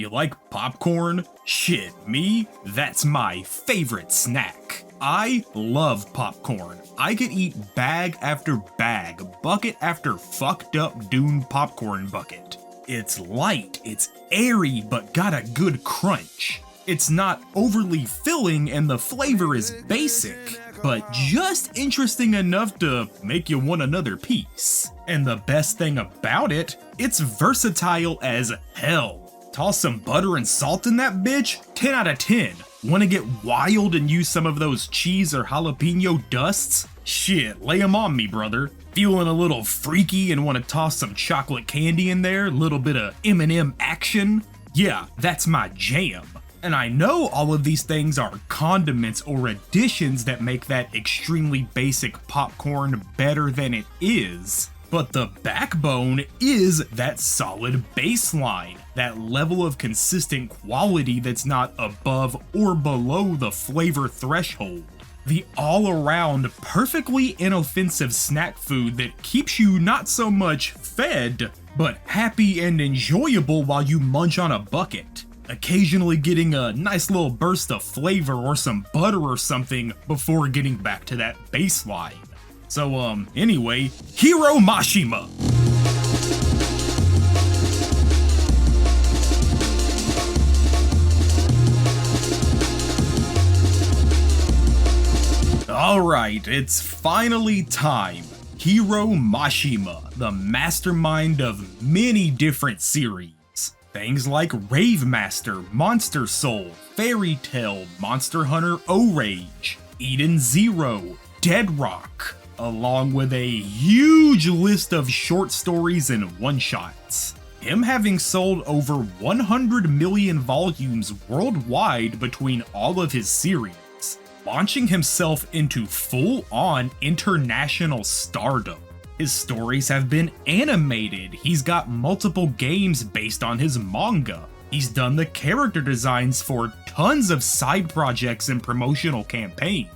You like popcorn? Shit, me? That's my favorite snack. I love popcorn. I could eat bag after bag, bucket after fucked up Dune popcorn bucket. It's light, it's airy, but got a good crunch. It's not overly filling and the flavor is basic, but just interesting enough to make you want another piece. And the best thing about it, it's versatile as hell. Toss some butter and salt in that bitch, 10 out of 10. Wanna get wild and use some of those cheese or jalapeno dusts? Shit, lay 'em on me, brother. Feeling a little freaky and wanna toss some chocolate candy in there, little bit of M&M action? Yeah, that's my jam. And I know all of these things are condiments or additions that make that extremely basic popcorn better than it is, but the backbone is that solid baseline, that level of consistent quality that's not above or below the flavor threshold. The all-around, perfectly inoffensive snack food that keeps you not so much fed, but happy and enjoyable while you munch on a bucket. Occasionally getting a nice little burst of flavor or some butter or something before getting back to that baseline. So anyway, Hiro Mashima! Alright, it's finally time. Hiro Mashima, the mastermind of many different series. Things like Rave Master, Monster Soul, Fairy Tail, Monster Hunter O-Rage, Eden Zero, Dead Rock, along with a huge list of short stories and one-shots. Him having sold over 100 million volumes worldwide between all of his series, launching himself into full-on international stardom. His stories have been animated, he's got multiple games based on his manga, he's done the character designs for tons of side projects and promotional campaigns.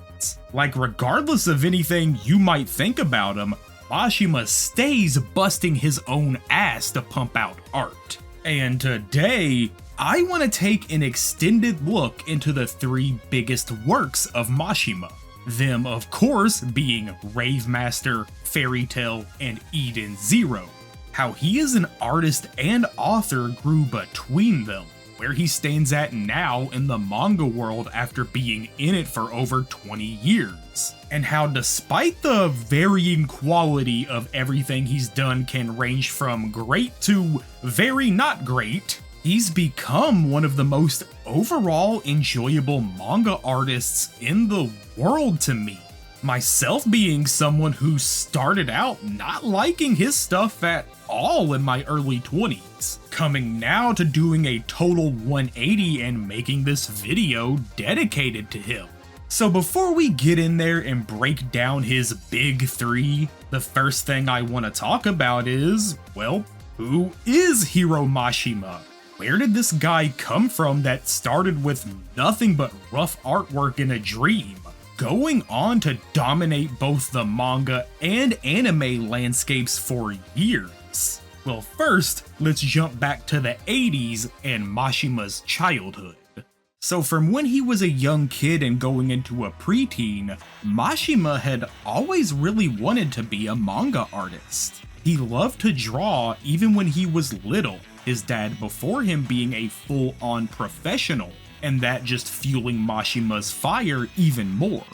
Like, regardless of anything you might think about him, Mashima stays busting his own ass to pump out art. And today, I want to take an extended look into the 3 biggest works of Mashima. Them, of course, being Rave Master, Fairy Tail, and Eden Zero. How he as an artist and author grew between them, where he stands at now in the manga world after being in it for over 20 years, and how despite the varying quality of everything he's done can range from great to very not great, he's become one of the most overall enjoyable manga artists in the world to me. Myself being someone who started out not liking his stuff at all in my early 20s, coming now to doing a total 180 and making this video dedicated to him. So before we get in there and break down his big 3, the first thing I want to talk about is, well, who is Hiro Mashima? Where did this guy come from that started with nothing but rough artwork in a dream, going on to dominate both the manga and anime landscapes for years? Well, first, let's jump back to the 80s and Mashima's childhood. So from when he was a young kid and going into a preteen, Mashima had always really wanted to be a manga artist. He loved to draw even when he was little, his dad before him being a full-on professional, and that just fueling Mashima's fire even more.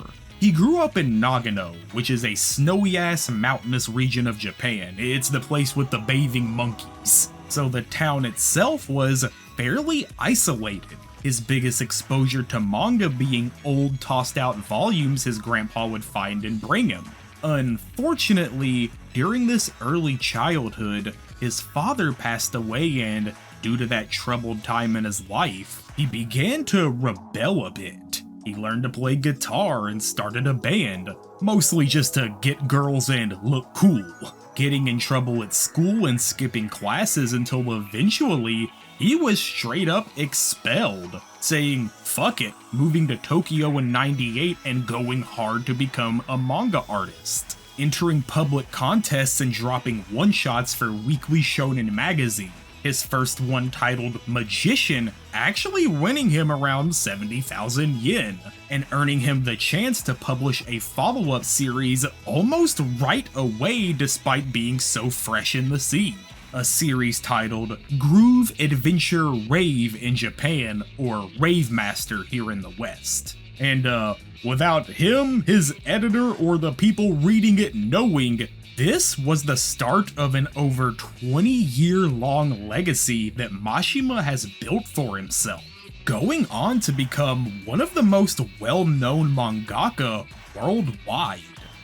He grew up in Nagano, which is a snowy-ass mountainous region of Japan. It's the place with the bathing monkeys. So the town itself was fairly isolated, his biggest exposure to manga being old tossed-out volumes his grandpa would find and bring him. Unfortunately, during this early childhood, his father passed away and, due to that troubled time in his life, he began to rebel a bit. He learned to play guitar and started a band, mostly just to get girls and look cool, getting in trouble at school and skipping classes until eventually he was straight up expelled, saying fuck it, moving to Tokyo in '98 and going hard to become a manga artist, entering public contests and dropping one-shots for Weekly Shonen magazine. his first one titled Magician actually winning him around 70,000 yen, and earning him the chance to publish a follow-up series almost right away despite being so fresh in the scene. A series titled Groove Adventure Rave in Japan, or Rave Master here in the West. And without him, his editor, or the people reading it knowing, this was the start of an over 20-year-long legacy that Mashima has built for himself, going on to become one of the most well-known mangaka worldwide.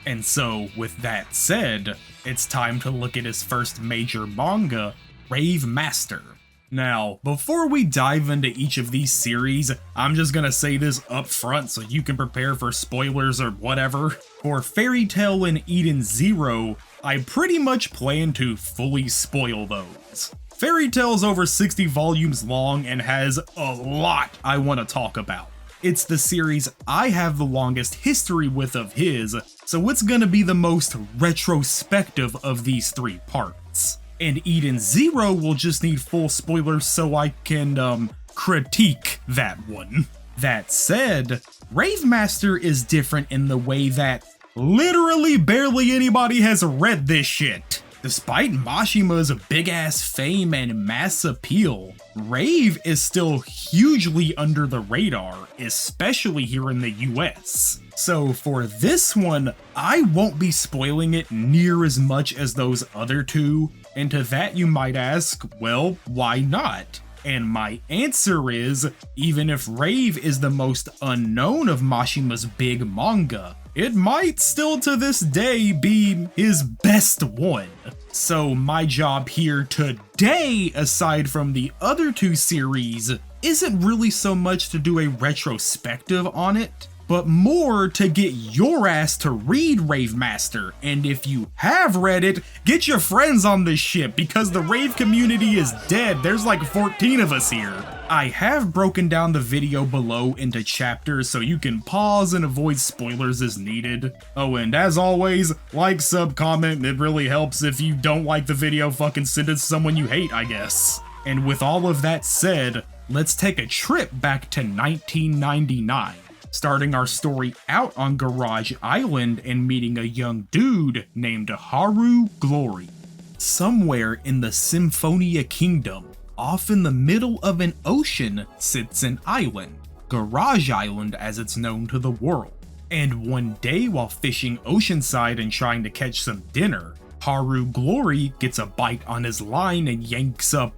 And so, with that said, it's time to look at his first major manga, Rave Master. Now, before we dive into each of these series, I'm just gonna say this up front so you can prepare for spoilers or whatever. For Fairy Tail and Eden Zero, I pretty much plan to fully spoil those. Fairy Tail's over 60 volumes long and has a lot I want to talk about. It's the series I have the longest history with of his, so it's gonna be the most retrospective of these three parts. And Eden Zero will just need full spoilers so I can, critique that one. That said, Rave Master is different in the way that literally barely anybody has read this shit. Despite Mashima's big-ass fame and mass appeal, Rave is still hugely under the radar, especially here in the US. So for this one, I won't be spoiling it near as much as those other two, and to that you might ask, well, why not? And my answer is, even if Rave is the most unknown of Mashima's big manga, it might still to this day be his best one. So my job here today, aside from the other two series, isn't really so much to do a retrospective on it, but more to get your ass to read Rave Master, and if you have read it, get your friends on this shit, because the Rave community is dead. There's like 14 of us here. I have broken down the video below into chapters so you can pause and avoid spoilers as needed. Oh, and as always, like, sub, comment, it really helps. If you don't like the video, fucking send it to someone you hate, I guess. And with all of that said, let's take a trip back to 1999. Starting our story out on Garage Island and meeting a young dude named Haru Glory. Somewhere in the Symphonia Kingdom, off in the middle of an ocean, sits an island, Garage Island as it's known to the world. And one day while fishing oceanside and trying to catch some dinner, Haru Glory gets a bite on his line and yanks up,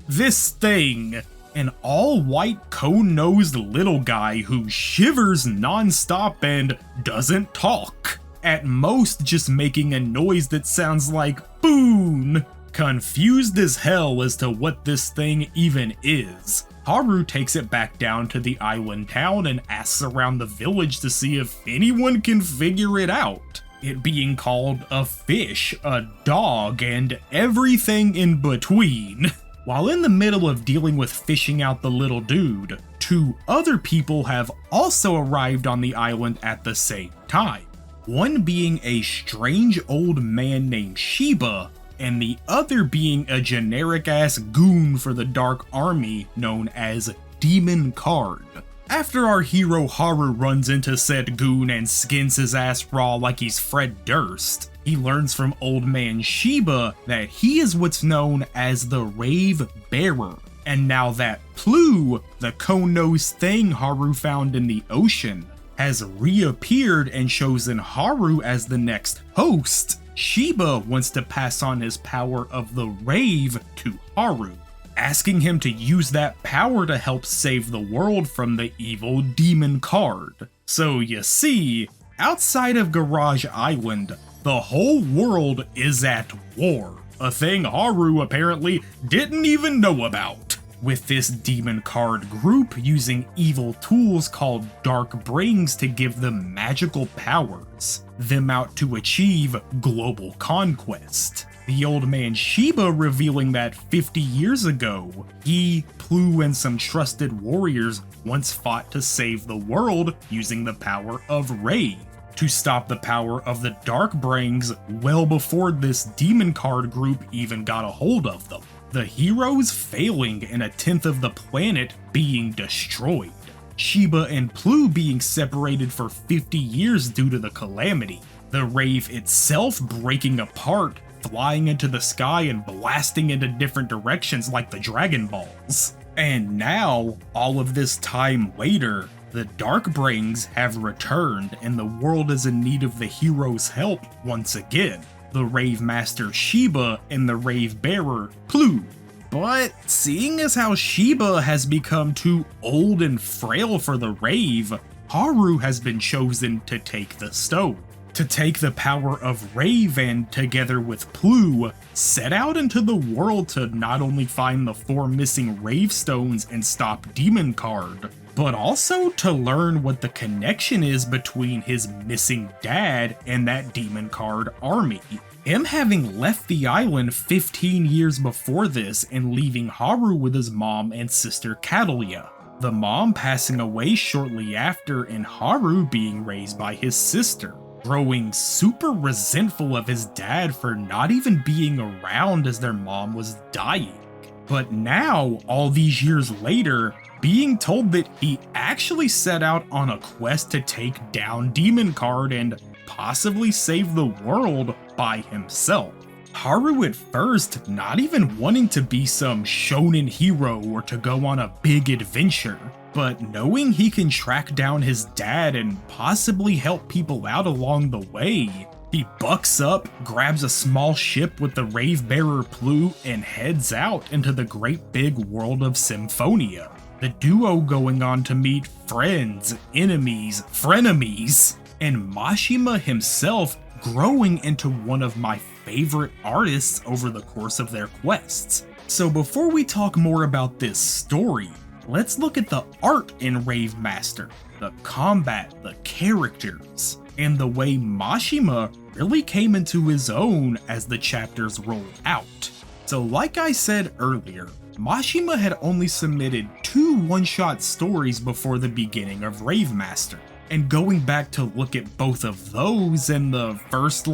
this thing. An all-white cone-nosed little guy who shivers non-stop and doesn't talk. At most just making a noise that sounds like boon. Confused as hell as to what this thing even is, Haru takes it back down to the island town and asks around the village to see if anyone can figure it out. It being called a fish, a dog, and everything in between. While in the middle of dealing with fishing out the little dude, two other people have also arrived on the island at the same time. One being a strange old man named Shiba, and the other being a generic-ass goon for the Dark Army known as Demon Card. After our hero Haru runs into said goon and skins his ass raw like he's Fred Durst, he learns from old man Shiba that he is what's known as the Rave Bearer. And now that Plu, the cone-nosed thing Haru found in the ocean, has reappeared and chosen Haru as the next host, Shiba wants to pass on his power of the Rave to Haru, asking him to use that power to help save the world from the evil Demon Card. So you see, outside of Garage Island, the whole world is at war, a thing Haru apparently didn't even know about. With this Demon Card group using evil tools called Dark Brings to give them magical powers, them out to achieve global conquest. The old man Shiba revealing that 50 years ago, he, Plu, and some trusted warriors once fought to save the world using the power of Rave, to stop the power of the Dark Brings well before this Demon Card group even got a hold of them. the heroes failing and a tenth of the planet being destroyed. Shiba and Plu being separated for 50 years due to the calamity. The Rave itself breaking apart, flying into the sky and blasting into different directions like the Dragon Balls. And now, all of this time later, the Darkbrings have returned and the world is in need of the heroes' help once again. The Rave Master Shiba and the Rave Bearer Plu. But seeing as how Shiba has become too old and frail for the Rave, Haru has been chosen to take the stone. To take the power of Rave and, together with Plu, set out into the world to not only find the 4 missing Rave stones and stop Demon Card, but also to learn what the connection is between his missing dad and that Demon Card army. Him having left the island 15 years before this and leaving Haru with his mom and sister Catalia. The mom passing away shortly after and Haru being raised by his sister. Growing super resentful of his dad for not even being around as their mom was dying. But now, all these years later, being told that he actually set out on a quest to take down Demon Card and possibly save the world by himself. Haru at first not even wanting to be some shonen hero or to go on a big adventure, but knowing he can track down his dad and possibly help people out along the way, he bucks up, grabs a small ship with the Rave Bearer Plu, and heads out into the great big world of Symphonia. The duo going on to meet friends, enemies, frenemies, and Mashima himself growing into one of my favorite artists over the course of their quests. So before we talk more about this story, let's look at the art in Rave Master, the combat, the characters, and the way Mashima really came into his own as the chapters rolled out. So like I said earlier, Mashima had only submitted 2 one-shot stories before the beginning of Rave Master. And going back to look at both of those and the first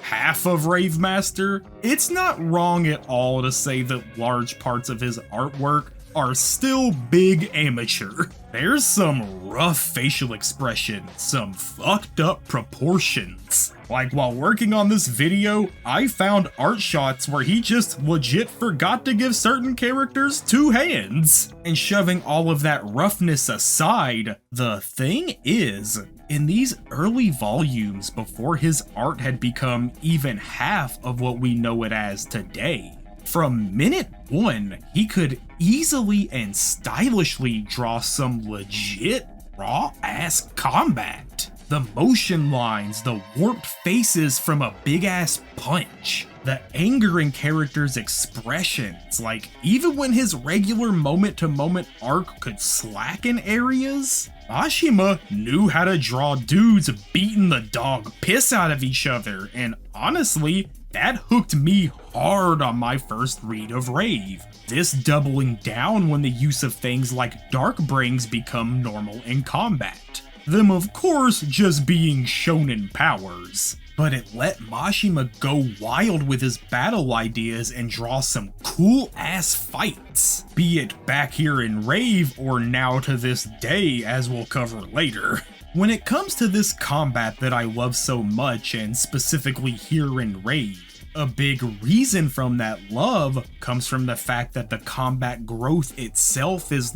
half of Rave Master, it's not wrong at all to say that large parts of his artwork are still big amateur. There's some rough facial expression, some fucked up proportions. Like while working on this video, I found art shots where he just legit forgot to give certain characters 2 hands. And shoving all of that roughness aside, the thing is, in these early volumes before his art had become even half of what we know it as today, from minute 1, he could easily and stylishly draw some legit raw-ass combat. The motion lines, the warped faces from a big-ass punch, the anger in characters' expressions, even when his regular moment-to-moment arc could slack in areas, Mashima knew how to draw dudes beating the dog piss out of each other, and honestly, that hooked me hard on my first read of Rave. This doubling down when the use of things like Darkbrings become normal in combat. Them of course just being shonen powers. But it let Mashima go wild with his battle ideas and draw some cool ass fights. Be it back here in Rave or now to this day as we'll cover later. When it comes to this combat that I love so much, and specifically here in Rave, a big reason from that love comes from the fact that the combat growth itself is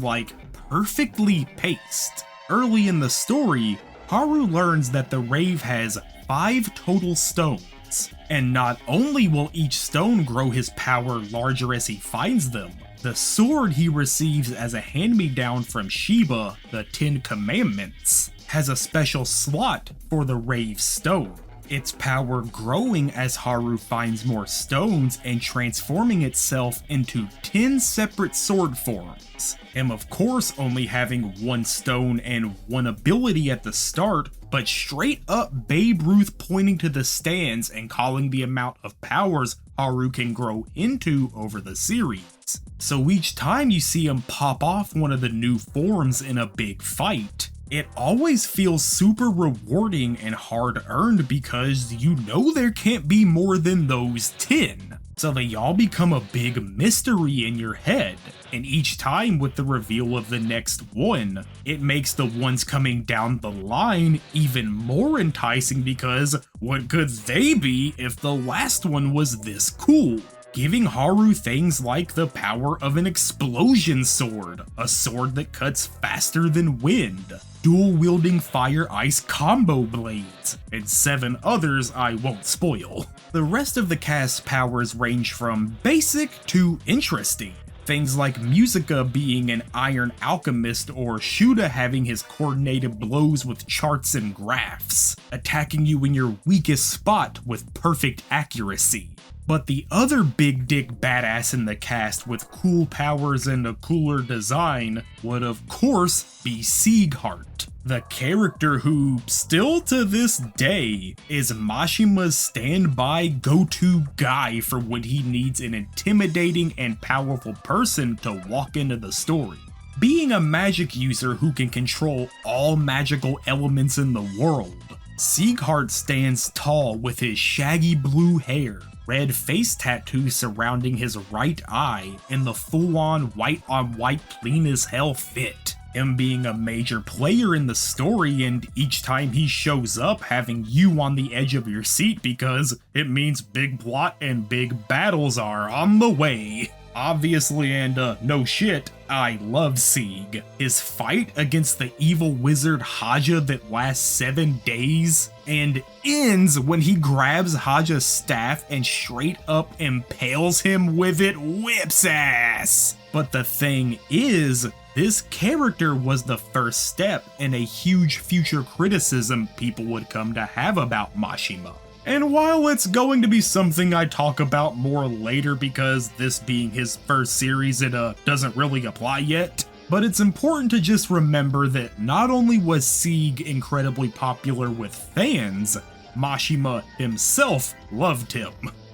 perfectly paced. Early in the story, Haru learns that the Rave has 5 total stones, and not only will each stone grow his power larger as he finds them, the sword he receives as a hand-me-down from Shiba, the 10 Commandments, has a special slot for the Rave Stone. Its power growing as Haru finds more stones and transforming itself into 10 separate sword forms. Him of course only having 1 stone and 1 ability at the start, but straight up Babe Ruth pointing to the stands and calling the amount of powers Haru can grow into over the series. So each time you see him pop off one of the new forms in a big fight, it always feels super rewarding and hard-earned because you know there can't be more than those 10. So they all become a big mystery in your head, and each time with the reveal of the next one, it makes the ones coming down the line even more enticing because what could they be if the last one was this cool? Giving Haru things like the power of an explosion sword, a sword that cuts faster than wind, dual-wielding fire-ice combo blades, and 7 others I won't spoil. The rest of the cast's powers range from basic to interesting. Things like Musica being an iron alchemist or Shuda having his coordinated blows with charts and graphs, attacking you in your weakest spot with perfect accuracy. But the other big dick badass in the cast with cool powers and a cooler design would of course be Sieghart, the character who, still to this day, is Mashima's standby go-to guy for when he needs an intimidating and powerful person to walk into the story. Being a magic user who can control all magical elements in the world, Sieghart stands tall with his shaggy blue hair, red face tattoo surrounding his right eye, and the full-on white-on-white clean-as-hell fit. Him being a major player in the story, and each time he shows up having you on the edge of your seat because it means big plot and big battles are on the way. Obviously, and no shit, I love Sieg. His fight against the evil wizard Haja that lasts 7 days and ends when he grabs Haja's staff and straight up impales him with it whips ass. But the thing is, this character was the first step in a huge future criticism people would come to have about Mashima. And while it's going to be something I talk about more later because this being his first series it doesn't really apply yet, but it's important to just remember that not only was Sieg incredibly popular with fans, Mashima himself loved him.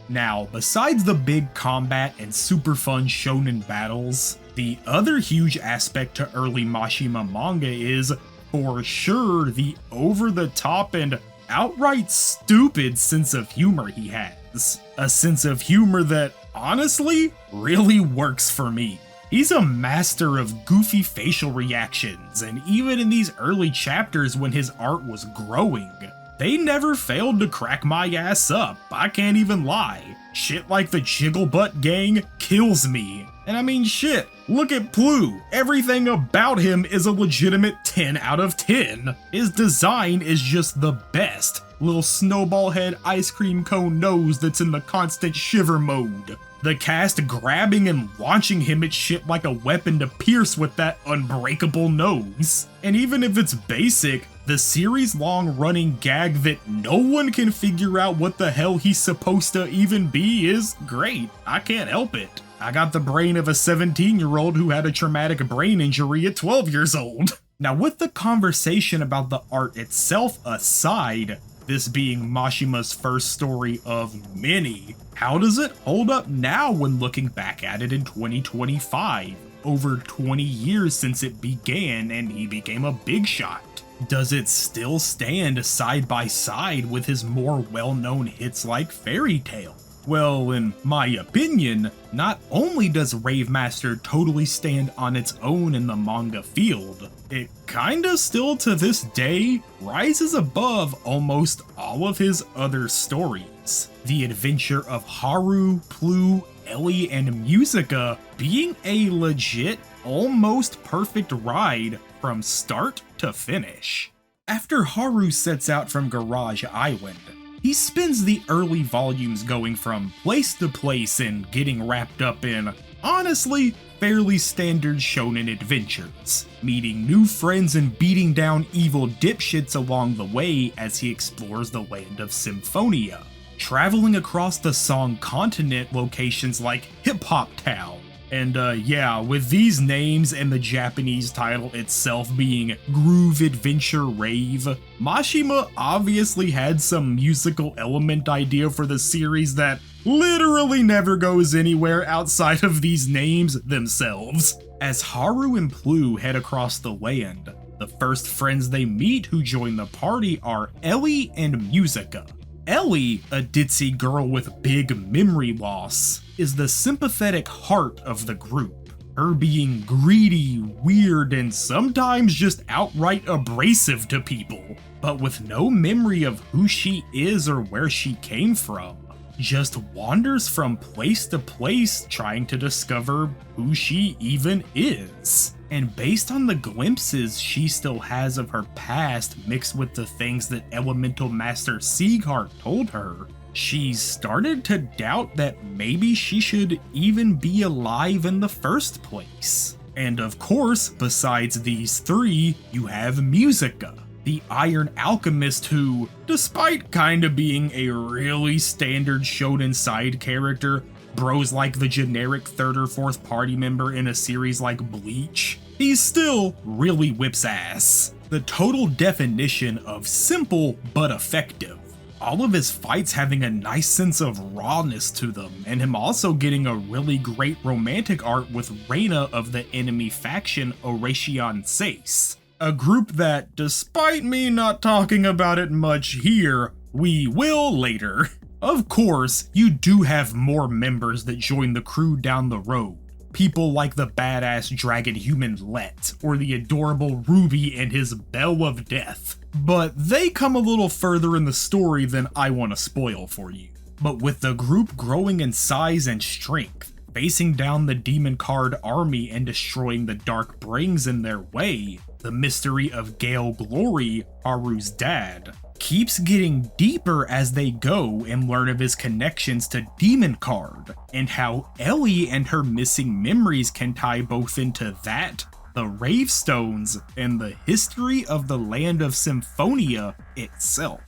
Now, besides the big combat and super fun shonen battles, the other huge aspect to early Mashima manga is, for sure, the over-the-top and outright stupid sense of humor he has. A sense of humor that, honestly, really works for me. He's a master of goofy facial reactions, and even in these early chapters when his art was growing, they never failed to crack my ass up, I can't even lie. Shit like the Jigglebutt gang kills me. And I mean shit, look at Plu. Everything about him is a legitimate 10 out of 10. His design is just the best. Little snowball head ice cream cone nose that's in the constant shiver mode. The cast grabbing and launching him at shit like a weapon to pierce with that unbreakable nose. And even if it's basic, the series-long running gag that no one can figure out what the hell he's supposed to even be is great. I can't help it. I got the brain of a 17-year-old who had a traumatic brain injury at 12 years old. Now, with the conversation about the art itself aside, this being Mashima's first story of many, how does it hold up now when looking back at it in 2025? Over 20 years since it began and he became a big shot. Does it still stand side by side with his more well-known hits like Fairy Tail? Well, in my opinion, not only does Rave Master totally stand on its own in the manga field, it kinda still to this day rises above almost all of his other stories. The adventure of Haru, Plu, Ellie, and Musica being a legit, almost perfect ride from start to finish. After Haru sets out from Garage Island, he spends the early volumes going from place to place and getting wrapped up in, honestly, fairly standard shonen adventures, meeting new friends and beating down evil dipshits along the way as he explores the land of Symphonia, traveling across the song continent locations like Hip Hop Town. And yeah, with these names and the Japanese title itself being Groove Adventure Rave, Mashima obviously had some musical element idea for the series that literally never goes anywhere outside of these names themselves. As Haru and Plu head across the land, the first friends they meet who join the party are Ellie and Musica. Ellie, a ditzy girl with big memory loss, is the sympathetic heart of the group. Her being greedy, weird, and sometimes just outright abrasive to people, but with no memory of who she is or where she came from. Just wanders from place to place trying to discover who she even is. And based on the glimpses she still has of her past mixed with the things that Elemental Master Sieghart told her, she's started to doubt that maybe she should even be alive in the first place. And of course, besides these three, you have Musica, the Iron Alchemist who, despite kinda being a really standard shonen side character, bros like the generic third or fourth party member in a series like Bleach, he's still really whips ass. The total definition of simple but effective. All of his fights having a nice sense of rawness to them, and him also getting a really great romantic arc with Reina of the enemy faction Oration Seis. A group that, despite me not talking about it much here, we will later. Of course, you do have more members that join the crew down the road. People like the badass dragon human Let, or the adorable Ruby and his Bell of Death. But they come a little further in the story than I want to spoil for you. But with the group growing in size and strength, facing down the Demon Card army and destroying the Dark Brains in their way, the mystery of Gale Glory, Haru's dad, keeps getting deeper as they go and learn of his connections to Demon Card, and how Ellie and her missing memories can tie both into that, the Rave Stones, and the history of the land of Symphonia itself.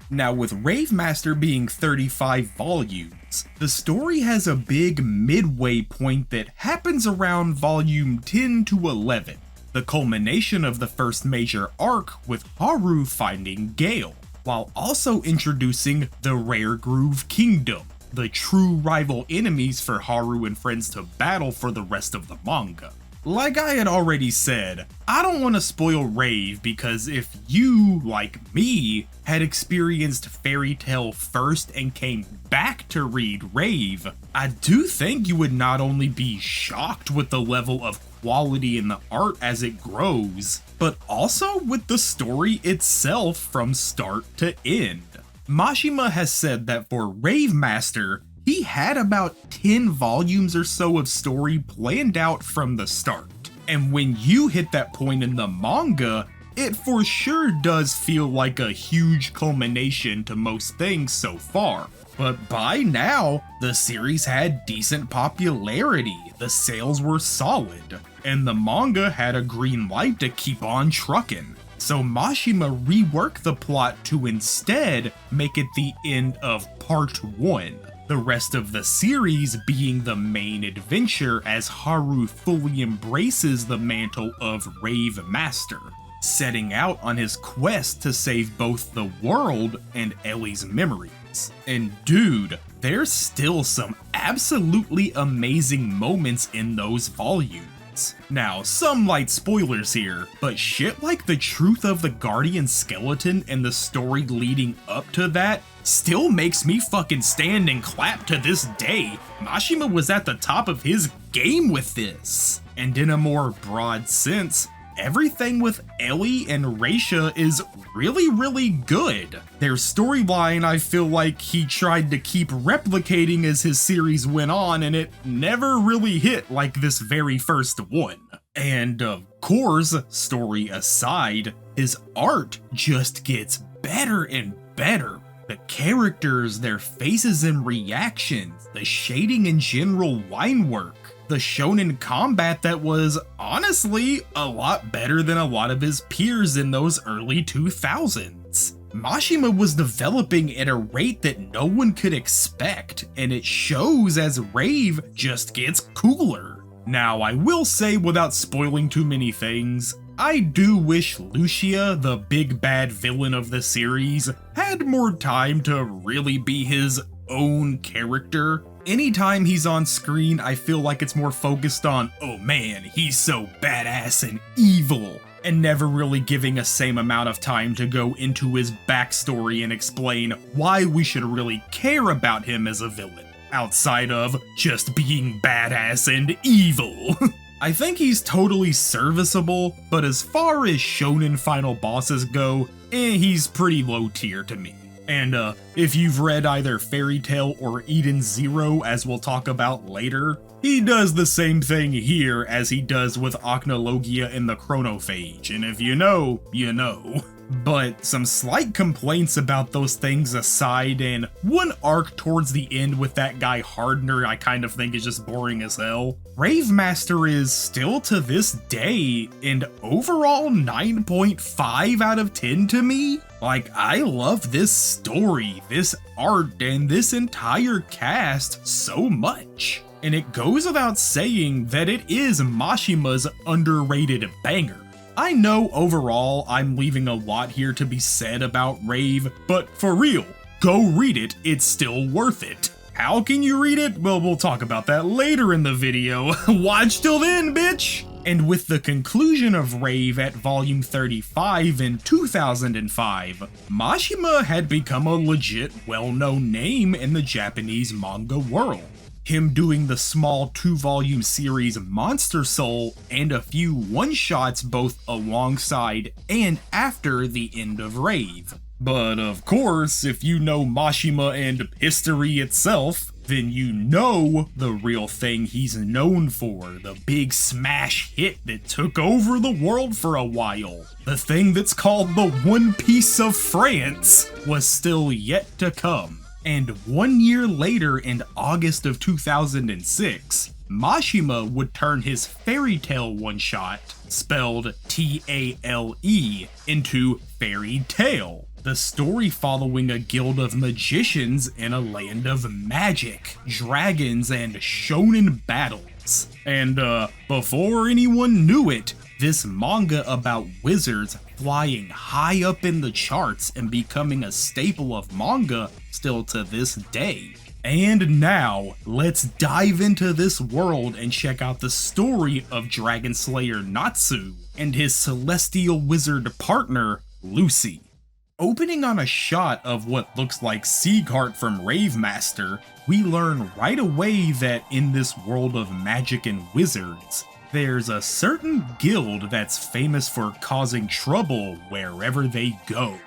Now, with Rave Master being 35 volumes, the story has a big midway point that happens around volume 10 to 11, the culmination of the first major arc with Haru finding Gale, while also introducing the Rare Groove Kingdom, the true rival enemies for Haru and friends to battle for the rest of the manga. Like I had already said, I don't want to spoil Rave because if you, like me, had experienced Fairy Tail first and came back to read Rave, I do think you would not only be shocked with the level of quality in the art as it grows, but also with the story itself from start to end. Mashima has said that for Rave Master, he had about 10 volumes or so of story planned out from the start. And when you hit that point in the manga, it for sure does feel like a huge culmination to most things so far. But by now, the series had decent popularity, the sales were solid, and the manga had a green light to keep on trucking. So Mashima reworked the plot to instead make it the end of part 1. The rest of the series being the main adventure as Haru fully embraces the mantle of Rave Master, setting out on his quest to save both the world and Ellie's memories. And dude, there's still some absolutely amazing moments in those volumes. Now, some light spoilers here, but shit like the truth of the Guardian Skeleton and the story leading up to that still makes me fucking stand and clap to this day. Mashima was at the top of his game with this. And in a more broad sense, everything with Ellie and Reisha is really good. Their storyline, I feel like he tried to keep replicating as his series went on, and it never really hit like this very first one. And of course, story aside, his art just gets better and better. The characters, their faces and reactions, the shading and general line work, the shonen combat that was honestly a lot better than a lot of his peers in those early 2000s. Mashima was developing at a rate that no one could expect, and it shows as Rave just gets cooler. Now, I will say without spoiling too many things, I do wish Lucia, the big bad villain of the series, had more time to really be his own character. Anytime he's on screen, I feel like it's more focused on, oh man, he's so badass and evil. and never really giving a same amount of time to go into his backstory and explain why we should really care about him as a villain, outside of just being badass and evil. I think he's totally serviceable, but as far as shonen final bosses go, he's pretty low tier to me. And if you've read either Fairy Tail or Eden Zero, as we'll talk about later, he does the same thing here as he does with Acnologia in the Chronophage, and if you know, you know. But some slight complaints about those things aside, and one arc towards the end with that guy Hardner I kind of think is just boring as hell. Rave Master is still to this day an overall 9.5 out of 10 to me. Like, I love this story, this art, and this entire cast so much. And it goes without saying that it is Mashima's underrated banger. I know overall I'm leaving a lot here to be said about Rave, but for real, go read it, it's still worth it. How can you read it? Well, we'll talk about that later in the video. Watch till then, bitch! And with the conclusion of Rave at volume 35 in 2005, Mashima had become a legit well-known name in the Japanese manga world. Him doing the small 2-volume series Monster Soul and a few one-shots both alongside and after the end of Rave. But of course, if you know Mashima and history itself, then you know the real thing he's known for, the big smash hit that took over the world for a while. The thing that's called the One Piece of France was still yet to come. And 1 year later, in August of 2006, Mashima would turn his Fairy Tail one-shot, spelled T-A-L-E, into Fairy Tail, the story following a guild of magicians in a land of magic, dragons, and shonen battles. And before anyone knew it, this manga about wizards flying high up in the charts and becoming a staple of manga still to this day. And now, let's dive into this world and check out the story of Dragon Slayer Natsu and his celestial wizard partner, Lucy. Opening on a shot of what looks like Sieghart from Rave Master, we learn right away that in this world of magic and wizards, there's a certain guild that's famous for causing trouble wherever they go.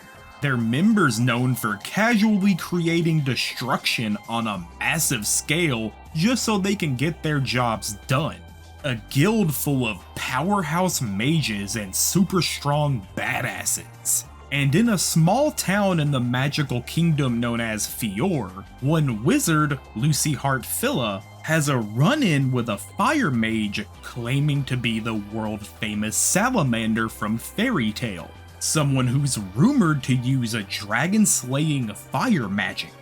Their members known for casually creating destruction on a massive scale just so they can get their jobs done. A guild full of powerhouse mages and super strong badasses. And in a small town in the magical kingdom known as Fior, one wizard, Lucy Hartfilla, has a run-in with a fire mage claiming to be the world-famous salamander from Fairy Tail, someone who's rumored to use a dragon-slaying fire magic.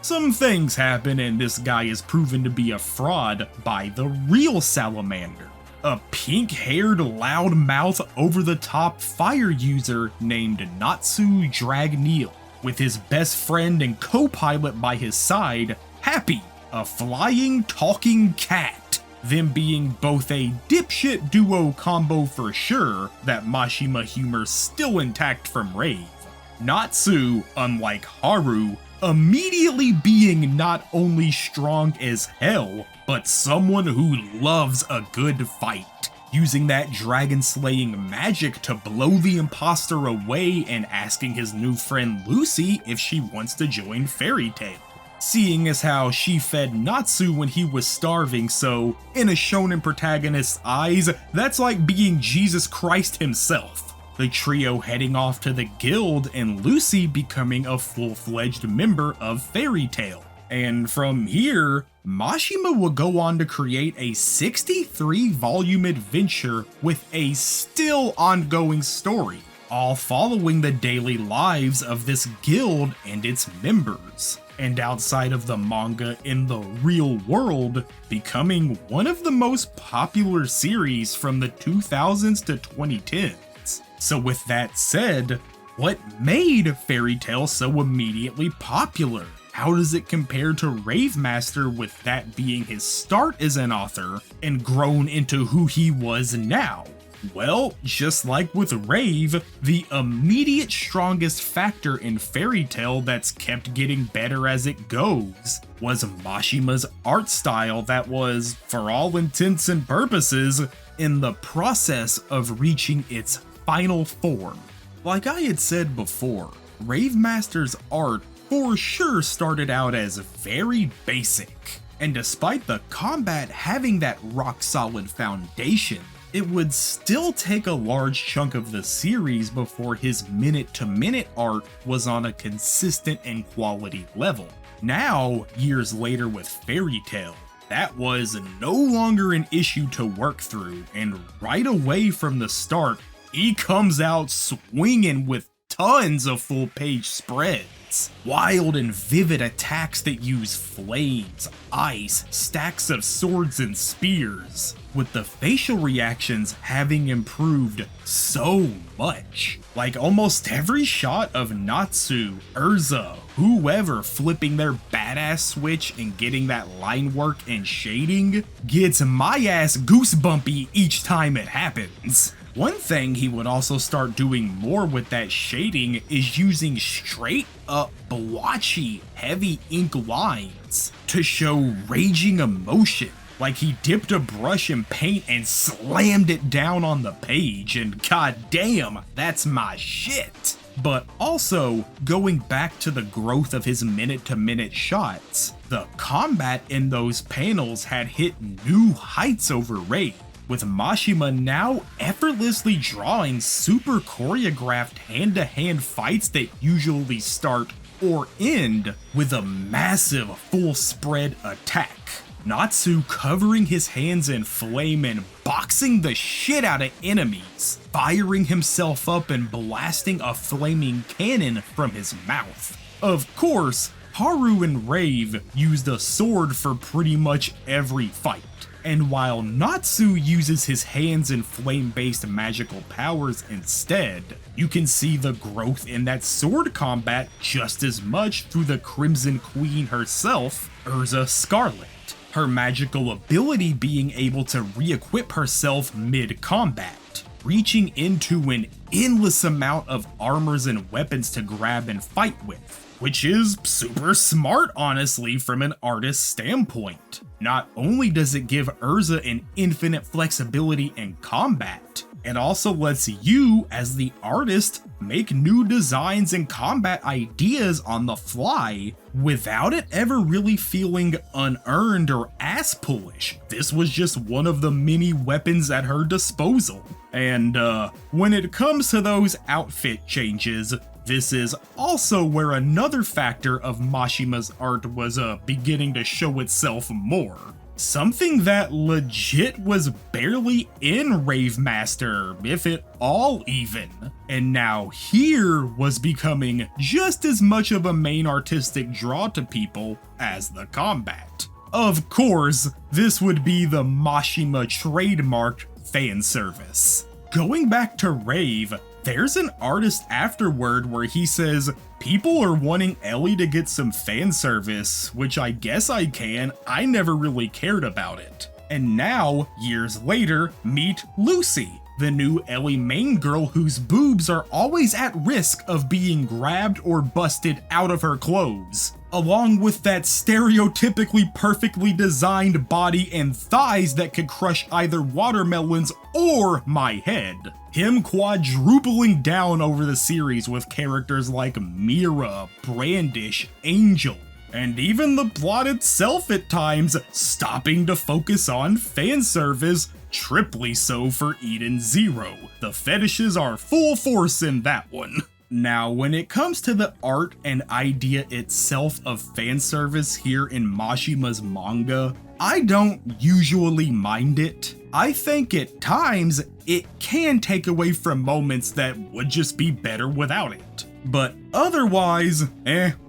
Some things happen and this guy is proven to be a fraud by the real salamander, a pink-haired, loudmouth, over-the-top fire user named Natsu Dragneel, with his best friend and co-pilot by his side, Happy, a flying, talking cat, them being both a dipshit duo combo for sure, that Mashima humor still intact from Rave. Natsu, unlike Haru, immediately being not only strong as hell, but someone who loves a good fight, using that dragon-slaying magic to blow the imposter away and asking his new friend Lucy if she wants to join Fairy Tail. Seeing as how she fed Natsu when he was starving, so in a shonen protagonist's eyes, that's like being Jesus Christ himself. The trio heading off to the guild and Lucy becoming a full-fledged member of Fairy Tail. And from here, Mashima will go on to create a 63-volume adventure with a still ongoing story, all following the daily lives of this guild and its members. And outside of the manga in the real world, becoming one of the most popular series from the 2000s to 2010s. So with that said, what made Fairy Tail so immediately popular? How does it compare to Rave Master, with that being his start as an author and grown into who he was now? Well, just like with Rave, the immediate strongest factor in Fairy Tail that's kept getting better as it goes was Mashima's art style that was, for all intents and purposes, in the process of reaching its final form. Like I had said before, Rave Master's art for sure started out as very basic, and despite the combat having that rock-solid foundation, it would still take a large chunk of the series before his minute-to-minute art was on a consistent and quality level. Now, years later with Fairy Tail, that was no longer an issue to work through, and right away from the start, he comes out swinging with tons of full-page spreads. Wild and vivid attacks that use flames, ice, stacks of swords and spears, with the facial reactions having improved so much. Like almost every shot of Natsu, Urza, whoever flipping their badass switch and getting that line work and shading gets my ass goosebumpy each time it happens. One thing he would also start doing more with that shading is using straight up blotchy, heavy ink lines to show raging emotion. Like he dipped a brush in paint and slammed it down on the page, and goddamn, that's my shit. But also, going back to the growth of his minute-to-minute shots, the combat in those panels had hit new heights over Rave, with Mashima now effortlessly drawing super choreographed hand-to-hand fights that usually start or end with a massive full spread attack. Natsu covering his hands in flame and boxing the shit out of enemies, firing himself up and blasting a flaming cannon from his mouth. Of course, Haru and Rave used a sword for pretty much every fight. And while Natsu uses his hands and flame-based magical powers instead, you can see the growth in that sword combat just as much through the Crimson Queen herself, Urza Scarlet. Her magical ability being able to re-equip herself mid-combat, reaching into an endless amount of armors and weapons to grab and fight with. Which is super smart, honestly, from an artist's standpoint. Not only does it give Urza an infinite flexibility in combat, it also lets you, as the artist, make new designs and combat ideas on the fly without it ever really feeling unearned or ass-pullish. This was just one of the many weapons at her disposal. And when it comes to those outfit changes, this is also where another factor of Mashima's art was beginning to show itself more. Something that legit was barely in Rave Master, if at all even, and now here was becoming just as much of a main artistic draw to people as the combat. Of course, this would be the Mashima trademarked fan service. Going back to Rave, there's an artist afterward where he says, people are wanting Ellie to get some fan service, which I guess I can, I never really cared about it. And now, years later, meet Lucy, the new Ellie main girl whose boobs are always at risk of being grabbed or busted out of her clothes, along with that stereotypically perfectly designed body and thighs that could crush either watermelons or my head. Him quadrupling down over the series with characters like Mira, Brandish, Angel, and even the plot itself at times stopping to focus on fan service, triply so for Eden Zero. The fetishes are full force in that one. Now, when it comes to the art and idea itself of fan service here in Mashima's manga, I don't usually mind it. I think at times it can take away from moments that would just be better without it. But otherwise,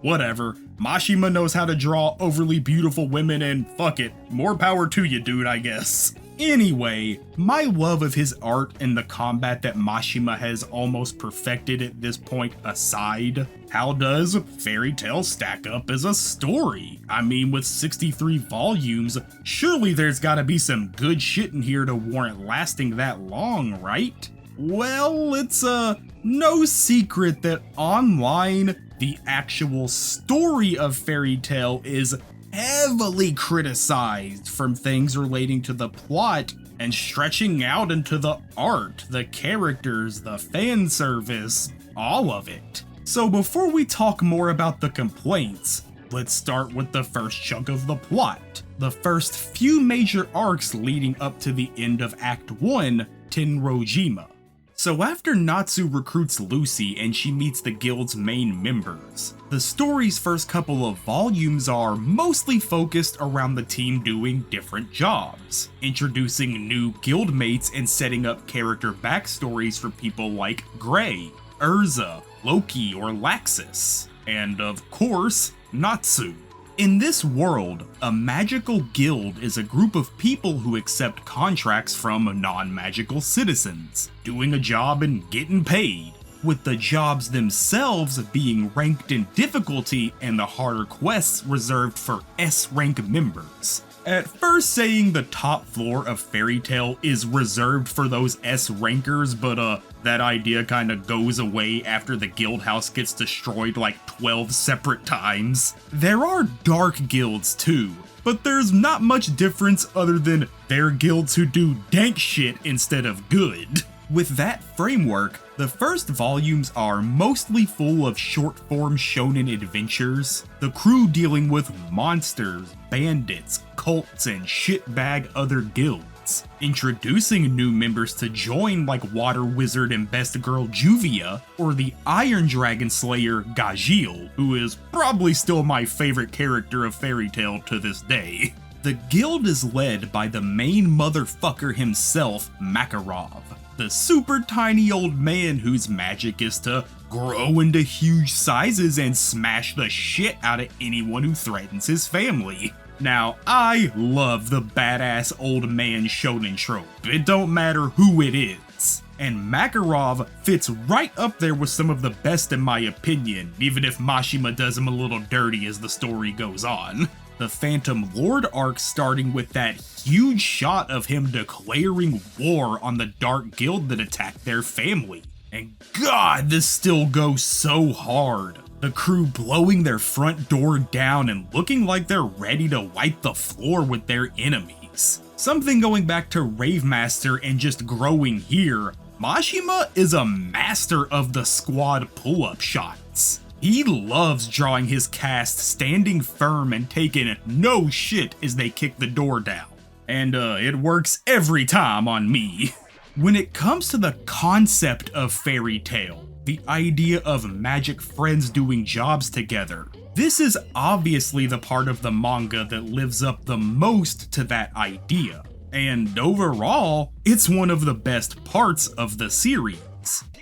whatever. Mashima knows how to draw overly beautiful women and fuck it, more power to you, dude, I guess. Anyway, my love of his art and the combat that Mashima has almost perfected at this point aside, how does Fairy Tail stack up as a story? I mean, with 63 volumes, surely there's gotta be some good shit in here to warrant lasting that long, right? Well, it's no secret that online, the actual story of Fairy Tail is heavily criticized, from things relating to the plot and stretching out into the art, the characters, the fan service, all of it. So before we talk more about the complaints, let's start with the first chunk of the plot, the first few major arcs leading up to the end of Act 1, Tenrojima. So after Natsu recruits Lucy and she meets the guild's main members, the story's first couple of volumes are mostly focused around the team doing different jobs, introducing new guildmates and setting up character backstories for people like Gray, Urza, Loki, or Laxus, and of course, Natsu. In this world, a magical guild is a group of people who accept contracts from non-magical citizens, doing a job and getting paid, with the jobs themselves being ranked in difficulty and the harder quests reserved for S-rank members. At first saying the top floor of Fairy Tail is reserved for those S-rankers, but that idea kinda goes away after the guild house gets destroyed like 12 separate times. There are dark guilds too, but there's not much difference other than they're guilds who do dank shit instead of good. With that framework, the first volumes are mostly full of short-form shonen adventures, the crew dealing with monsters, bandits, cults, and shitbag other guilds, introducing new members to join like Water Wizard and Best Girl Juvia, or the Iron Dragon Slayer Gajil, who is probably still my favorite character of Fairy Tail to this day. The guild is led by the main motherfucker himself, Makarov, the super tiny old man whose magic is to grow into huge sizes and smash the shit out of anyone who threatens his family. Now, I love the badass old man shonen trope, it don't matter who it is. And Makarov fits right up there with some of the best in my opinion, even if Mashima does him a little dirty as the story goes on. The Phantom Lord arc starting with that huge shot of him declaring war on the Dark Guild that attacked their family. And god, this still goes so hard. The crew blowing their front door down and looking like they're ready to wipe the floor with their enemies. Something going back to Rave Master and just growing here, Mashima is a master of the squad pull-up shots. He loves drawing his cast standing firm and taking no shit as they kick the door down. And it works every time on me. When it comes to the concept of Fairy Tail, the idea of magic friends doing jobs together, this is obviously the part of the manga that lives up the most to that idea. And overall, it's one of the best parts of the series.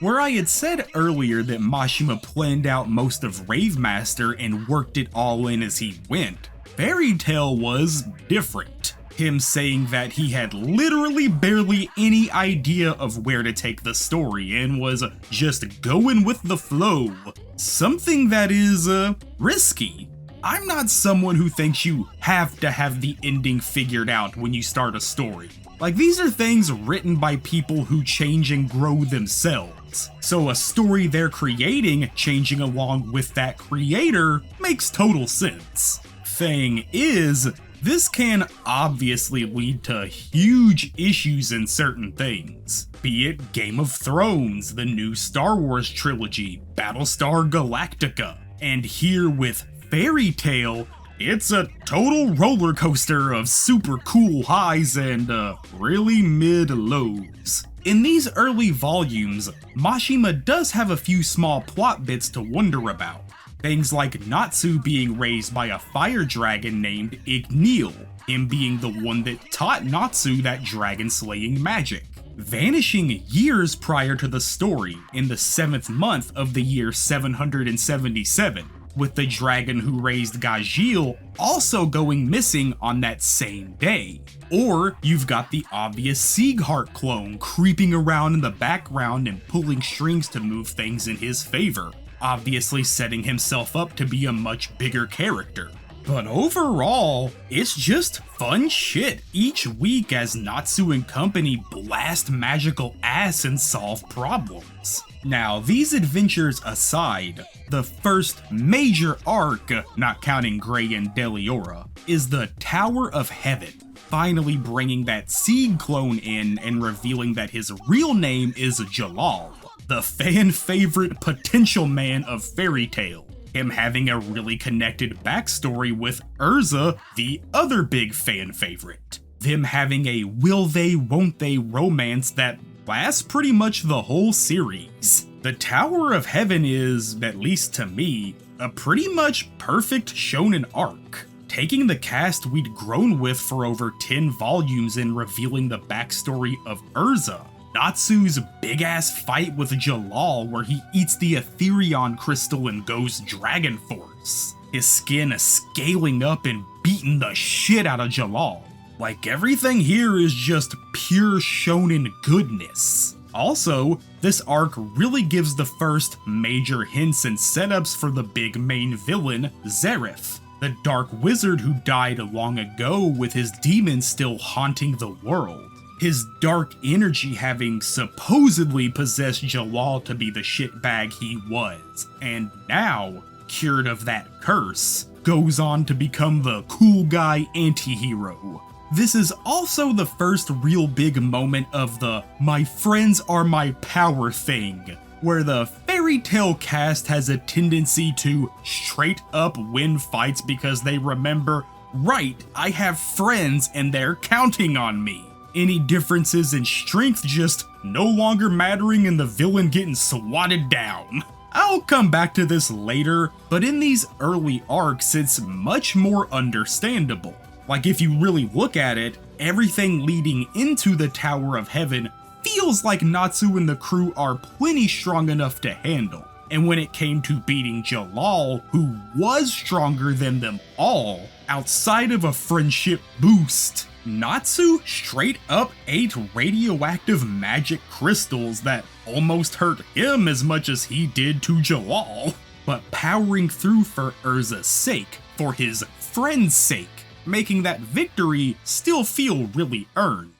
Where I had said earlier that Mashima planned out most of Rave Master and worked it all in as he went, Fairy Tail was different. Him saying that he had literally barely any idea of where to take the story and was just going with the flow. Something that is risky. I'm not someone who thinks you have to have the ending figured out when you start a story. Like, these are things written by people who change and grow themselves. So a story they're creating changing along with that creator makes total sense. Thing is, this can obviously lead to huge issues in certain things. Be it Game of Thrones, the new Star Wars trilogy, Battlestar Galactica, and here with Fairy Tail, it's a total roller coaster of super cool highs and really mid lows. In these early volumes, Mashima does have a few small plot bits to wonder about. Things like Natsu being raised by a fire dragon named Igneel, him being the one that taught Natsu that dragon slaying magic. Vanishing years prior to the story, in the 7th month of the year 777, with the dragon who raised Gajeel also going missing on that same day. Or you've got the obvious Sieghart clone creeping around in the background and pulling strings to move things in his favor, obviously setting himself up to be a much bigger character. But overall, it's just fun shit each week as Natsu and company blast magical ass and solve problems. Now, these adventures aside, the first major arc, not counting Grey and Deliora, is the Tower of Heaven, finally bringing that Sieg clone in and revealing that his real name is Jalal, the fan favorite potential man of Fairy Tail. Him having a really connected backstory with Urza, the other big fan favorite. Them having a will they, won't they romance that lasts pretty much the whole series. The Tower of Heaven is, at least to me, a pretty much perfect shonen arc. Taking the cast we'd grown with for over 10 volumes and revealing the backstory of Urza, Natsu's big-ass fight with Jalal where he eats the Etherion crystal and goes Dragon Force, his skin scaling up and beating the shit out of Jalal. Like, everything here is just pure shonen goodness. Also, this arc really gives the first major hints and setups for the big main villain, Zeref, the dark wizard who died long ago with his demons still haunting the world. His dark energy having supposedly possessed Jalal to be the shitbag he was, and now, cured of that curse, goes on to become the cool guy anti-hero. This is also the first real big moment of the "my friends are my power" thing, where the Fairy Tail cast has a tendency to straight up win fights because they remember, right, I have friends and they're counting on me. Any differences in strength just no longer mattering and the villain getting swatted down. I'll come back to this later, but in these early arcs it's much more understandable. Like, if you really look at it, everything leading into the Tower of Heaven feels like Natsu and the crew are plenty strong enough to handle. And when it came to beating Jalal, who was stronger than them all, outside of a friendship boost, Natsu straight up ate radioactive magic crystals that almost hurt him as much as he did to Jalal, but powering through for Urza's sake, for his friend's sake, making that victory still feel really earned.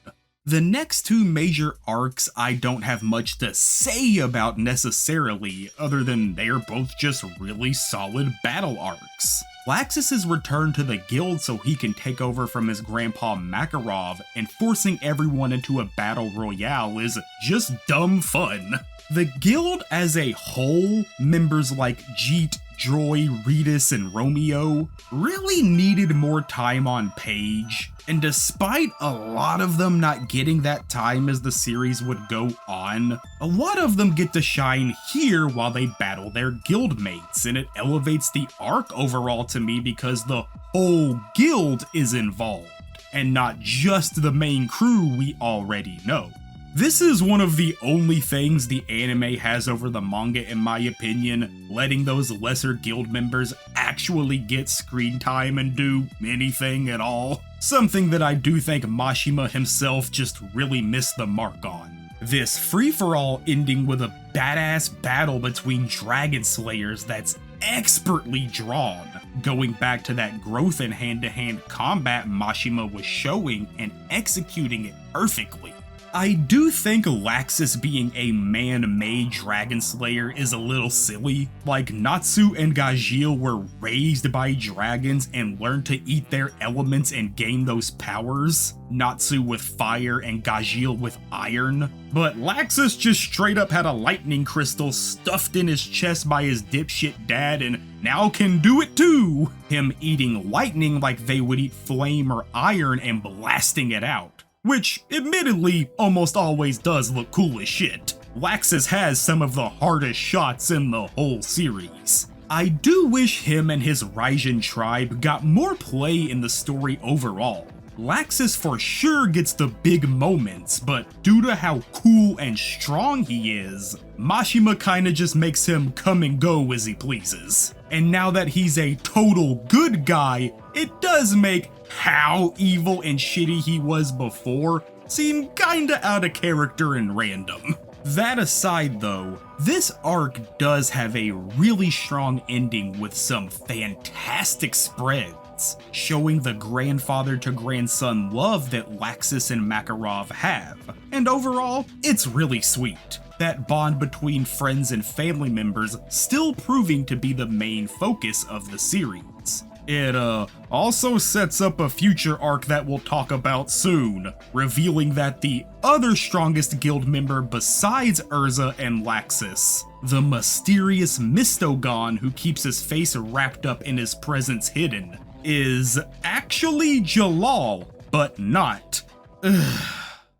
The next two major arcs I don't have much to say about necessarily, other than they are both just really solid battle arcs. Laxus's return to the guild so he can take over from his grandpa Makarov and forcing everyone into a battle royale is just dumb fun. The guild as a whole, members like Jeet, Joy, Ritus, and Romeo, really needed more time on page, and despite a lot of them not getting that time as the series would go on, a lot of them get to shine here while they battle their guildmates, and it elevates the arc overall to me because the whole guild is involved, and not just the main crew we already know. This is one of the only things the anime has over the manga in my opinion, letting those lesser guild members actually get screen time and do anything at all. Something that I do think Mashima himself just really missed the mark on. This free-for-all ending with a badass battle between dragon slayers that's expertly drawn, going back to that growth in hand-to-hand combat Mashima was showing and executing it perfectly. I do think Laxus being a man-made dragon slayer is a little silly. Like, Natsu and Gajeel were raised by dragons and learned to eat their elements and gain those powers. Natsu with fire and Gajeel with iron. But Laxus just straight up had a lightning crystal stuffed in his chest by his dipshit dad and now can do it too! Him eating lightning like they would eat flame or iron and blasting it out. Which, admittedly, almost always does look cool as shit. Laxus has some of the hardest shots in the whole series. I do wish him and his Raijin tribe got more play in the story overall. Laxus for sure gets the big moments, but due to how cool and strong he is, Mashima kinda just makes him come and go as he pleases. and now that he's a total good guy, it does make how evil and shitty he was before seem kinda out of character and random. That aside though, this arc does have a really strong ending with some fantastic spreads, showing the grandfather to grandson love that Laxus and Makarov have, and overall, it's really sweet. That bond between friends and family members still proving to be the main focus of the series. It also sets up a future arc that we'll talk about soon, revealing that the other strongest guild member besides Urza and Laxus, the mysterious Mistogon who keeps his face wrapped up in his presence hidden, is actually Jalal, but not.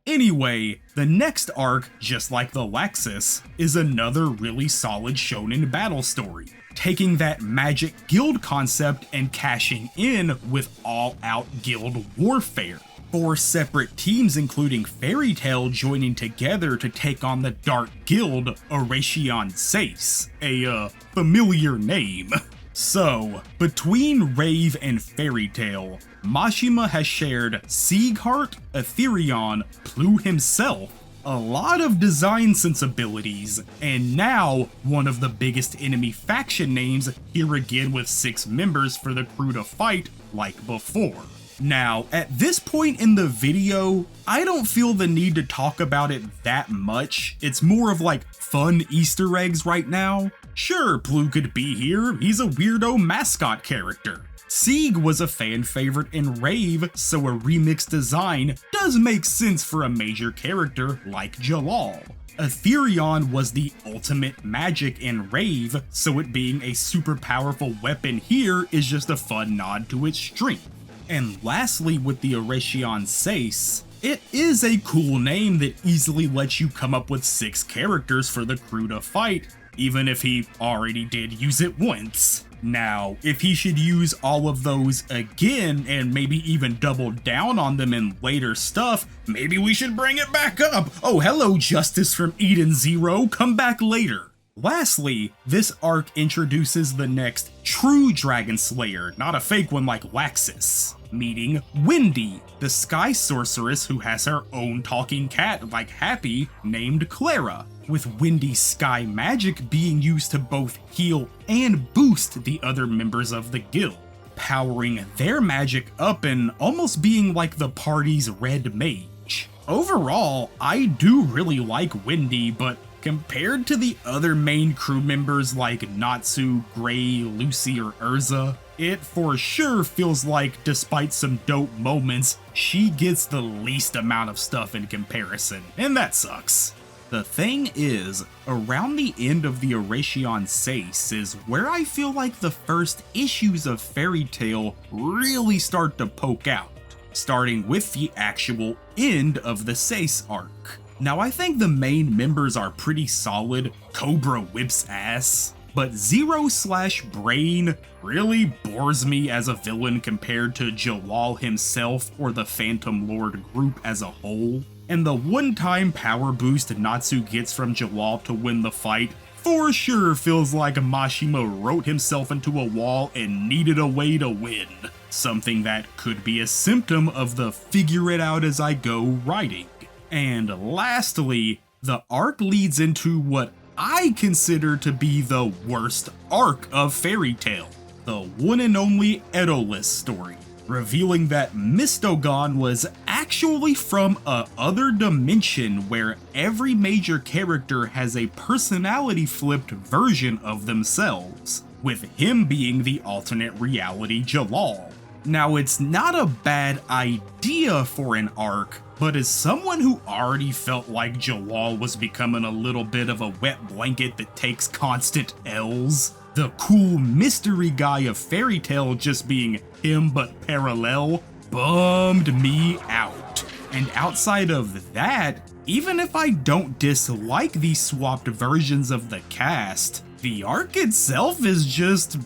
Anyway, the next arc, just like the Laxus, is another really solid shonen battle story, taking that magic guild concept and cashing in with all-out guild warfare. 4 separate teams including Fairy Tail joining together to take on the dark guild Oration Seis, a familiar name. So, between Rave and Fairy Tail, Mashima has shared Sieghart, Aetherion, Plu himself, a lot of design sensibilities, and now one of the biggest enemy faction names here again with 6 members for the crew to fight like before. Now, at this point in the video, I don't feel the need to talk about it that much. It's more of like fun Easter eggs right now. Sure, Plu could be here, he's a weirdo mascot character. Sieg was a fan favorite in Rave, so a remixed design does make sense for a major character like Jalal. Aetherion was the ultimate magic in Rave, so it being a super powerful weapon here is just a fun nod to its strength. And lastly, with the Oration Seis, it is a cool name that easily lets you come up with 6 characters for the crew to fight, even if he already did use it once. Now, if he should use all of those again and maybe even double down on them in later stuff, maybe we should bring it back up. Oh, hello, Justice from Eden Zero, come back later. Lastly, this arc introduces the next true Dragon Slayer, not a fake one like Laxus, meeting Wendy, the Sky Sorceress who has her own talking cat like Happy named Clara, with Wendy's sky magic being used to both heal and boost the other members of the guild, powering their magic up and almost being like the party's red mage. Overall, I do really like Wendy, but compared to the other main crew members like Natsu, Gray, Lucy, or Urza, it for sure feels like, despite some dope moments, she gets the least amount of stuff in comparison, and that sucks. The thing is, around the end of the Oration Seis is where I feel like the first issues of Fairy Tail really start to poke out, starting with the actual end of the Seis arc. Now I think the main members are pretty solid, Cobra whips ass, but Zero/Brain really bores me as a villain compared to Jalal himself or the Phantom Lord group as a whole. And the one-time power boost Natsu gets from Jalal to win the fight for sure feels like Mashima wrote himself into a wall and needed a way to win. Something that could be a symptom of the figure it out as I go writing. And lastly, the arc leads into what I consider to be the worst arc of Fairy Tail, the one and only Edolus story, revealing that Mistogon was actually from a other dimension where every major character has a personality flipped version of themselves, with him being the alternate reality Jalal. Now it's not a bad idea for an arc, but as someone who already felt like Jalal was becoming a little bit of a wet blanket that takes constant L's, the cool mystery guy of Fairy Tail just being him but parallel bummed me out. And outside of that, even if I don't dislike these swapped versions of the cast, the arc itself is just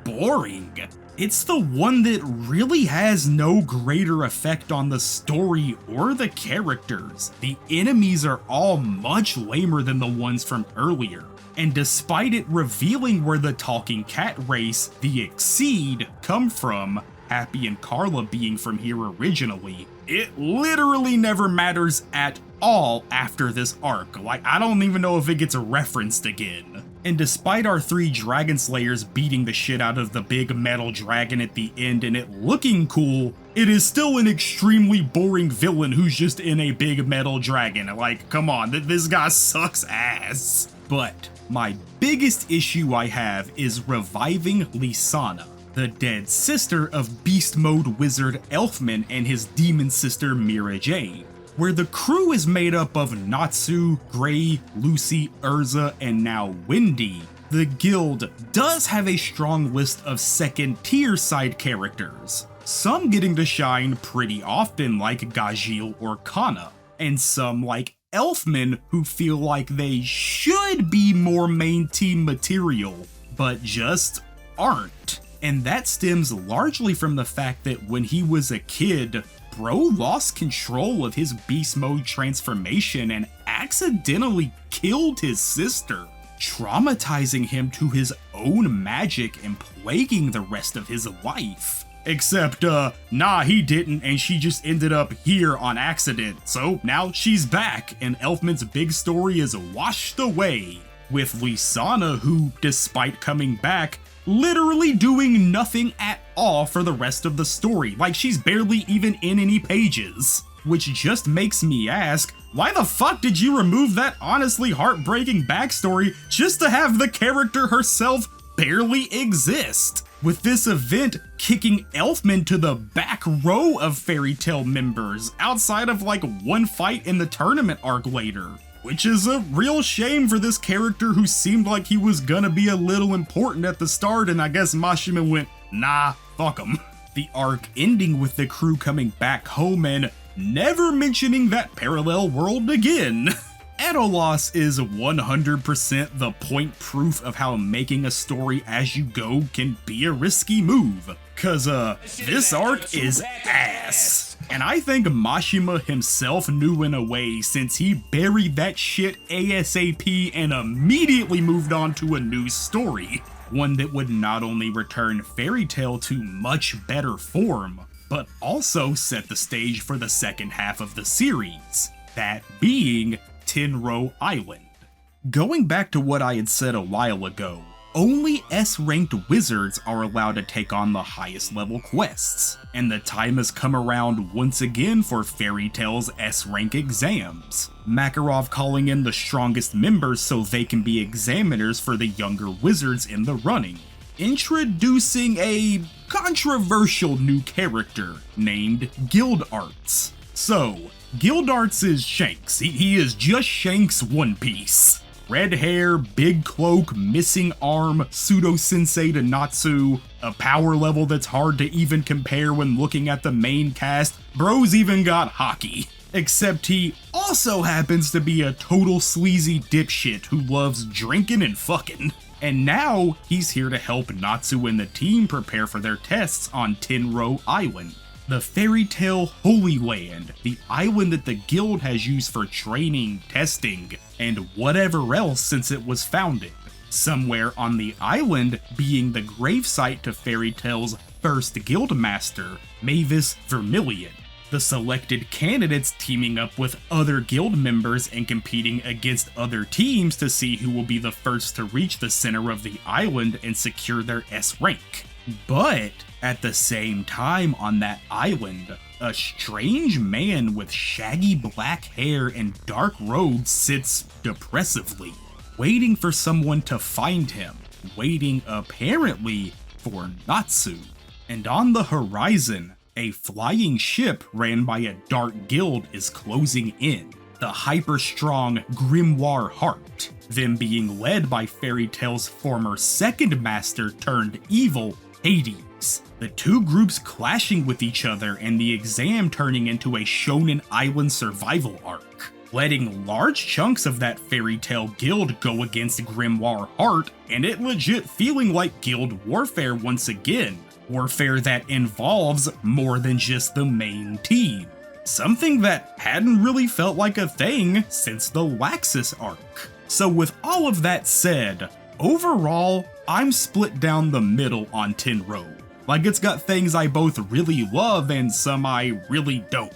boring. It's the one that really has no greater effect on the story or the characters. The enemies are all much lamer than the ones from earlier. And despite it revealing where the talking cat race, the Exceed, come from, Happy and Carla being from here originally, it literally never matters at all after this arc. Like, I don't even know if it gets referenced again. And despite our 3 Dragon Slayers beating the shit out of the big metal dragon at the end and it looking cool, it is still an extremely boring villain who's just in a big metal dragon. Like, come on, this guy sucks ass. But my biggest issue I have is reviving Lisanna, the dead sister of Beast Mode Wizard Elfman and his demon sister Mira Jade, where the crew is made up of Natsu, Gray, Lucy, Urza, and now Wendy. The guild does have a strong list of second tier side characters, some getting to shine pretty often like Gajil or Kana, and some like Elfman who feel like they should be more main team material, but just aren't. And that stems largely from the fact that when he was a kid, bro lost control of his beast mode transformation and accidentally killed his sister, traumatizing him to his own magic and plaguing the rest of his life. Except, nah, he didn't, and she just ended up here on accident, so now she's back, and Elfman's big story is washed away, with Lisanna who, despite coming back, literally doing nothing at all for the rest of the story, like she's barely even in any pages. Which just makes me ask, why the fuck did you remove that honestly heartbreaking backstory just to have the character herself barely exist? With this event kicking Elfman to the back row of Fairy Tail members, outside of like one fight in the tournament arc later. Which is a real shame for this character who seemed like he was gonna be a little important at the start, and I guess Mashima went, nah, fuck him. The arc ending with the crew coming back home and never mentioning that parallel world again. Edolos is 100% the point proof of how making a story as you go can be a risky move. Cause this arc is ass. And I think Mashima himself knew in a way, since he buried that shit ASAP and immediately moved on to a new story. One that would not only return Fairy Tail to much better form, but also set the stage for the second half of the series, that being Tenro Island. Going back to what I had said a while ago, only S-ranked wizards are allowed to take on the highest level quests, and the time has come around once again for Fairy Tail's S-rank exams, Makarov calling in the strongest members so they can be examiners for the younger wizards in the running, introducing a controversial new character named Guild Arts. So, Guild Arts is Shanks. He is just Shanks One Piece. Red hair, big cloak, missing arm, pseudo-sensei to Natsu, a power level that's hard to even compare when looking at the main cast. Bro's even got hockey. Except he also happens to be a total sleazy dipshit who loves drinking and fucking. And now he's here to help Natsu and the team prepare for their tests on Tenro Island, the Fairy Tail Holy Land, the island that the guild has used for training, testing, and whatever else since it was founded. Somewhere on the island being the gravesite to Fairy Tail's first guild master, Mavis Vermilion. The selected candidates teaming up with other guild members and competing against other teams to see who will be the first to reach the center of the island and secure their S rank. But at the same time on that island, a strange man with shaggy black hair and dark robes sits depressively, waiting for someone to find him, waiting apparently for Natsu. And on the horizon, a flying ship ran by a dark guild is closing in, the hyper-strong Grimoire Heart, them being led by Fairy Tail's former second master turned evil, Hades. The two groups clashing with each other and the exam turning into a Shonen Island survival arc, letting large chunks of that Fairy Tail guild go against Grimoire Heart and it legit feeling like guild warfare once again. warfare that involves more than just the main team. Something that hadn't really felt like a thing since the Laxus arc. So with all of that said, overall, I'm split down the middle on Tenro. Like, it's got things I both really love and some I really don't.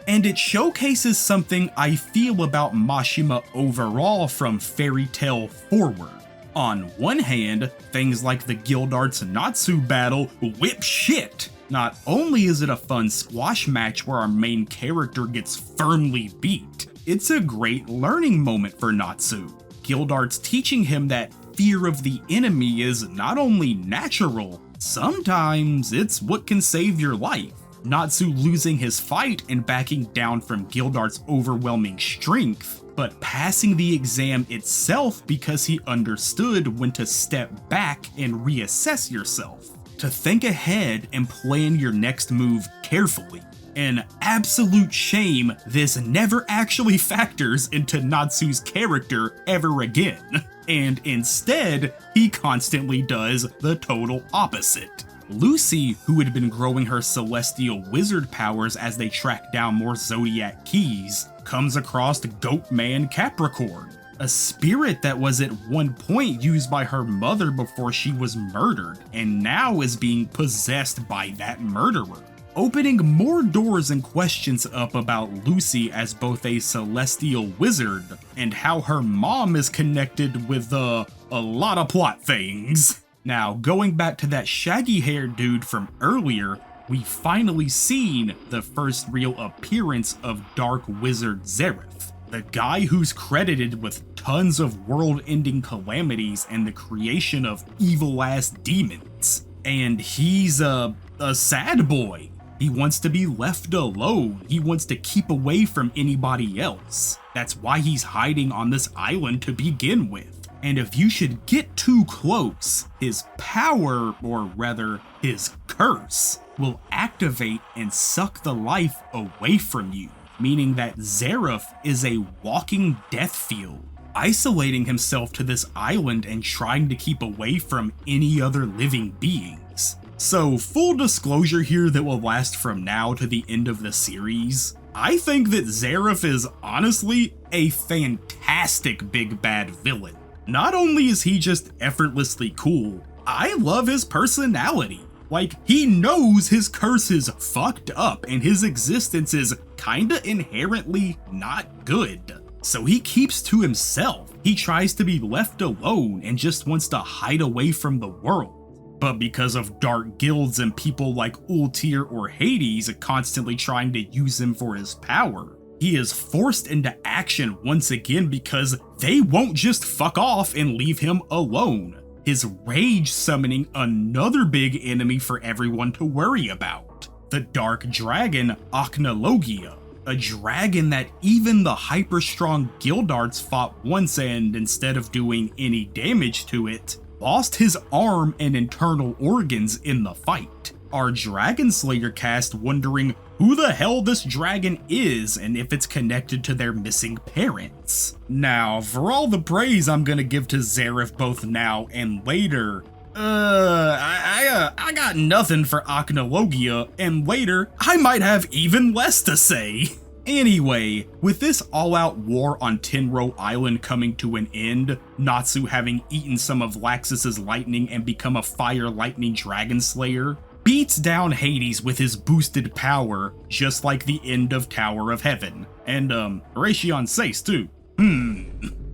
And it showcases something I feel about Mashima overall from Fairy Tail forward. On one hand, things like the Guildarts Natsu battle whip shit. Not only is it a fun squash match where our main character gets firmly beat, it's a great learning moment for Natsu. Guildarts teaching him that fear of the enemy is not only natural, sometimes it's what can save your life. Natsu losing his fight and backing down from Guildart's overwhelming strength, but passing the exam itself because he understood when to step back and reassess yourself, to think ahead and plan your next move carefully. An absolute shame this never actually factors into Natsu's character ever again, and instead, he constantly does the total opposite. Lucy, who had been growing her celestial wizard powers as they track down more zodiac keys, comes across Goatman Capricorn, a spirit that was at one point used by her mother before she was murdered, and now is being possessed by that murderer, opening more doors and questions up about Lucy as both a celestial wizard and how her mom is connected with a lot of plot things. Now, going back to that shaggy-haired dude from earlier, we finally seen the first real appearance of Dark Wizard Zereth, the guy who's credited with tons of world-ending calamities and the creation of evil-ass demons. And he's a sad boy. He wants to be left alone. He wants to keep away from anybody else. That's why he's hiding on this island to begin with. And if you should get too close, his power, or rather, his curse, will activate and suck the life away from you, meaning that Zereth is a walking death field, isolating himself to this island and trying to keep away from any other living beings. So, full disclosure here that will last from now to the end of the series, I think that Zereth is honestly a fantastic big bad villain. Not only is he just effortlessly cool, I love his personality. Like, he knows his curse is fucked up and his existence is kinda inherently not good. So he keeps to himself. He tries to be left alone and just wants to hide away from the world. But because of dark guilds and people like Ultir or Hades constantly trying to use him for his power, he is forced into action once again because they won't just fuck off and leave him alone. His rage summoning another big enemy for everyone to worry about. The dark dragon Aknologia, a dragon that even the hyper-strong Guildarts fought once and instead of doing any damage to it, lost his arm and internal organs in the fight. Our Dragon Slayer cast wondering who the hell this dragon is and if it's connected to their missing parents. Now, for all the praise I'm gonna give to Zereth both now and later, I got nothing for Aknologia, and later, I might have even less to say. Anyway, with this all-out war on Tenro Island coming to an end, Natsu having eaten some of Laxus's lightning and become a fire lightning dragon slayer, beats down Hades with his boosted power, just like the end of Tower of Heaven. And, Horatio Sace too.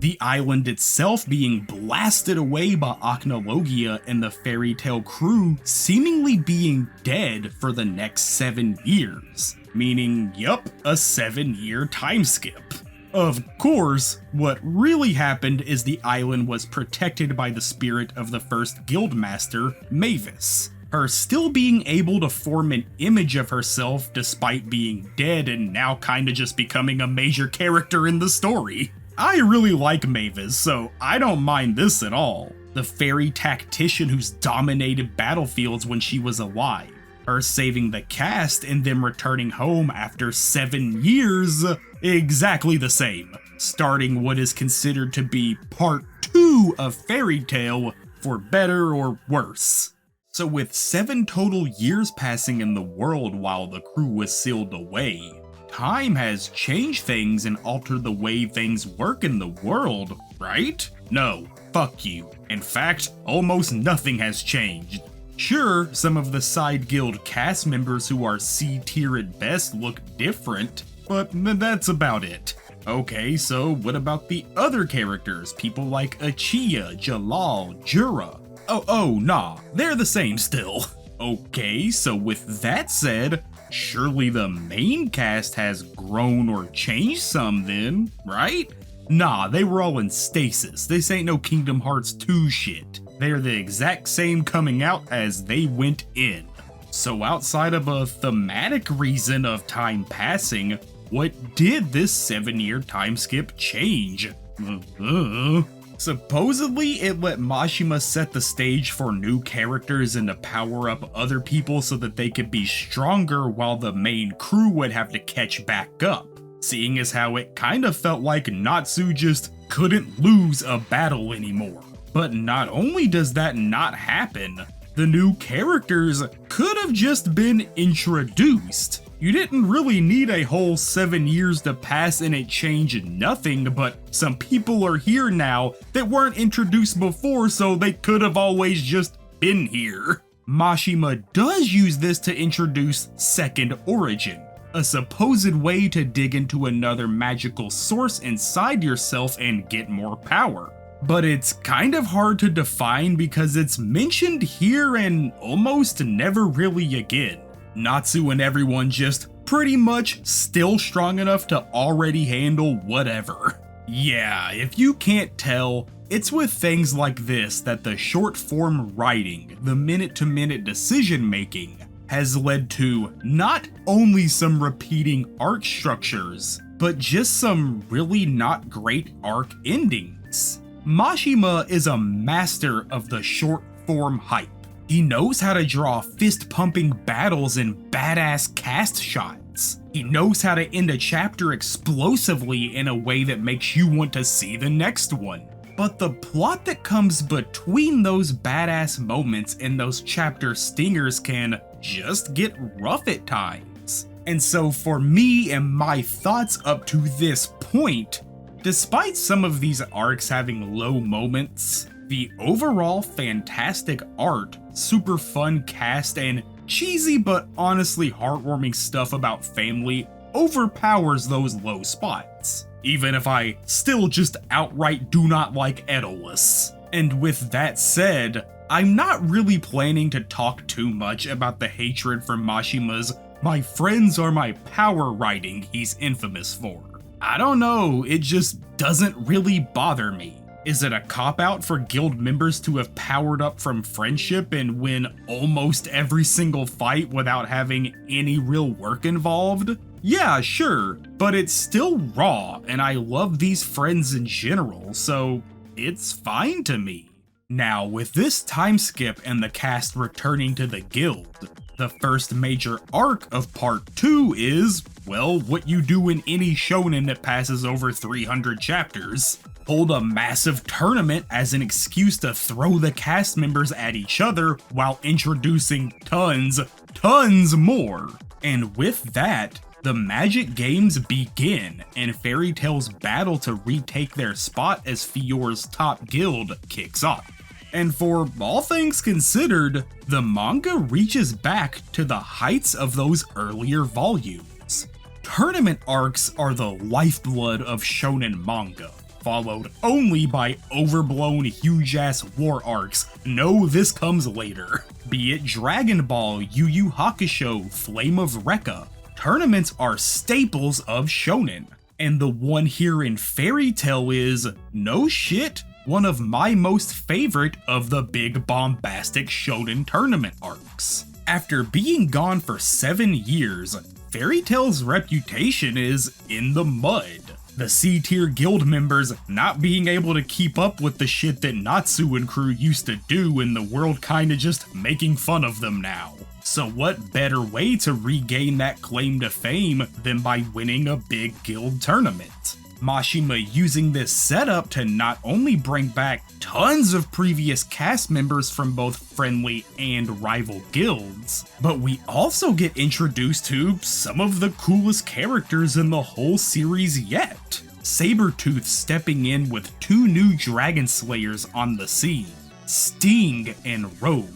The island itself being blasted away by Aknologia and the Fairy Tail crew seemingly being dead for the next 7 years. Meaning, yup, a 7-year time skip. Of course, what really happened is the island was protected by the spirit of the first guild master, Mavis. Her still being able to form an image of herself despite being dead and now kinda just becoming a major character in the story. I really like Mavis, so I don't mind this at all. The fairy tactician who's dominated battlefields when she was alive. Her saving the cast and them returning home after 7 years, exactly the same. Starting what is considered to be part 2 of Fairy Tail, for better or worse. So with 7 total years passing in the world while the crew was sealed away, time has changed things and altered the way things work in the world, right? No, fuck you. In fact, almost nothing has changed. Sure, some of the side guild cast members who are C tier at best look different, but that's about it. Okay, so what about the other characters? People like Achiya, Jalal, Jura. Oh, nah, they're the same still. Okay, so with that said, surely the main cast has grown or changed some then, right? Nah, they were all in stasis. This ain't no Kingdom Hearts 2 shit. They're the exact same coming out as they went in. So outside of a thematic reason of time passing, what did this 7-year time skip change? Supposedly, it let Mashima set the stage for new characters and to power up other people so that they could be stronger while the main crew would have to catch back up. Seeing as how it kind of felt like Natsu just couldn't lose a battle anymore. But not only does that not happen, the new characters could have just been introduced. You didn't really need a whole 7 years to pass and it changed nothing, but some people are here now that weren't introduced before, so they could have always just been here. Mashima does use this to introduce Second Origin, a supposed way to dig into another magical source inside yourself and get more power. But it's kind of hard to define because it's mentioned here and almost never really again. Natsu and everyone just pretty much still strong enough to already handle whatever. Yeah, if you can't tell, it's with things like this that the short form writing, the minute-to-minute decision making, has led to not only some repeating arc structures, but just some really not great arc endings. Mashima is a master of the short form hype. He knows how to draw fist-pumping battles and badass cast shots. He knows how to end a chapter explosively in a way that makes you want to see the next one. But the plot that comes between those badass moments and those chapter stingers can just get rough at times. And so for me and my thoughts up to this point, despite some of these arcs having low moments, the overall fantastic art, super fun cast, and cheesy but honestly heartwarming stuff about family overpowers those low spots, even if I still just outright do not like Edolus. And with that said, I'm not really planning to talk too much about the hatred for Mashima's "my friends are my power" writing he's infamous for. I don't know, it just doesn't really bother me. Is it a cop-out for guild members to have powered up from friendship and win almost every single fight without having any real work involved? Yeah, sure, but it's still raw, and I love these friends in general, so it's fine to me. Now, with this time skip and the cast returning to the guild, the first major arc of part 2 is, well, what you do in any shonen that passes over 300 chapters. Hold a massive tournament as an excuse to throw the cast members at each other while introducing tons more. And with that, the magic games begin and Fairy Tail's battle to retake their spot as Fior's top guild kicks off. And for all things considered, the manga reaches back to the heights of those earlier volumes. Tournament arcs are the lifeblood of shonen manga, followed only by overblown huge-ass war arcs. No, this comes later. Be it Dragon Ball, Yu Yu Hakusho, Flame of Recca, tournaments are staples of shonen. And the one here in Fairy Tail is, no shit, one of my most favorite of the big bombastic shonen tournament arcs. After being gone for 7 years, Fairy Tail's reputation is in the mud. The C-tier guild members not being able to keep up with the shit that Natsu and crew used to do, and the world kinda just making fun of them now. So what better way to regain that claim to fame than by winning a big guild tournament? Mashima using this setup to not only bring back tons of previous cast members from both friendly and rival guilds, but we also get introduced to some of the coolest characters in the whole series yet. Sabretooth stepping in with 2 new Dragon Slayers on the scene, Sting and Rogue,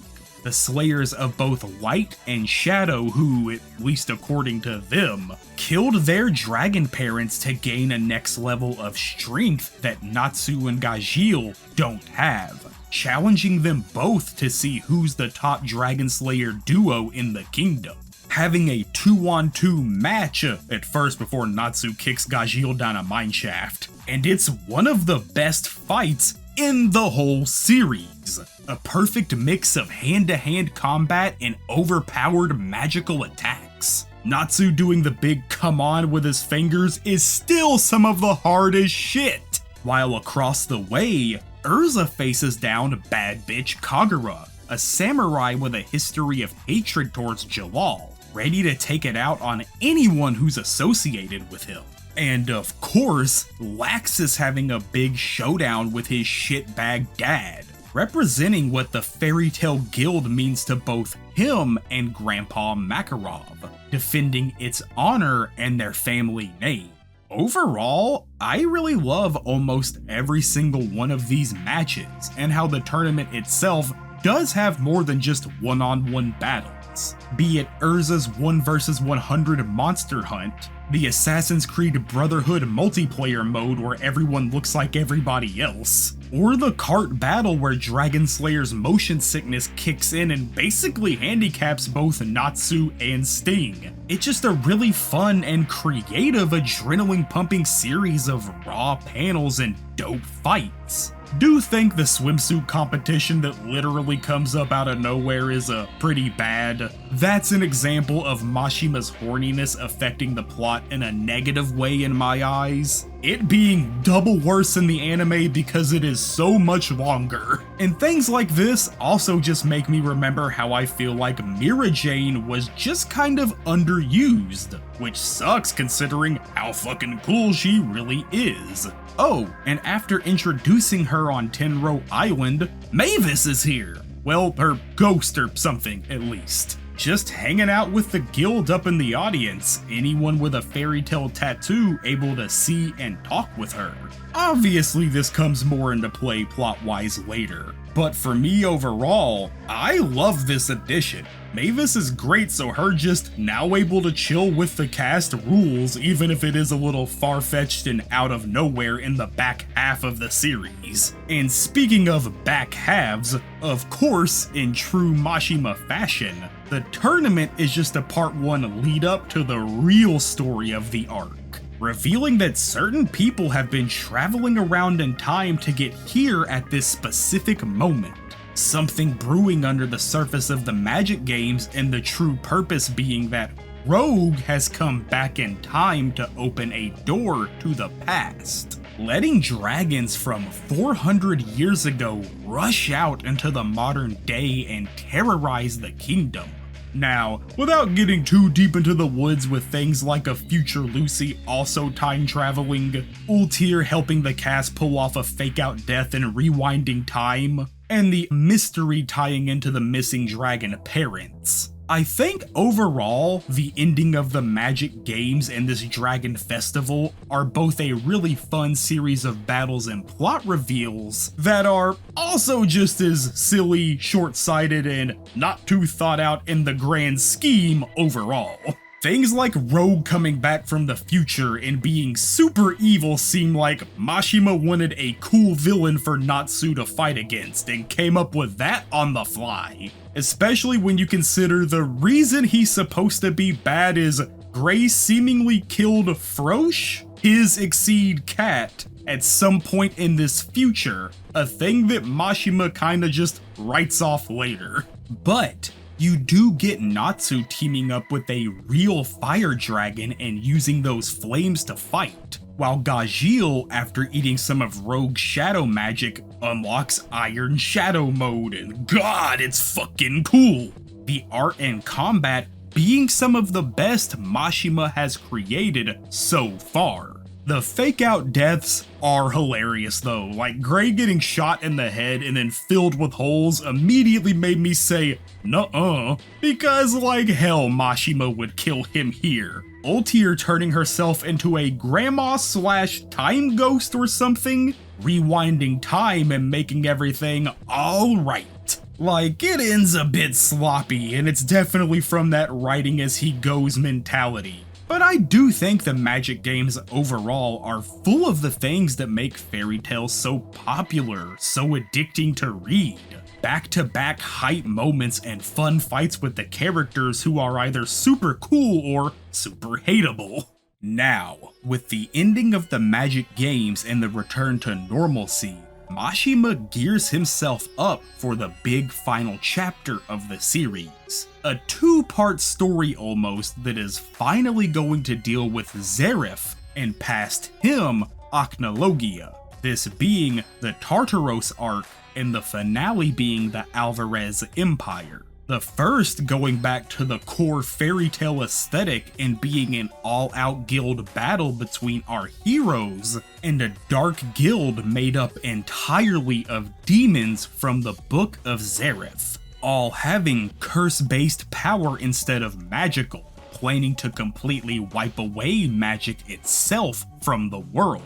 the slayers of both Light and Shadow who, at least according to them, killed their dragon parents to gain a next level of strength that Natsu and Gajeel don't have, challenging them both to see who's the top Dragon Slayer duo in the kingdom. Having a 2-on-2 match at first before Natsu kicks Gajeel down a mineshaft, and it's one of the best fights in the whole series. A perfect mix of hand-to-hand combat and overpowered magical attacks. Natsu doing the big come on with his fingers is still some of the hardest shit. While across the way, Urza faces down bad bitch Kagura, a samurai with a history of hatred towards Jalal, ready to take it out on anyone who's associated with him. And of course, Lax is having a big showdown with his shitbag dad, representing what the Fairy Tail Guild means to both him and Grandpa Makarov, defending its honor and their family name. Overall, I really love almost every single one of these matches, and how the tournament itself does have more than just one-on-one battles. Be it Urza's 1 vs 100 monster hunt, the Assassin's Creed Brotherhood multiplayer mode where everyone looks like everybody else, or the cart battle where Dragon Slayer's motion sickness kicks in and basically handicaps both Natsu and Sting. It's just a really fun and creative adrenaline pumping series of raw panels and dope fights. Do think the swimsuit competition that literally comes up out of nowhere is pretty bad. That's an example of Mashima's horniness affecting the plot in a negative way in my eyes, it being double worse in the anime because it is so much longer. And things like this also just make me remember how I feel like Mira Jane was just kind of underused, which sucks considering how fucking cool she really is. Oh, and after introducing her on Tenro Island, Mavis is here. Well, her ghost or something, at least. Just hanging out with the guild up in the audience, anyone with a fairy tale tattoo able to see and talk with her. Obviously this comes more into play plot-wise later, but for me overall, I love this addition. Mavis is great, so her just now able to chill with the cast rules, even if it is a little far-fetched and out of nowhere in the back half of the series. And speaking of back halves, of course, in true Mashima fashion, the tournament is just a part 1 lead up to the real story of the arc, revealing that certain people have been traveling around in time to get here at this specific moment. Something brewing under the surface of the magic games, and the true purpose being that Rogue has come back in time to open a door to the past, letting dragons from 400 years ago rush out into the modern day and terrorize the kingdom. Now, without getting too deep into the woods with things like a future Lucy also time traveling, Ultir helping the cast pull off a fake out death and rewinding time, and the mystery tying into the missing dragon parents, I think overall, the ending of the magic games and this dragon festival are both a really fun series of battles and plot reveals that are also just as silly, short-sighted, and not too thought out in the grand scheme overall. Things like Rogue coming back from the future and being super evil seem like Mashima wanted a cool villain for Natsu to fight against and came up with that on the fly. Especially when you consider the reason he's supposed to be bad is Gray seemingly killed Frosh, his Exceed cat, at some point in this future, a thing that Mashima kinda just writes off later. But you do get Natsu teaming up with a real fire dragon and using those flames to fight, while Gajeel, after eating some of Rogue's shadow magic, unlocks Iron Shadow mode, and god, it's fucking cool! The art and combat being some of the best Mashima has created so far. The fake out deaths are hilarious though, like Gray getting shot in the head and then filled with holes immediately made me say, nuh-uh, because like hell Mashima would kill him here. Ultier turning herself into a grandma / time ghost or something, rewinding time and making everything alright. Like, it ends a bit sloppy and it's definitely from that writing as he goes mentality. But I do think the Magic games overall are full of the things that make fairy tales so popular, so addicting to read. Back-to-back hype moments and fun fights with the characters who are either super cool or super hateable. Now, with the ending of the Magic games and the return to normalcy, Mashima gears himself up for the big final chapter of the series. A two-part story almost that is finally going to deal with Zeref and past him, Acnologia. This being the Tartaros arc and the finale being the Alvarez Empire. The first going back to the core fairy tale aesthetic and being an all-out guild battle between our heroes and a dark guild made up entirely of demons from the Book of Zeref, all having curse-based power instead of magical, planning to completely wipe away magic itself from the world,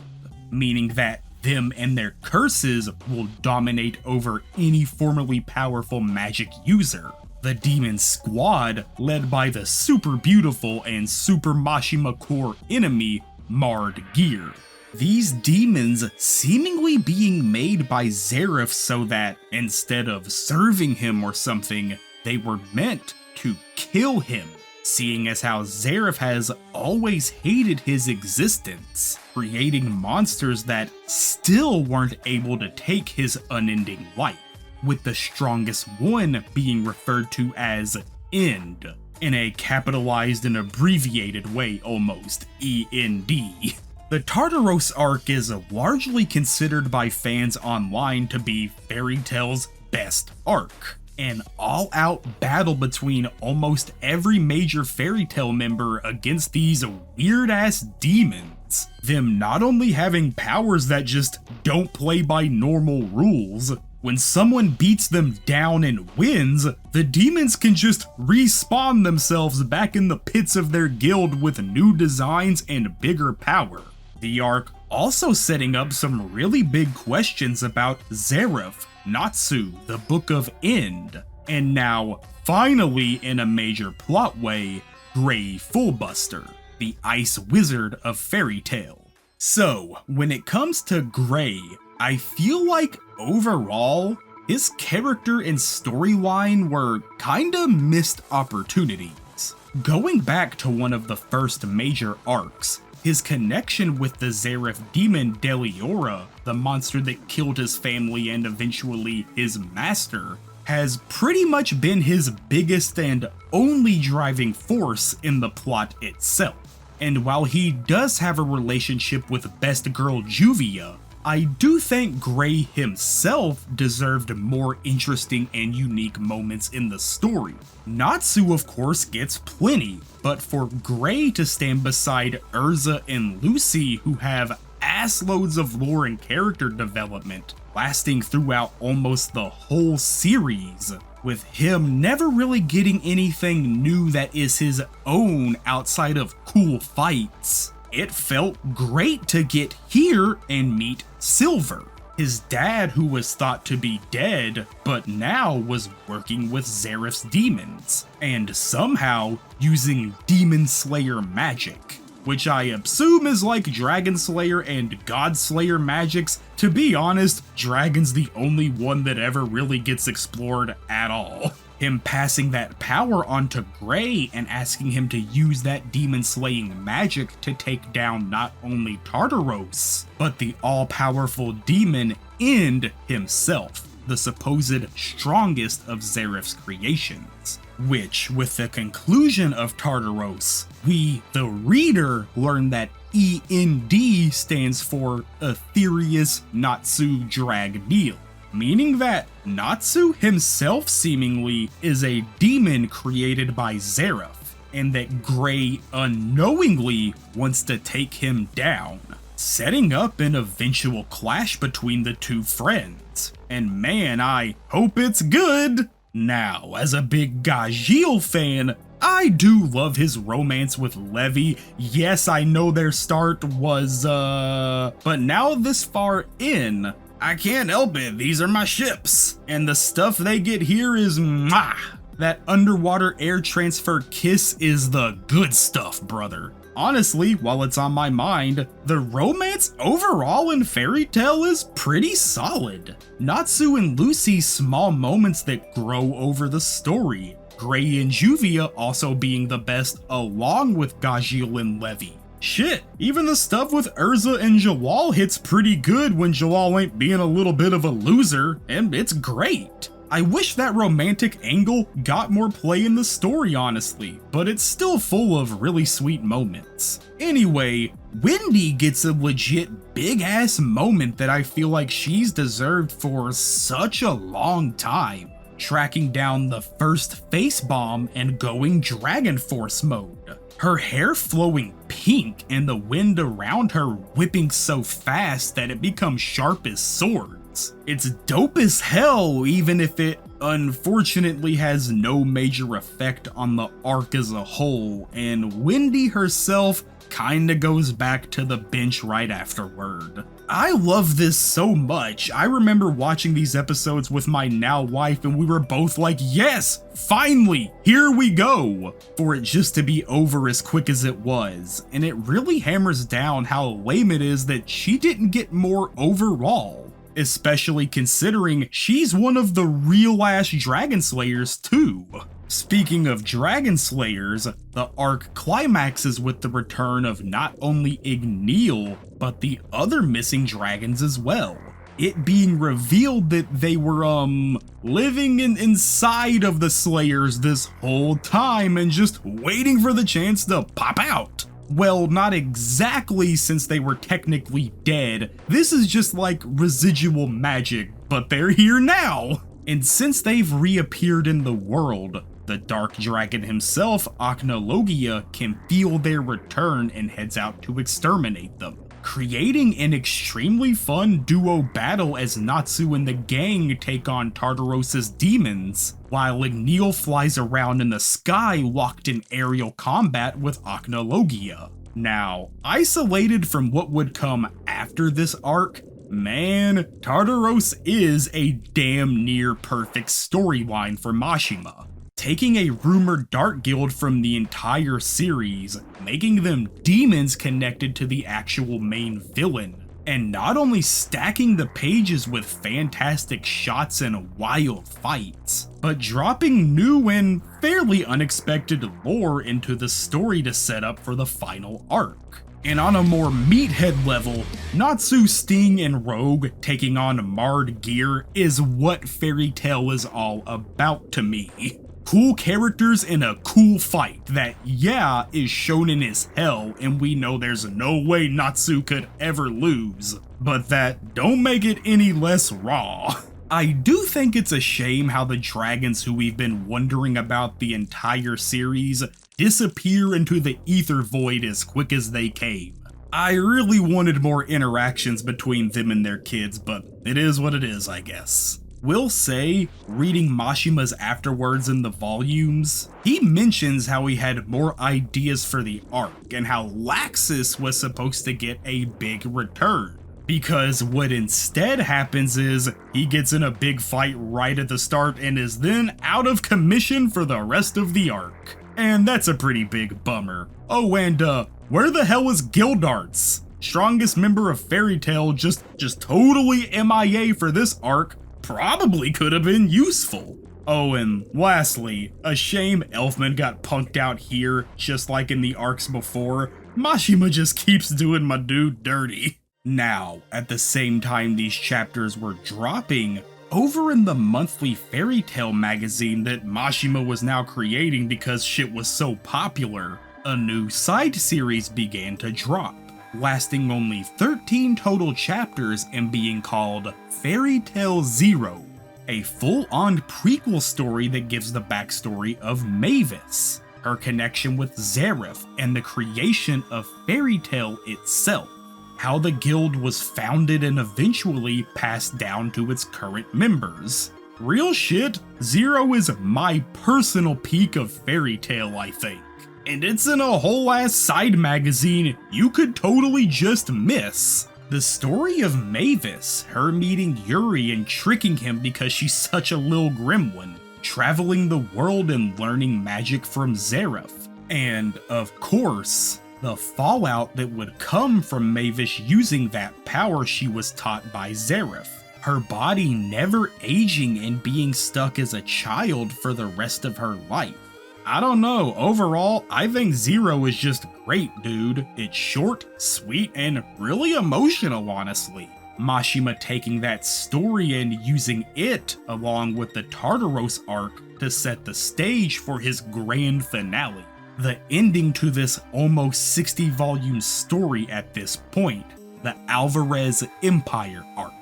meaning that them and their curses will dominate over any formerly powerful magic user. The Demon Squad, led by the super beautiful and super Mashima core enemy, Marred Gear. These demons seemingly being made by Zeref so that, instead of serving him or something, they were meant to kill him, seeing as how Zeref has always hated his existence, creating monsters that still weren't able to take his unending life, with the strongest one being referred to as End, in a capitalized and abbreviated way almost, END. The Tartaros arc is largely considered by fans online to be Fairy Tail's best arc. An all-out battle between almost every major Fairy Tail member against these weird-ass demons. Them not only having powers that just don't play by normal rules, when someone beats them down and wins, the demons can just respawn themselves back in the pits of their guild with new designs and bigger power. The arc also setting up some really big questions about Zeref, Natsu, the Book of End, and now, finally in a major plot way, Gray Fullbuster, the Ice Wizard of Fairy Tail. So, when it comes to Gray, I feel like overall, his character and storyline were kinda missed opportunities. Going back to one of the first major arcs, his connection with the Zeref demon Deliora, the monster that killed his family and eventually his master, has pretty much been his biggest and only driving force in the plot itself. And while he does have a relationship with best girl Juvia, I do think Gray himself deserved more interesting and unique moments in the story. Natsu of course gets plenty, but for Gray to stand beside Urza and Lucy, who have assloads of lore and character development, lasting throughout almost the whole series, with him never really getting anything new that is his own outside of cool fights. It felt great to get here and meet Silver, his dad who was thought to be dead, but now was working with Zeref's demons, and somehow using Demon Slayer magic, which I assume is like Dragon Slayer and God Slayer magics. To be honest, Dragon's the only one that ever really gets explored at all. Him passing that power onto Gray and asking him to use that demon slaying magic to take down not only Tartaros, but the all-powerful demon End himself, the supposed strongest of Zeref's creations. Which, with the conclusion of Tartaros, we, the reader, learn that END stands for Aetherius Natsu Drag Deal, meaning that Natsu himself seemingly is a demon created by Zeref, and that Gray unknowingly wants to take him down. setting up an eventual clash between the two friends. And man, I hope it's good! Now, as a big Gajeel fan, I do love his romance with Levi. Yes, I know their start was, but now this far in, I can't help it, these are my ships. And the stuff they get here is mwah! That underwater air transfer kiss is the good stuff, brother. Honestly, while it's on my mind, the romance overall in Fairy Tail is pretty solid. Natsu and Lucy's small moments that grow over the story. Gray and Juvia also being the best along with Gajeel and Levi. Shit, even the stuff with Urza and Jawal hits pretty good when Jawal ain't being a little bit of a loser, and it's great. I wish that romantic angle got more play in the story, honestly, but it's still full of really sweet moments. Anyway, Wendy gets a legit big-ass moment that I feel like she's deserved for such a long time, tracking down the first face bomb and going Dragon Force mode. Her hair flowing pink and the wind around her whipping so fast that it becomes sharp as swords. It's dope as hell, even if it unfortunately has no major effect on the arc as a whole, and Wendy herself kinda goes back to the bench right afterward. I love this so much. I remember watching these episodes with my now wife and we were both like, yes, finally, here we go, for it just to be over as quick as it was. And it really hammers down how lame it is that she didn't get more overall, especially considering she's one of the real ass Dragon Slayers too. Speaking of Dragon Slayers, the arc climaxes with the return of not only Igneel, but the other missing dragons as well. It being revealed that they were, living inside of the Slayers this whole time and just waiting for the chance to pop out. Well, not exactly, since they were technically dead. This is just like residual magic, but they're here now. And since they've reappeared in the world, the Dark Dragon himself, Aknologia, can feel their return and heads out to exterminate them, creating an extremely fun duo battle as Natsu and the gang take on Tartaros's demons, while Igneel flies around in the sky locked in aerial combat with Aknologia. Now, isolated from what would come after this arc, man, Tartaros is a damn near perfect storyline for Mashima, taking a rumored Dark Guild from the entire series, making them demons connected to the actual main villain, and not only stacking the pages with fantastic shots and wild fights, but dropping new and fairly unexpected lore into the story to set up for the final arc. And on a more meathead level, Natsu, Sting, and Rogue taking on Marred Gear is what Fairy Tail is all about to me. Cool characters in a cool fight that, yeah, is shonen as hell, and we know there's no way Natsu could ever lose, but that don't make it any less raw. I do think it's a shame how the dragons who we've been wondering about the entire series disappear into the ether void as quick as they came. I really wanted more interactions between them and their kids, but it is what it is, I guess. Will say, reading Mashima's afterwards in the volumes, he mentions how he had more ideas for the arc and how Laxus was supposed to get a big return. Because what instead happens is he gets in a big fight right at the start and is then out of commission for the rest of the arc. And that's a pretty big bummer. Oh, and where the hell is Gildarts? Strongest member of Fairy Tail just totally MIA for this arc. Probably could have been useful. Oh, and lastly, a shame Elfman got punked out here, just like in the arcs before. Mashima just keeps doing my dude dirty. Now, at the same time these chapters were dropping, over in the monthly Fairy Tail magazine that Mashima was now creating because shit was so popular, a new side series began to drop, lasting only 13 total chapters and being called Fairy Tail Zero, a full-on prequel story that gives the backstory of Mavis, her connection with Zareth, and the creation of Fairy Tail itself. how the guild was founded and eventually passed down to its current members. Real shit, Zero is my personal peak of Fairy Tail, I think. And it's in a whole ass side magazine you could totally just miss. The story of Mavis, her meeting Yuri and tricking him because she's such a little gremlin, traveling the world and learning magic from Zeref. And, of course, the fallout that would come from Mavis using that power she was taught by Zeref. Her body never aging and being stuck as a child for the rest of her life. I don't know, overall, I think Zero is just great, dude. It's short, sweet, and really emotional, honestly. Mashima taking that story and using it along with the Tartaros arc to set the stage for his grand finale. The ending to this almost 60-volume story at this point, the Alvarez Empire arc.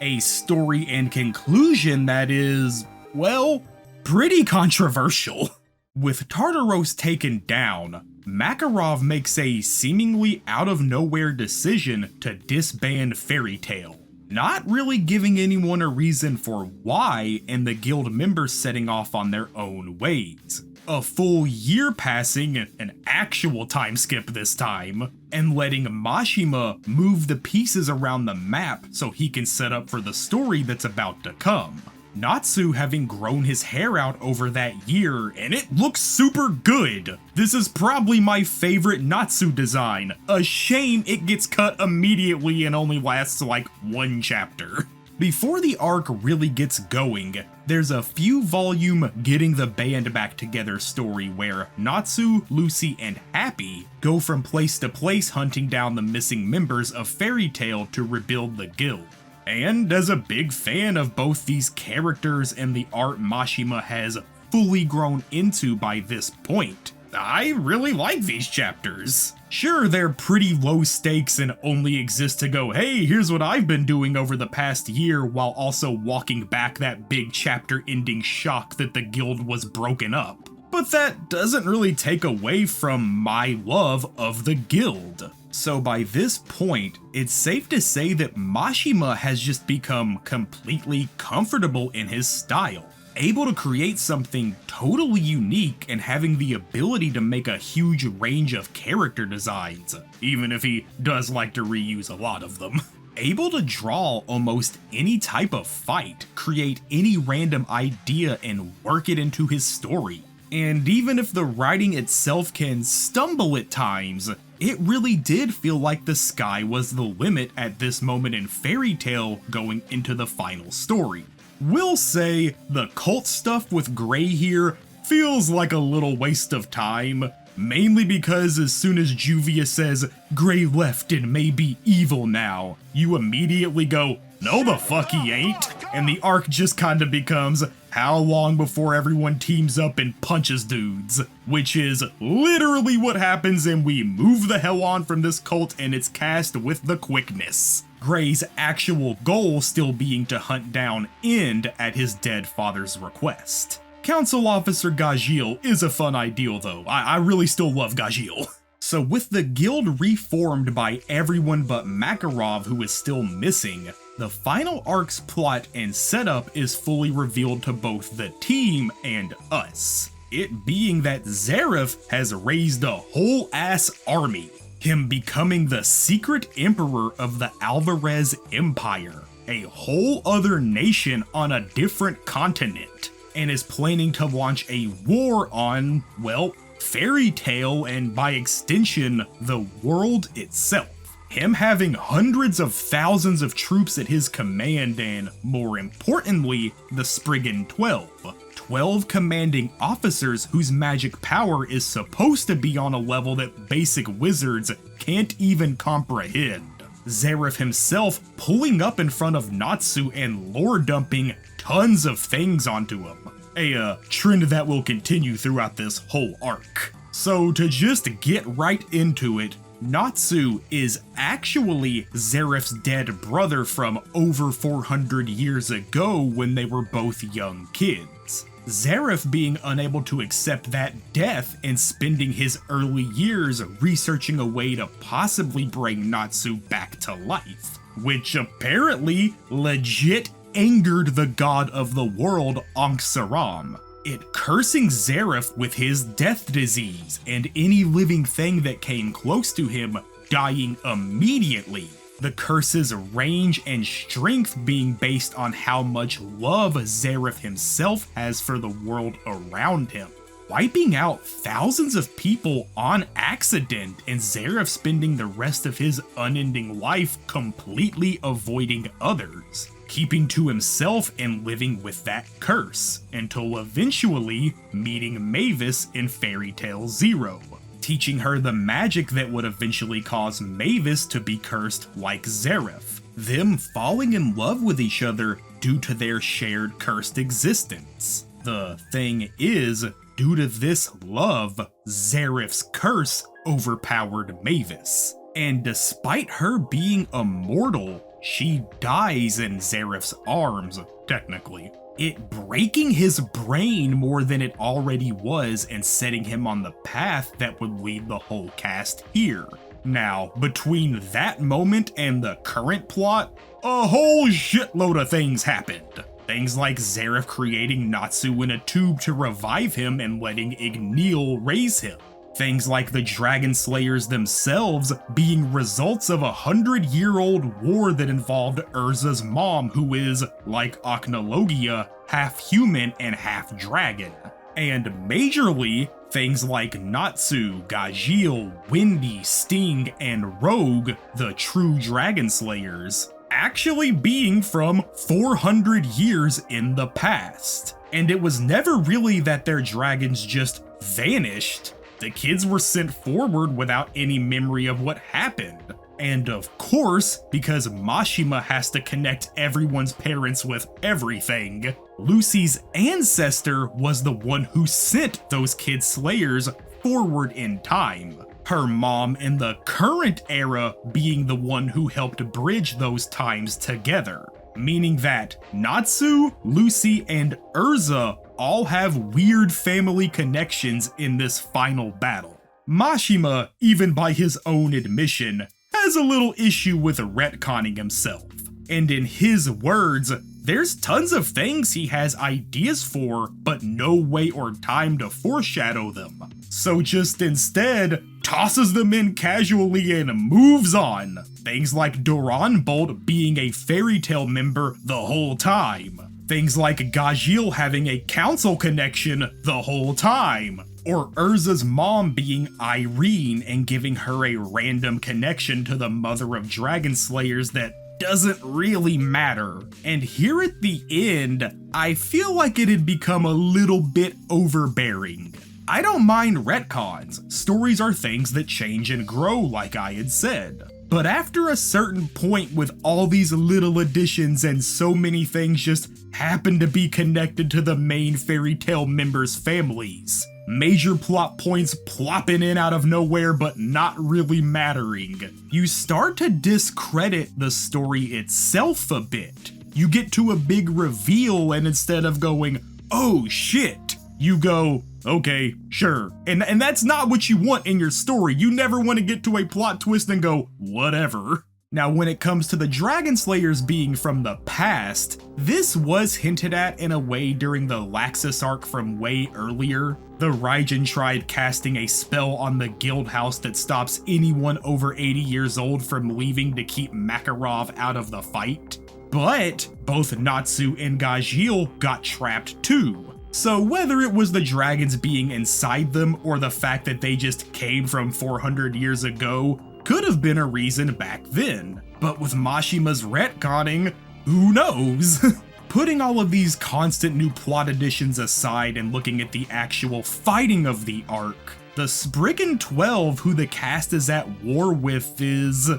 A story and conclusion that is, well, pretty controversial. With Tartaros taken down, Makarov makes a seemingly out-of-nowhere decision to disband Fairy Tail, not really giving anyone a reason for why, and the guild members setting off on their own ways. A full year passing, an actual time skip this time, and letting Mashima move the pieces around the map so he can set up for the story that's about to come. Natsu having grown his hair out over that year, and it looks super good. This is probably my favorite Natsu design. A shame it gets cut immediately and only lasts like one chapter. Before the arc really gets going, there's a few volume getting the band back together story where Natsu, Lucy, and Happy go from place to place hunting down the missing members of Fairy Tail to rebuild the guild. And as a big fan of both these characters and the art Mashima has fully grown into by this point, I really like these chapters. Sure, they're pretty low stakes and only exist to go, hey, here's what I've been doing over the past year, while also walking back that big chapter ending shock that the guild was broken up. But that doesn't really take away from my love of the guild. So by this point, it's safe to say that Mashima has just become completely comfortable in his style, able to create something totally unique and having the ability to make a huge range of character designs, even if he does like to reuse a lot of them. Able to draw almost any type of fight, create any random idea and work it into his story. And even if the writing itself can stumble at times, it really did feel like the sky was the limit at this moment in Fairy Tail going into the final story. Will say the cult stuff with Gray here feels like a little waste of time, mainly because as soon as Juvia says Gray left and may be evil now, you immediately go, no the fuck he ain't, and the arc just kinda becomes how long before everyone teams up and punches dudes, which is literally what happens, and we move the hell on from this cult and its cast with the quickness. Gray's actual goal still being to hunt down End at his dead father's request. Council Officer Gajil is a fun ideal though, I really still love Gajil. So with the guild reformed by everyone but Makarov, who is still missing, the final arc's plot and setup is fully revealed to both the team and us. It being that Zeref has raised a whole ass army, him becoming the secret emperor of the Alvarez Empire, a whole other nation on a different continent, and is planning to launch a war on, well, Fairy Tail and by extension, the world itself. Him having hundreds of thousands of troops at his command and, more importantly, the Spriggan 12. 12 commanding officers whose magic power is supposed to be on a level that basic wizards can't even comprehend. Zeref himself pulling up in front of Natsu and lore dumping tons of things onto him. A trend that will continue throughout this whole arc. So to just get right into it, Natsu is actually Zeref's dead brother from over 400 years ago when they were both young kids. Zeref being unable to accept that death and spending his early years researching a way to possibly bring Natsu back to life, which apparently legit angered the god of the world, Ankh-Saram, it cursing Zeref with his death disease and any living thing that came close to him dying immediately. The curse's range and strength being based on how much love Zeref himself has for the world around him, wiping out thousands of people on accident and Zeref spending the rest of his unending life completely avoiding others, keeping to himself and living with that curse, until eventually meeting Mavis in Fairy Tail Zero, teaching her the magic that would eventually cause Mavis to be cursed like Zeref, them falling in love with each other due to their shared cursed existence. The thing is, due to this love, Zeref's curse overpowered Mavis, and despite her being immortal, she dies in Zeref's arms, technically, it breaking his brain more than it already was and setting him on the path that would lead the whole cast here. Now, between that moment and the current plot, a whole shitload of things happened. Things like Zeref creating Natsu in a tube to revive him and letting Igneel raise him. Things like the Dragon Slayers themselves being results of a 100-year-old war that involved Urza's mom, who is, like Aknologia, half human and half dragon. And majorly, things like Natsu, Gajeel, Wendy, Sting, and Rogue, the true Dragon Slayers, actually being from 400 years in the past. And it was never really that their dragons just vanished. The kids were sent forward without any memory of what happened. And of course, because Mashima has to connect everyone's parents with everything, Lucy's ancestor was the one who sent those kid slayers forward in time. Her mom in the current era being the one who helped bridge those times together. Meaning that Natsu, Lucy, and Urza all have weird family connections in this final battle. Mashima, even by his own admission, has a little issue with retconning himself. And in his words, there's tons of things he has ideas for, but no way or time to foreshadow them. So just instead, tosses them in casually and moves on. Things like Duran Bolt being a Fairy Tail member the whole time. Things like Gajeel having a council connection the whole time. Or Urza's mom being Irene and giving her a random connection to the mother of Dragon Slayers that doesn't really matter. And here at the end, I feel like it had become a little bit overbearing. I don't mind retcons. Stories are things that change and grow, like I had said. But after a certain point with all these little additions and so many things just happen to be connected to the main Fairy Tail members' families, major plot points plopping in out of nowhere but not really mattering, you start to discredit the story itself a bit. You get to a big reveal and instead of going, oh shit, you go, okay, sure. And that's not what you want in your story. You never want to get to a plot twist and go, whatever. Now, when it comes to the Dragon Slayers being from the past, this was hinted at in a way during the Laxus arc from way earlier. The Raijin tried casting a spell on the guild house that stops anyone over 80 years old from leaving to keep Makarov out of the fight. But both Natsu and Gajeel got trapped too. So whether it was the dragons being inside them or the fact that they just came from 400 years ago could have been a reason back then. But with Mashima's retconning, who knows? Putting all of these constant new plot additions aside and looking at the actual fighting of the arc, the Spriggan 12 who the cast is at war with is...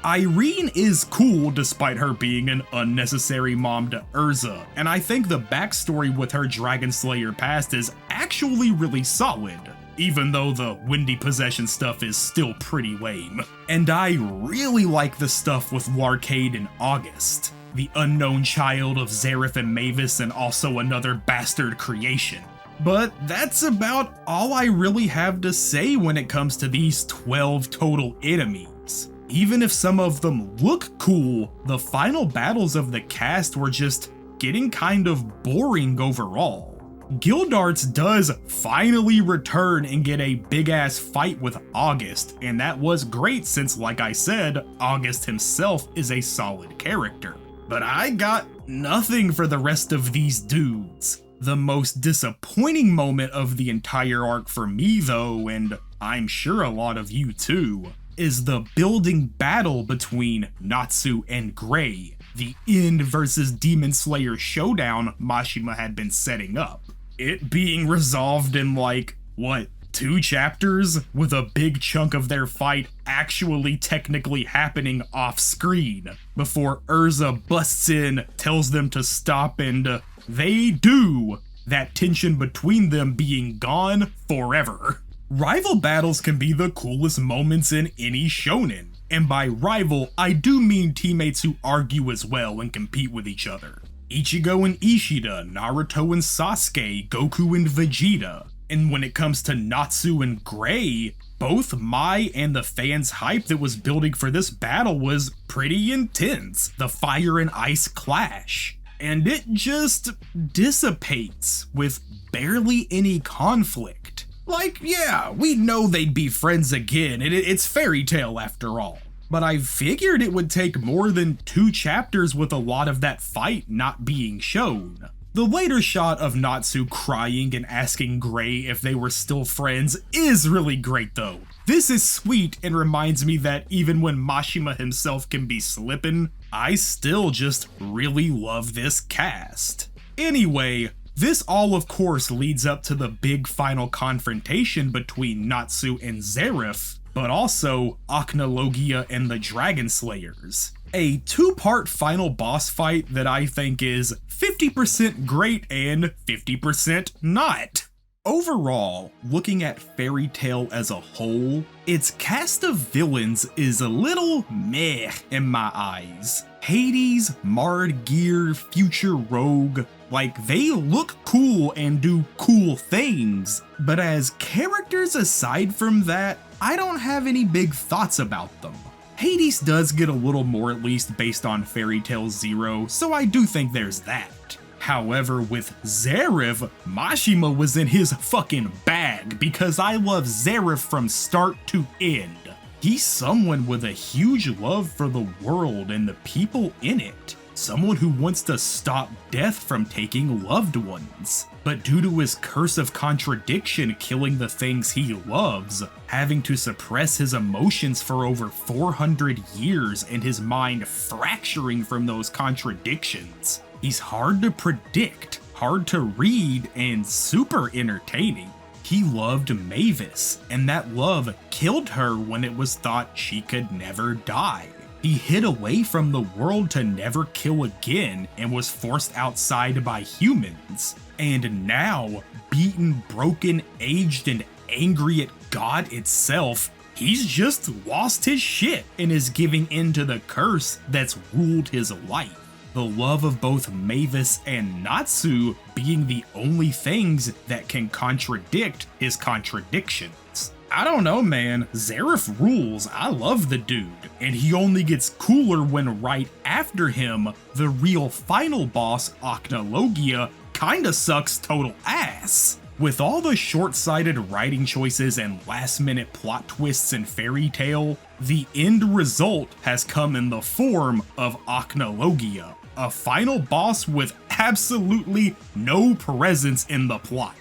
Irene is cool despite her being an unnecessary mom to Urza, and I think the backstory with her Dragon Slayer past is actually really solid. even though the windy possession stuff is still pretty lame. And I really like the stuff with Larcade and August, the unknown child of Zareth and Mavis and also another bastard creation. But that's about all I really have to say when it comes to these 12 total enemies. Even if some of them look cool, the final battles of the cast were just getting kind of boring overall. Gildarts does finally return and get a big ass fight with August, and that was great since, like I said, August himself is a solid character. But I got nothing for the rest of these dudes. The most disappointing moment of the entire arc for me though, and I'm sure a lot of you too, is the building battle between Natsu and Gray, the End versus Demon Slayer showdown Mashima had been setting up. It being resolved in like, what, 2 chapters, with a big chunk of their fight actually technically happening off screen, before Urza busts in, tells them to stop, and they do, that tension between them being gone forever. Rival battles can be the coolest moments in any shonen, and by rival, I do mean teammates who argue as well and compete with each other. Ichigo and Ishida, Naruto and Sasuke, Goku and Vegeta. And when it comes to Natsu and Gray, both my and the fans' hype that was building for this battle was pretty intense. The fire and ice clash. And it just dissipates with barely any conflict. Like, yeah, we know they'd be friends again, it's fairy tale after all. But I figured it would take more than 2 chapters with a lot of that fight not being shown. The later shot of Natsu crying and asking Gray if they were still friends is really great though. This is sweet and reminds me that even when Mashima himself can be slippin', I still just really love this cast. Anyway, this all of course leads up to the big final confrontation between Natsu and Zareth, but also Aknologia and the Dragon Slayers. A 2-part final boss fight that I think is 50% great and 50% not. Overall, looking at Fairy Tail as a whole, its cast of villains is a little meh in my eyes. Hades, Marred Gear, Future Rogue, like they look cool and do cool things, but as characters aside from that, I don't have any big thoughts about them. Hades does get a little more at least based on Fairy Tail Zero, so I do think there's that. However, with Zareth, Mashima was in his fucking bag because I love Zareth from start to end. He's someone with a huge love for the world and the people in it. Someone who wants to stop death from taking loved ones. But due to his curse of contradiction killing the things he loves, having to suppress his emotions for over 400 years and his mind fracturing from those contradictions, he's hard to predict, hard to read, and super entertaining. He loved Mavis, and that love killed her when it was thought she could never die. He hid away from the world to never kill again and was forced outside by humans. And now, beaten, broken, aged, and angry at God itself, he's just lost his shit and is giving in to the curse that's ruled his life. The love of both Mavis and Natsu being the only things that can contradict his contradictions. I don't know, man. Zareth rules. I love the dude. And he only gets cooler when right after him, the real final boss, Aknologia, kinda sucks total ass. With all the short-sighted writing choices and last-minute plot twists in Fairy Tail, the end result has come in the form of Aknologia, a final boss with absolutely no presence in the plot.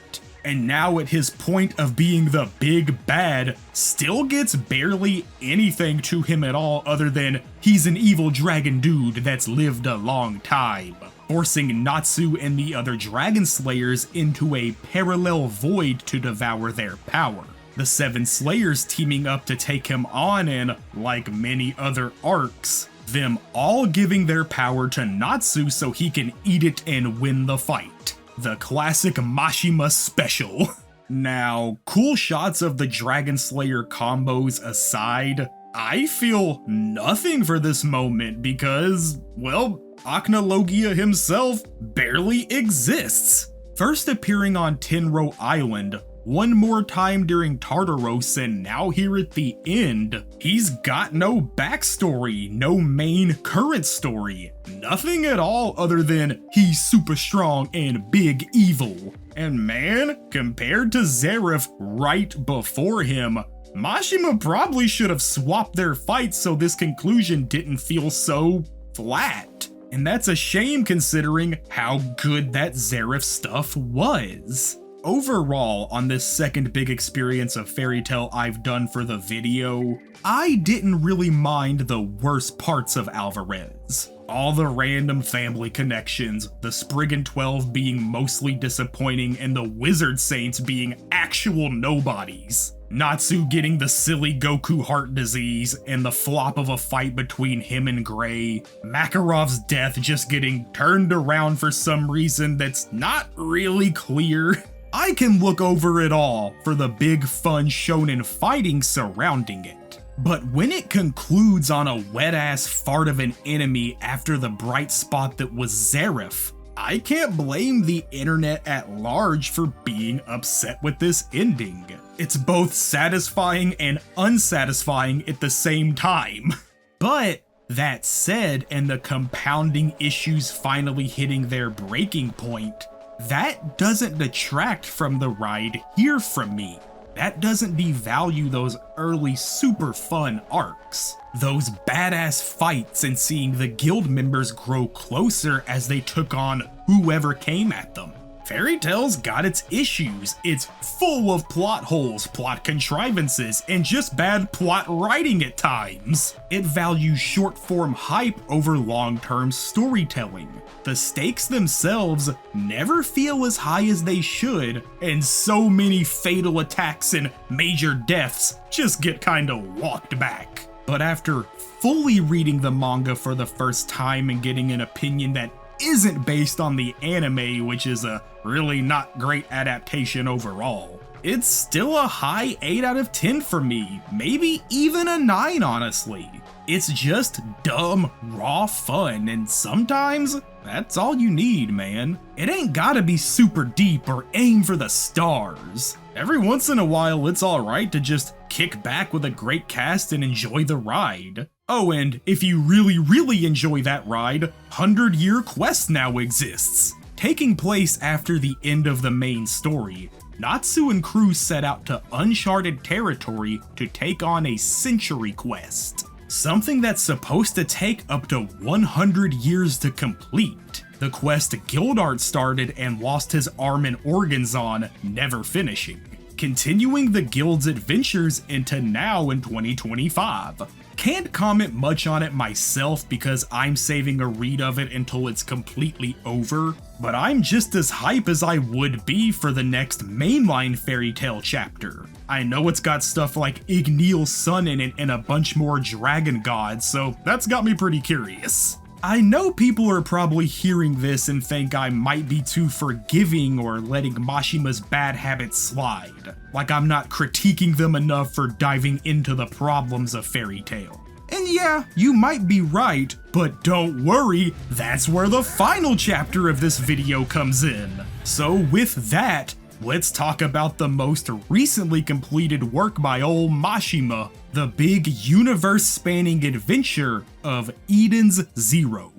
And now at his point of being the big bad, still gets barely anything to him at all other than he's an evil dragon dude that's lived a long time, forcing Natsu and the other dragon slayers into a parallel void to devour their power. The 7 slayers teaming up to take him on and, like many other arcs, them all giving their power to Natsu so he can eat it and win the fight. The classic Mashima special. Now, cool shots of the Dragon Slayer combos aside, I feel nothing for this moment because, well, Aknologia himself barely exists. First appearing on Tenro Island, one more time during Tartaros, and now here at the end, he's got no backstory, no main current story, nothing at all other than he's super strong and big evil. And man, compared to Zeref right before him, Mashima probably should have swapped their fights so this conclusion didn't feel so flat. And that's a shame considering how good that Zeref stuff was. Overall, on this second big experience of Fairy Tail I've done for the video, I didn't really mind the worst parts of Alvarez. All the random family connections, the Spriggan 12 being mostly disappointing, and the Wizard Saints being actual nobodies. Natsu getting the silly Goku heart disease, and the flop of a fight between him and Gray. Makarov's death just getting turned around for some reason that's not really clear. I can look over it all for the big fun shonen fighting surrounding it. But when it concludes on a wet-ass fart of an enemy after the bright spot that was Zeref, I can't blame the internet at large for being upset with this ending. It's both satisfying and unsatisfying at the same time. But that said, and the compounding issues finally hitting their breaking point, that doesn't detract from the ride here from me. That doesn't devalue those early super fun arcs. Those badass fights and seeing the guild members grow closer as they took on whoever came at them. Fairy Tail's got its issues. It's full of plot holes, plot contrivances, and just bad plot writing at times. It values short-form hype over long-term storytelling. The stakes themselves never feel as high as they should, and so many fatal attacks and major deaths just get kinda walked back. But after fully reading the manga for the first time and getting an opinion that isn't based on the anime, which is a really not great adaptation overall, it's still a high 8 out of 10 for me, maybe even a 9 honestly. It's just dumb, raw fun, and sometimes that's all you need, man. It ain't gotta be super deep or aim for the stars. Every once in a while, it's alright to just kick back with a great cast and enjoy the ride. Oh, and if you really enjoy that ride, 100-Year Quest now exists. Taking place after the end of the main story, Natsu and crew set out to uncharted territory to take on a century quest. Something that's supposed to take up to 100 years to complete. The quest Gildart started and lost his arm and organs on, never finishing. Continuing the guild's adventures into now in 2025. Can't comment much on it myself because I'm saving a read of it until it's completely over, but I'm just as hype as I would be for the next mainline Fairy Tail chapter. I know it's got stuff like Igneal's son in it and a bunch more dragon gods, so that's got me pretty curious. I know people are probably hearing this and think I might be too forgiving or letting Mashima's bad habits slide, like I'm not critiquing them enough for diving into the problems of Fairy Tail. And yeah, you might be right, but don't worry, that's where the final chapter of this video comes in. So with that, let's talk about the most recently completed work by old Mashima, the big universe-spanning adventure of Eden's Zero.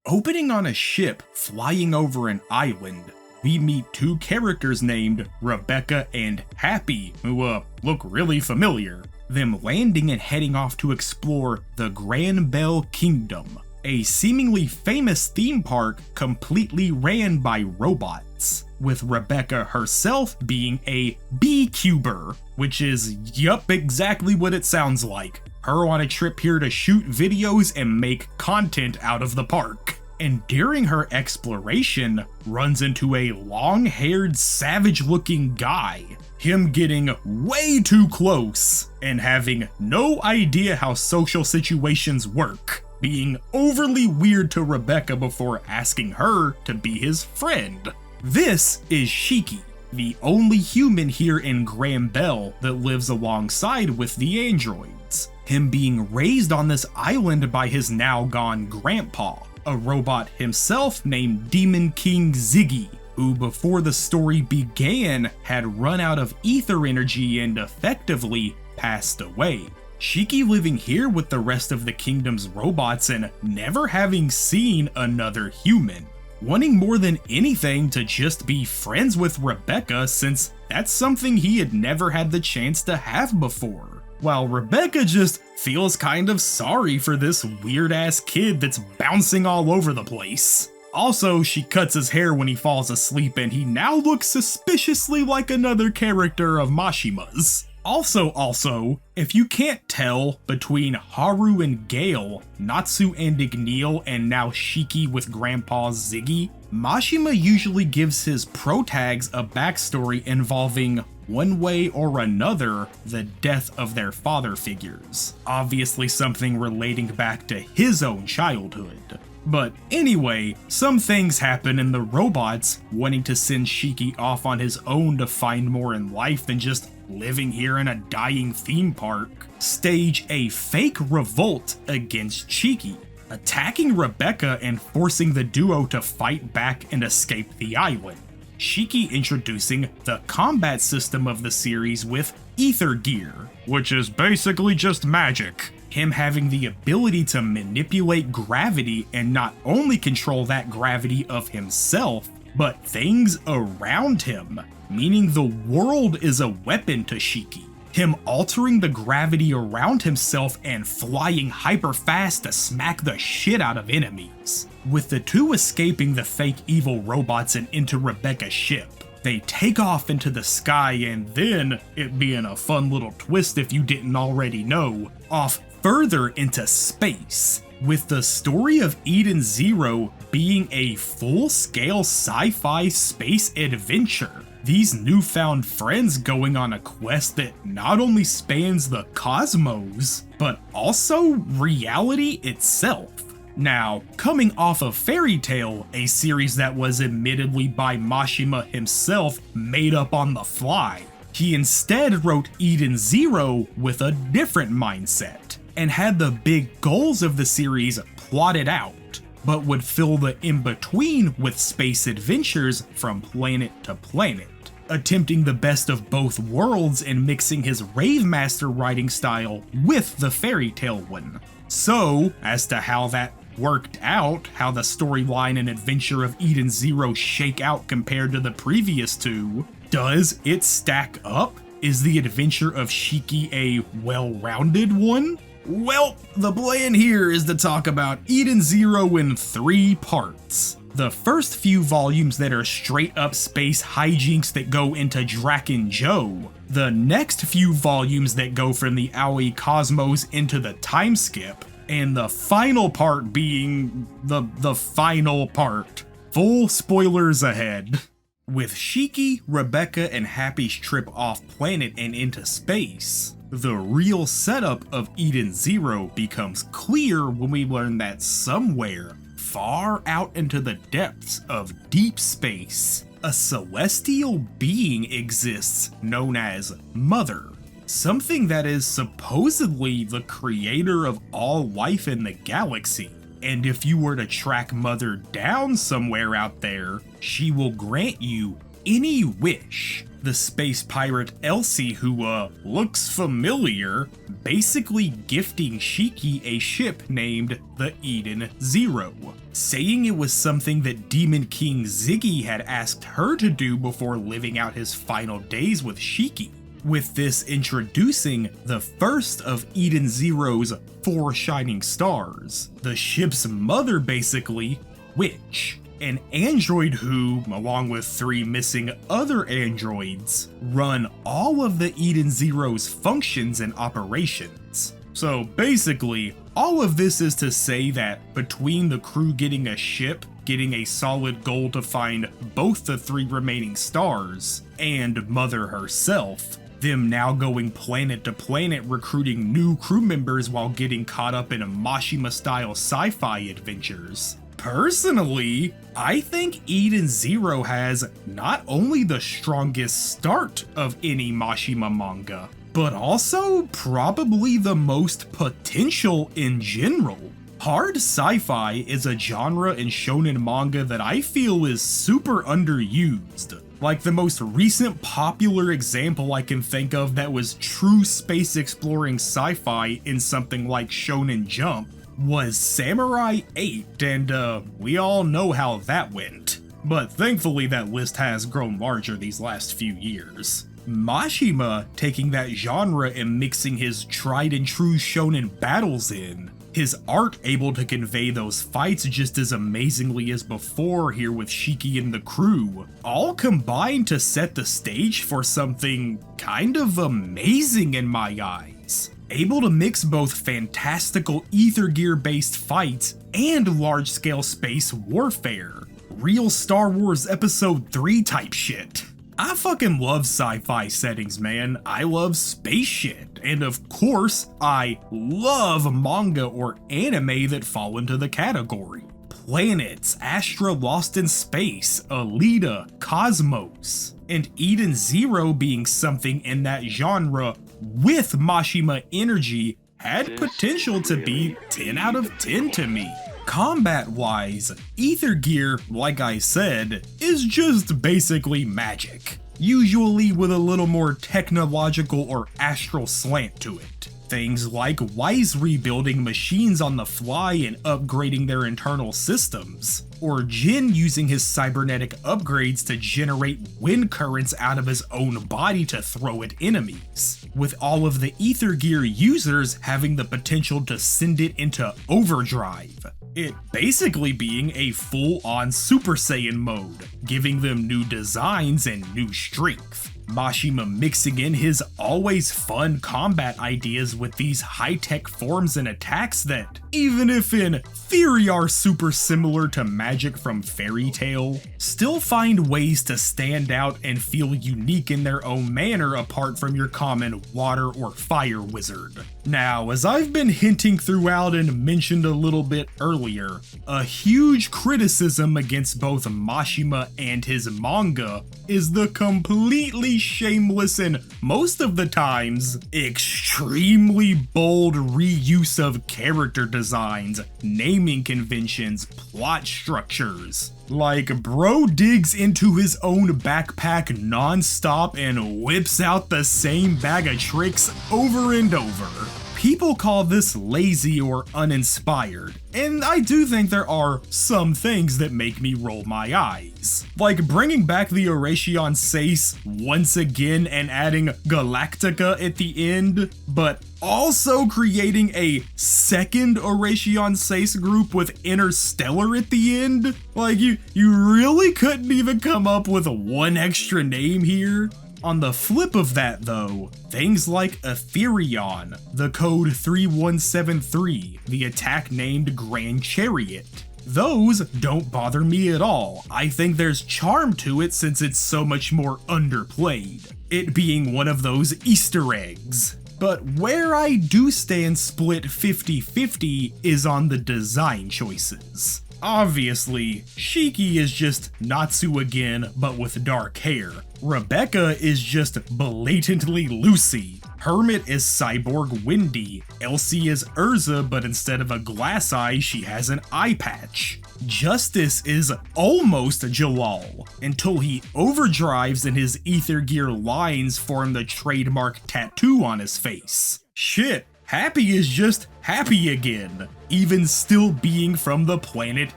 Opening on a ship flying over an island, we meet two characters named Rebecca and Happy, who look really familiar. Them landing and heading off to explore the Grand Bell Kingdom, a seemingly famous theme park completely ran by robots, with Rebecca herself being a beecuber, which is, yup, exactly what it sounds like. Her on a trip here to shoot videos and make content out of the park. And during her exploration, runs into a long-haired, savage-looking guy. Him getting way too close, and having no idea how social situations work. Being overly weird to Rebecca before asking her to be his friend. This is Shiki, the only human here in Graham Bell that lives alongside with the androids. Him being raised on this island by his now gone grandpa, a robot himself named Demon King Ziggy, who before the story began had run out of ether energy and effectively passed away. Shiki living here with the rest of the kingdom's robots and never having seen another human, wanting more than anything to just be friends with Rebecca since that's something he had never had the chance to have before. While Rebecca just feels kind of sorry for this weird ass kid that's bouncing all over the place. Also, she cuts his hair when he falls asleep and he now looks suspiciously like another character of Mashima's. Also, if you can't tell between Haru and Gale, Natsu and Igneel, and now Shiki with Grandpa Ziggy, Mashima usually gives his protags a backstory involving, one way or another, the death of their father figures. Obviously something relating back to his own childhood. But anyway, some things happen and the robots, wanting to send Shiki off on his own to find more in life than just living here in a dying theme park, stage a fake revolt against Shiki, attacking Rebecca and forcing the duo to fight back and escape the island. Shiki introducing the combat system of the series with ether gear, which is basically just magic. Him having the ability to manipulate gravity and not only control that gravity of himself, but things around him, meaning the world is a weapon to Shiki. Him altering the gravity around himself and flying hyper fast to smack the shit out of enemies. With the two escaping the fake evil robots and into Rebecca's ship, they take off into the sky and then, it being a fun little twist if you didn't already know, off further into space, with the story of Eden Zero being a full-scale sci-fi space adventure. These newfound friends going on a quest that not only spans the cosmos, but also reality itself. Now, coming off of Fairy Tail, a series that was admittedly by Mashima himself made up on the fly, he instead wrote Eden Zero with a different mindset, and had the big goals of the series plotted out, but would fill the in-between with space adventures from planet to planet, attempting the best of both worlds and mixing his Rave Master writing style with the Fairy Tail one. So, as to how that worked out, how the storyline and adventure of Eden Zero shake out compared to the previous two, does it stack up? Is the adventure of Shiki a well-rounded one? Well, the plan here is to talk about Eden Zero in 3 parts. The first few volumes that are straight up space hijinks that go into Draken Joe. The next few volumes that go from the Aoi cosmos into the time skip. And the final part being the final part. Full spoilers ahead. With Shiki, Rebecca, and Happy's trip off planet and into space, the real setup of Eden Zero becomes clear when we learn that somewhere, far out into the depths of deep space, a celestial being exists known as Mother. Something that is supposedly the creator of all life in the galaxy. And if you were to track Mother down somewhere out there, she will grant you any wish. The space pirate Elsie, who looks familiar, basically gifting Shiki a ship named the Eden Zero, saying it was something that Demon King Ziggy had asked her to do before living out his final days with Shiki. With this introducing the first of Eden Zero's 4 shining stars, the ship's mother basically, Witch, an android who, along with 3 missing other androids, run all of the Eden Zero's functions and operations. So basically, all of this is to say that between the crew getting a ship, getting a solid goal to find both the 3 remaining stars, and Mother herself, them now going planet to planet recruiting new crew members while getting caught up in a Mashima-style sci-fi adventures, Personally, I think Eden Zero has not only the strongest start of any Mashima manga, but also probably the most potential in general. Hard sci-fi is a genre in shonen manga that I feel is super underused. Like, the most recent popular example I can think of that was true space exploring sci-fi in something like Shonen Jump was Samurai 8, and we all know how that went. But thankfully that list has grown larger these last few years. Mashima taking that genre and mixing his tried and true shonen battles in, his art able to convey those fights just as amazingly as before here with Shiki and the crew, all combined to set the stage for something kind of amazing in my eyes. Able to mix both fantastical ether gear based fights and large scale space warfare. Real Star Wars Episode 3 type shit. I fucking love sci-fi settings, man. I love space shit. And of course, I love manga or anime that fall into the category. Planets, Astra Lost in Space, Alita, Cosmos, and Eden Zero being something in that genre with Mashima energy had potential to be 10 out of 10 to me. Combat-wise, Ether Gear, like I said, is just basically magic, usually with a little more technological or astral slant to it. Things like Wise rebuilding machines on the fly and upgrading their internal systems, or Jin using his cybernetic upgrades to generate wind currents out of his own body to throw at enemies, with all of the Ether Gear users having the potential to send it into overdrive. It basically being a full-on Super Saiyan mode, giving them new designs and new strength. Mashima mixing in his always fun combat ideas with these high-tech forms and attacks that, even if in theory are super similar to magic from Fairy Tail, still find ways to stand out and feel unique in their own manner apart from your common water or fire wizard. Now, as I've been hinting throughout and mentioned a little bit earlier, a huge criticism against both Mashima and his manga is the completely shameless and, most of the times, extremely bold reuse of character designs, naming conventions, plot structures. Like, bro digs into his own backpack non-stop and whips out the same bag of tricks over and over. People call this lazy or uninspired, and I do think there are some things that make me roll my eyes. Like bringing back the Oration Seis once again and adding Galactica at the end, but also creating a second Oration Seis group with Interstellar at the end? Like, you really couldn't even come up with one extra name here? On the flip of that though, things like Etherion, the code 3173, the attack named Grand Chariot, those don't bother me at all. I think there's charm to it since it's so much more underplayed, it being one of those Easter eggs. But where I do stand split 50-50 is on the design choices. Obviously, Shiki is just Natsu again, but with dark hair. Rebecca is just blatantly Lucy. Hermit is Cyborg Wendy. Elsie is Urza, but instead of a glass eye, she has an eye patch. Justice is almost Jalal, until he overdrives and his Ether Gear lines form the trademark tattoo on his face. Shit. Happy is just happy again, even still being from the planet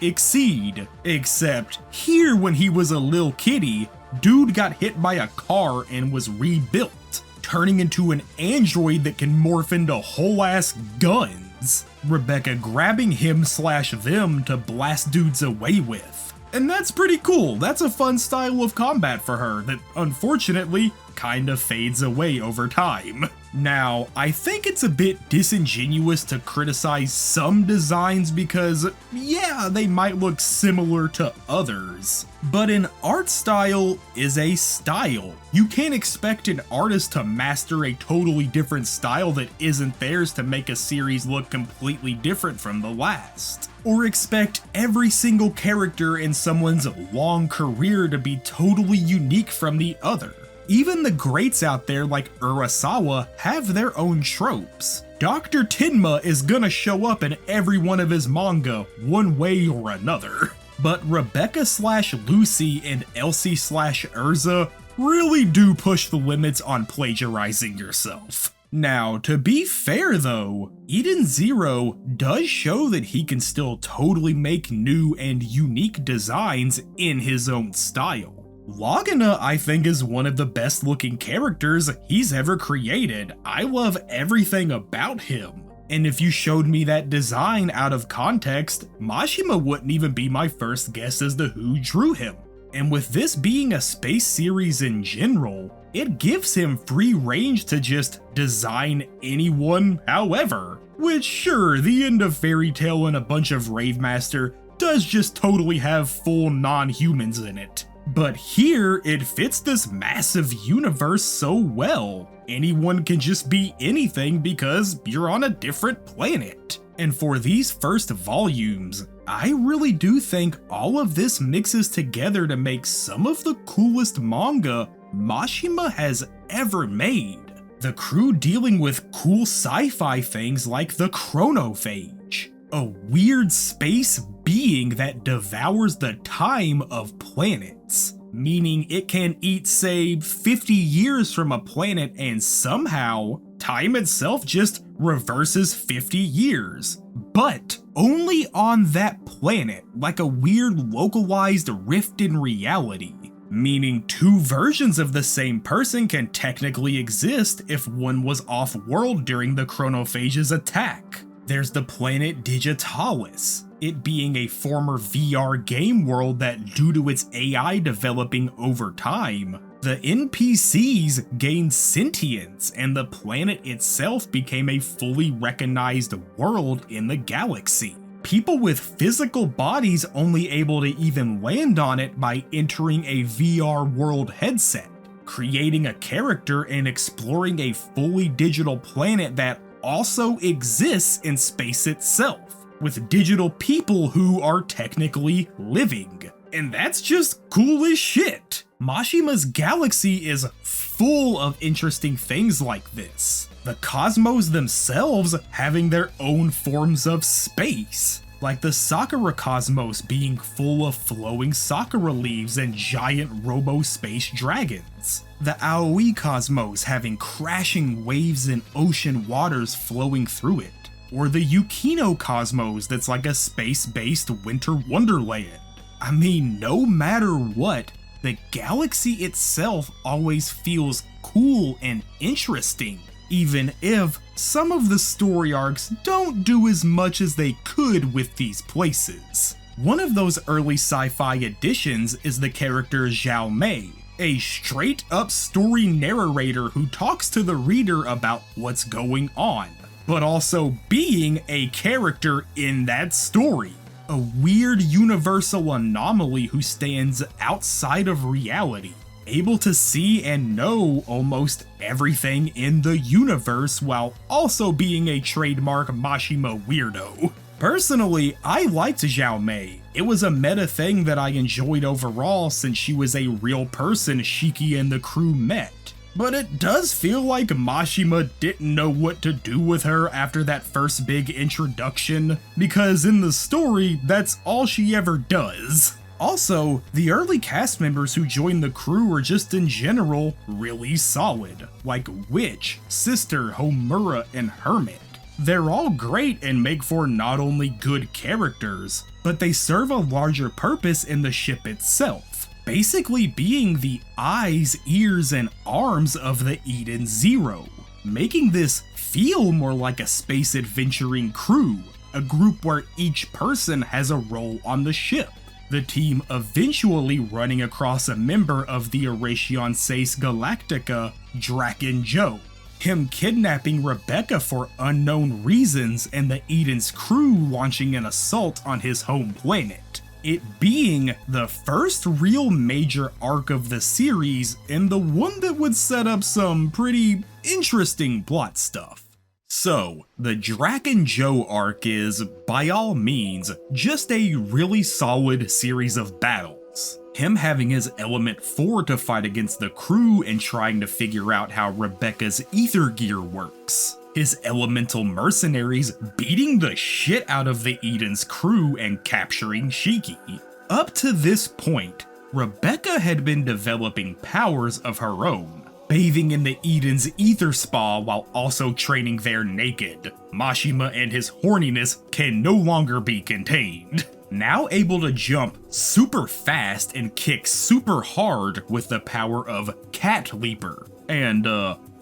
Exceed. Except here when he was a lil kitty, dude got hit by a car and was rebuilt, turning into an android that can morph into whole ass guns. Rebecca grabbing him/them to blast dudes away with. And that's pretty cool, that's a fun style of combat for her that unfortunately kinda fades away over time. Now, I think it's a bit disingenuous to criticize some designs because, yeah, they might look similar to others, but an art style is a style. You can't expect an artist to master a totally different style that isn't theirs to make a series look completely different from the last. Or expect every single character in someone's long career to be totally unique from the other. Even the greats out there like Urasawa have their own tropes. Dr. Tenma is gonna show up in every one of his manga one way or another. But Rebecca/Lucy and Elsie/Urza really do push the limits on plagiarizing yourself. Now, to be fair though, Eden Zero does show that he can still totally make new and unique designs in his own style. Laguna, I think, is one of the best looking characters he's ever created. I love everything about him. And if you showed me that design out of context, Mashima wouldn't even be my first guess as to who drew him. And with this being a space series in general, it gives him free range to just design anyone however. Which sure, the end of Fairy Tail and a bunch of Rave Master does just totally have full non-humans in it. But here, it fits this massive universe so well. Anyone can just be anything because you're on a different planet. And for these first volumes, I really do think all of this mixes together to make some of the coolest manga Mashima has ever made. The crew dealing with cool sci-fi things like the chronophage, a weird space being that devours the time of planets, meaning it can eat, say, 50 years from a planet and somehow time itself just reverses 50 years. But only on that planet, like a weird localized rift in reality. Meaning two versions of the same person can technically exist if one was off-world during the chronophage's attack. There's the planet Digitalis, it being a former VR game world that, due to its AI developing over time, the NPCs gained sentience and the planet itself became a fully recognized world in the galaxy. People with physical bodies only able to even land on it by entering a VR world headset, creating a character and exploring a fully digital planet that also exists in space itself, with digital people who are technically living. And that's just cool as shit. Mashima's galaxy is full of interesting things like this. The cosmos themselves having their own forms of space, like the Sakura cosmos being full of flowing sakura leaves and giant robo-space dragons. The Aoi cosmos having crashing waves and ocean waters flowing through it. Or the Yukino cosmos that's like a space-based winter wonderland. I mean, no matter what, the galaxy itself always feels cool and interesting, even if some of the story arcs don't do as much as they could with these places. One of those early sci-fi additions is the character Zhao Mei, a straight-up story narrator who talks to the reader about what's going on, but also being a character in that story. A weird universal anomaly who stands outside of reality, able to see and know almost everything in the universe while also being a trademark Mashima weirdo. Personally, I liked Zhao Mei. It was a meta thing that I enjoyed overall since she was a real person Shiki and the crew met. But it does feel like Mashima didn't know what to do with her after that first big introduction, because in the story, that's all she ever does. Also, the early cast members who joined the crew are just in general really solid, like Witch, Sister, Homura, and Hermit. They're all great and make for not only good characters, but they serve a larger purpose in the ship itself, basically being the eyes, ears, and arms of the Eden Zero, making this feel more like a space adventuring crew, a group where each person has a role on the ship, the team eventually running across a member of the Eration Seis Galactica, Draken Joe. him kidnapping Rebecca for unknown reasons, and the Eden's crew launching an assault on his home planet. It being the first real major arc of the series, and the one that would set up some pretty interesting plot stuff. So, the Drac and Joe arc is, by all means, just a really solid series of battles. Him having his Element 4 to fight against the crew and trying to figure out how Rebecca's ether gear works. His elemental mercenaries beating the shit out of the Eden's crew and capturing Shiki. Up to this point, Rebecca had been developing powers of her own, bathing in the Eden's ether spa while also training there naked. Mashima and his horniness can no longer be contained. Now able to jump super fast and kick super hard with the power of Cat Leaper. And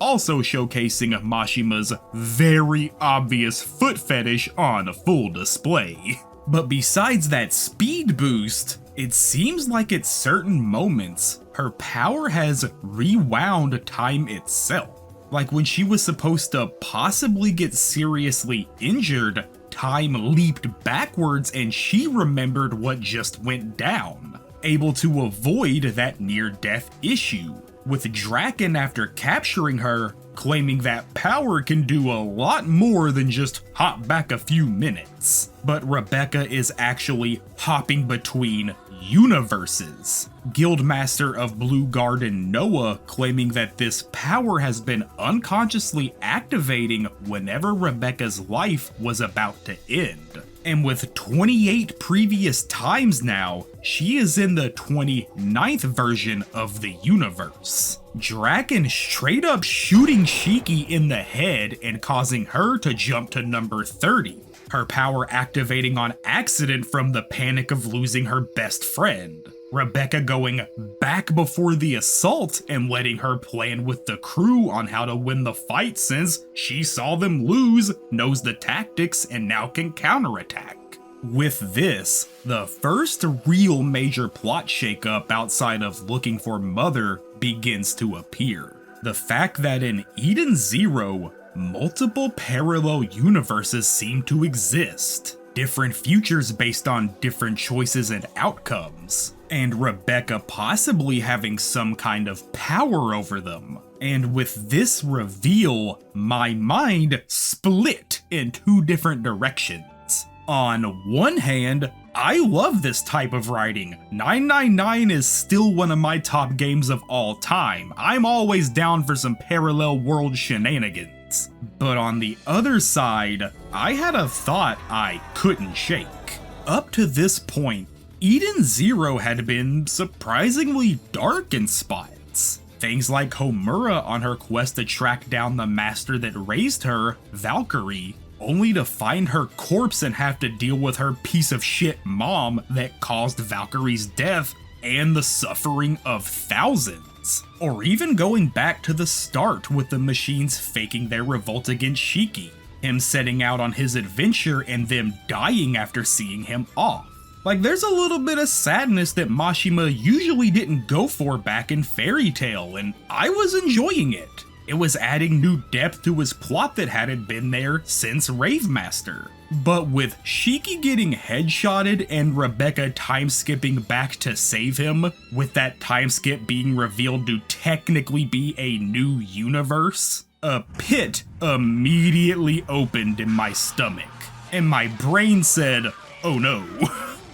also showcasing Mashima's very obvious foot fetish on full display. But besides that speed boost, it seems like at certain moments, her power has rewound time itself. Like when she was supposed to possibly get seriously injured, time leaped backwards and she remembered what just went down, able to avoid that near-death issue. With Draken, after capturing her, claiming that power can do a lot more than just hop back a few minutes. But Rebecca is actually hopping between universes. Guildmaster of Blue Garden Noah claiming that this power has been unconsciously activating whenever Rebecca's life was about to end. And with 28 previous times now, she is in the 29th version of the universe. Draken straight up shooting Shiki in the head and causing her to jump to number 30. Her power activating on accident from the panic of losing her best friend. Rebecca going back before the assault and letting her plan with the crew on how to win the fight since she saw them lose, knows the tactics, and now can counterattack. With this, the first real major plot shakeup outside of looking for Mother begins to appear. The fact that in Eden Zero, multiple parallel universes seem to exist. Different futures based on different choices and outcomes. And Rebecca possibly having some kind of power over them. And with this reveal, my mind split in two different directions. On one hand, I love this type of writing. 999 is still one of my top games of all time. I'm always down for some parallel world shenanigans. But on the other side, I had a thought I couldn't shake. Up to this point, Eden Zero had been surprisingly dark in spots. Things like Homura on her quest to track down the master that raised her, Valkyrie, only to find her corpse and have to deal with her piece of shit mom that caused Valkyrie's death and the suffering of thousands. Or even going back to the start with the machines faking their revolt against Shiki, him setting out on his adventure and them dying after seeing him off. Like, there's a little bit of sadness that Mashima usually didn't go for back in Fairy Tail, and I was enjoying it. It was adding new depth to his plot that hadn't been there since Rave Master. But with Shiki getting headshotted and Rebecca time-skipping back to save him, with that time skip being revealed to technically be a new universe, a pit immediately opened in my stomach, and my brain said, oh no.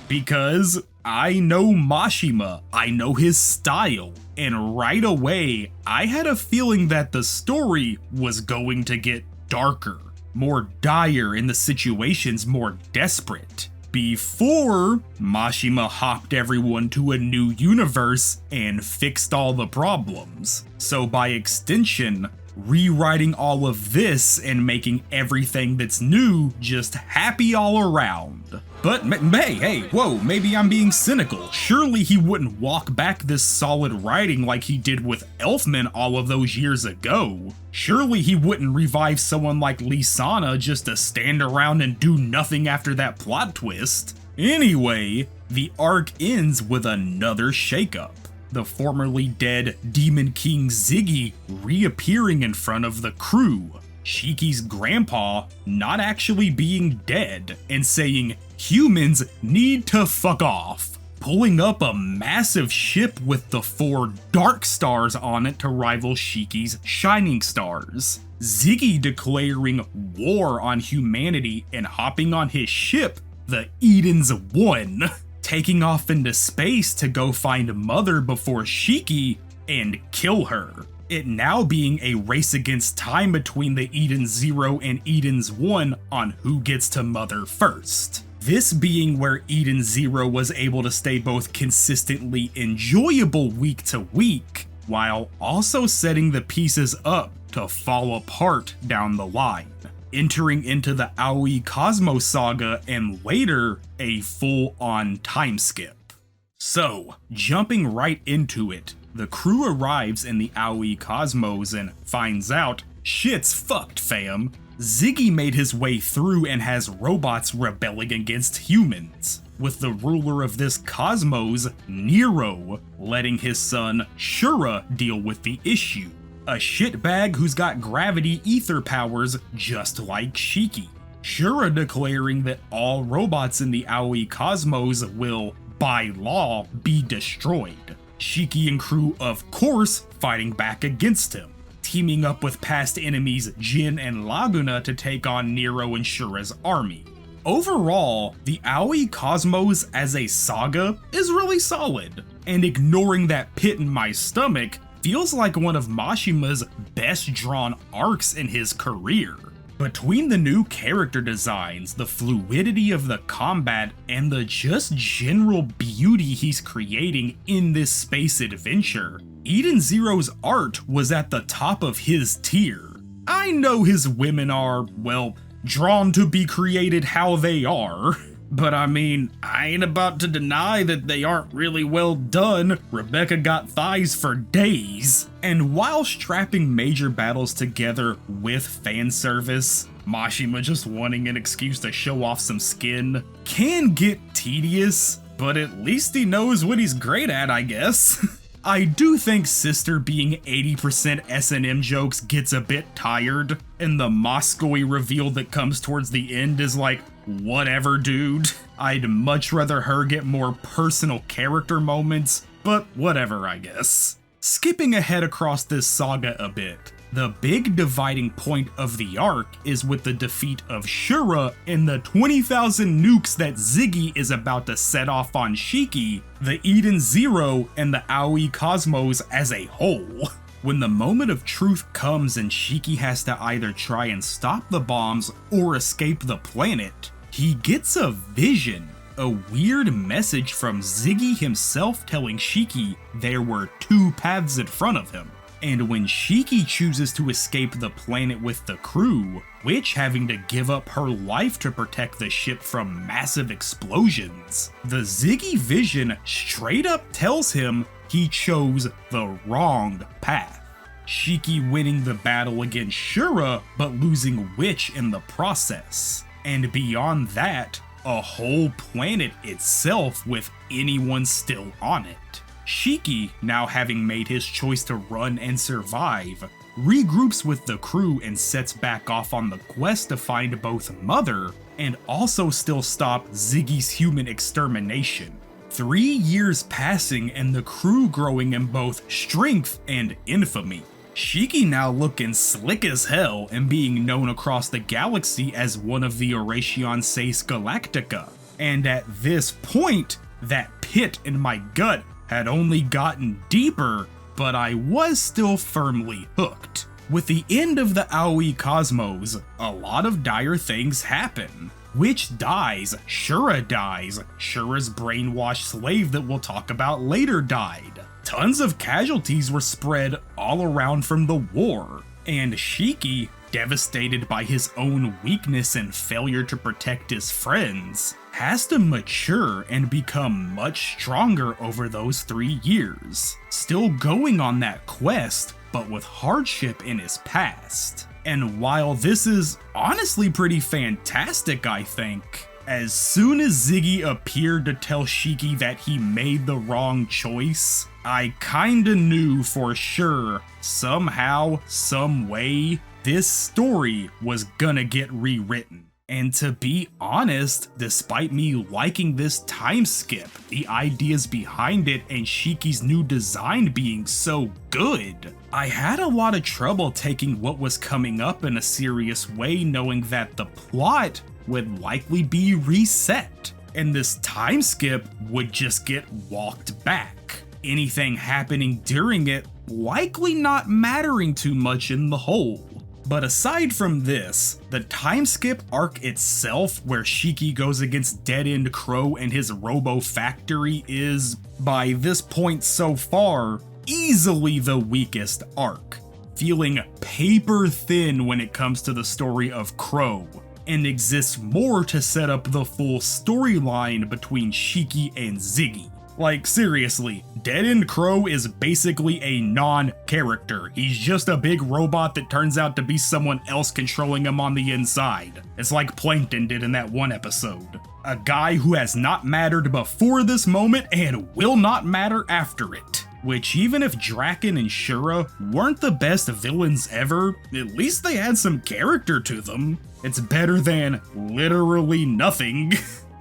Because I know Mashima, I know his style, and right away, I had a feeling that the story was going to get darker, more dire, and the situations more desperate. Before Mashima hopped everyone to a new universe and fixed all the problems. So by extension, rewriting all of this and making everything that's new just happy all around. But hey, whoa, maybe I'm being cynical. Surely he wouldn't walk back this solid writing like he did with Elfman all of those years ago. Surely he wouldn't revive someone like Lisana just to stand around and do nothing after that plot twist. Anyway, the arc ends with another shakeup. the formerly dead Demon King Ziggy reappearing in front of the crew, Shiki's grandpa not actually being dead and saying humans need to fuck off, pulling up a massive ship with the 4 dark stars on it to rival Shiki's shining stars, Ziggy declaring war on humanity and hopping on his ship, the Eden's One, taking off into space to go find Mother before Shiki and kill her. It now being a race against time between the Eden 0 and Eden's 1 on who gets to Mother first. This being where Eden 0 was able to stay both consistently enjoyable week to week, while also setting the pieces up to fall apart down the line, entering into the Aoi Cosmos saga and later a full-on time skip. So, jumping right into it, the crew arrives in the Aoi Cosmos and finds out, shit's fucked fam. Ziggy made his way through and has robots rebelling against humans, with the ruler of this cosmos, Nero, letting his son, Shura, deal with the issue. A shitbag who's got gravity ether powers just like Shiki. Shura declaring that all robots in the Aoi Cosmos will, by law, be destroyed. Shiki and crew, of course, fighting back against him, teaming up with past enemies Jin and Laguna to take on Nero and Shura's army. Overall, the Aoi Cosmos as a saga is really solid, and ignoring that pit in my stomach, feels like one of Mashima's best drawn arcs in his career. Between the new character designs, the fluidity of the combat, and the just general beauty he's creating in this space adventure, Eden Zero's art was at the top of his tier. I know his women are, well, drawn to be created how they are, but I mean, I ain't about to deny that they aren't really well done. Rebecca got thighs for days. And while strapping major battles together with fan service, Mashima just wanting an excuse to show off some skin can get tedious, but at least he knows what he's great at, I guess. I do think Sister being 80% S&M jokes gets a bit tired, and the Moskowy reveal that comes towards the end is like, whatever dude. I'd much rather her get more personal character moments, but whatever I guess. Skipping ahead across this saga a bit, the big dividing point of the arc is with the defeat of Shura and the 20,000 nukes that Ziggy is about to set off on Shiki, the Eden Zero, and the Aoi Cosmos as a whole. When the moment of truth comes and Shiki has to either try and stop the bombs or escape the planet, he gets a vision. A weird message from Ziggy himself telling Shiki there were 2 paths in front of him. And when Shiki chooses to escape the planet with the crew, which having to give up her life to protect the ship from massive explosions, the Ziggy vision straight up tells him he chose the wrong path. Shiki winning the battle against Shura, but losing Witch in the process. And beyond that, a whole planet itself with anyone still on it. Shiki, now having made his choice to run and survive, regroups with the crew and sets back off on the quest to find both Mother and also still stop Ziggy's human extermination. 3 years passing and the crew growing in both strength and infamy. Shiki now looking slick as hell and being known across the galaxy as one of the Oration Seis Galactica. And at this point, that pit in my gut had only gotten deeper, but I was still firmly hooked. With the end of the Aoi Cosmos, a lot of dire things happen. Witch dies, Shura dies, Shura's brainwashed slave that we'll talk about later died. Tons of casualties were spread all around from the war, and Shiki, devastated by his own weakness and failure to protect his friends, has to mature and become much stronger over those 3 years, still going on that quest, but with hardship in his past. And while this is honestly pretty fantastic, I think, As soon as Ziggy appeared to tell Shiki that he made the wrong choice, I kinda knew for sure, somehow, some way, this story was gonna get rewritten. And to be honest, despite me liking this time skip, the ideas behind it and Shiki's new design being so good, I had a lot of trouble taking what was coming up in a serious way, knowing that the plot would likely be reset, and this time skip would just get walked back. Anything happening during it likely not mattering too much in the whole. But aside from this, the time skip arc itself, where Shiki goes against Dead End Crow and his Robo Factory, is, by this point so far, easily the weakest arc, feeling paper thin when it comes to the story of Crow, and exists more to set up the full storyline between Shiki and Ziggy. Like, seriously, Dead End Crow is basically a non-character. He's just a big robot that turns out to be someone else controlling him on the inside. It's like Plankton did in that one episode. A guy who has not mattered before this moment and will not matter after it. Which, even if Draken and Shura weren't the best villains ever, at least they had some character to them. It's better than literally nothing.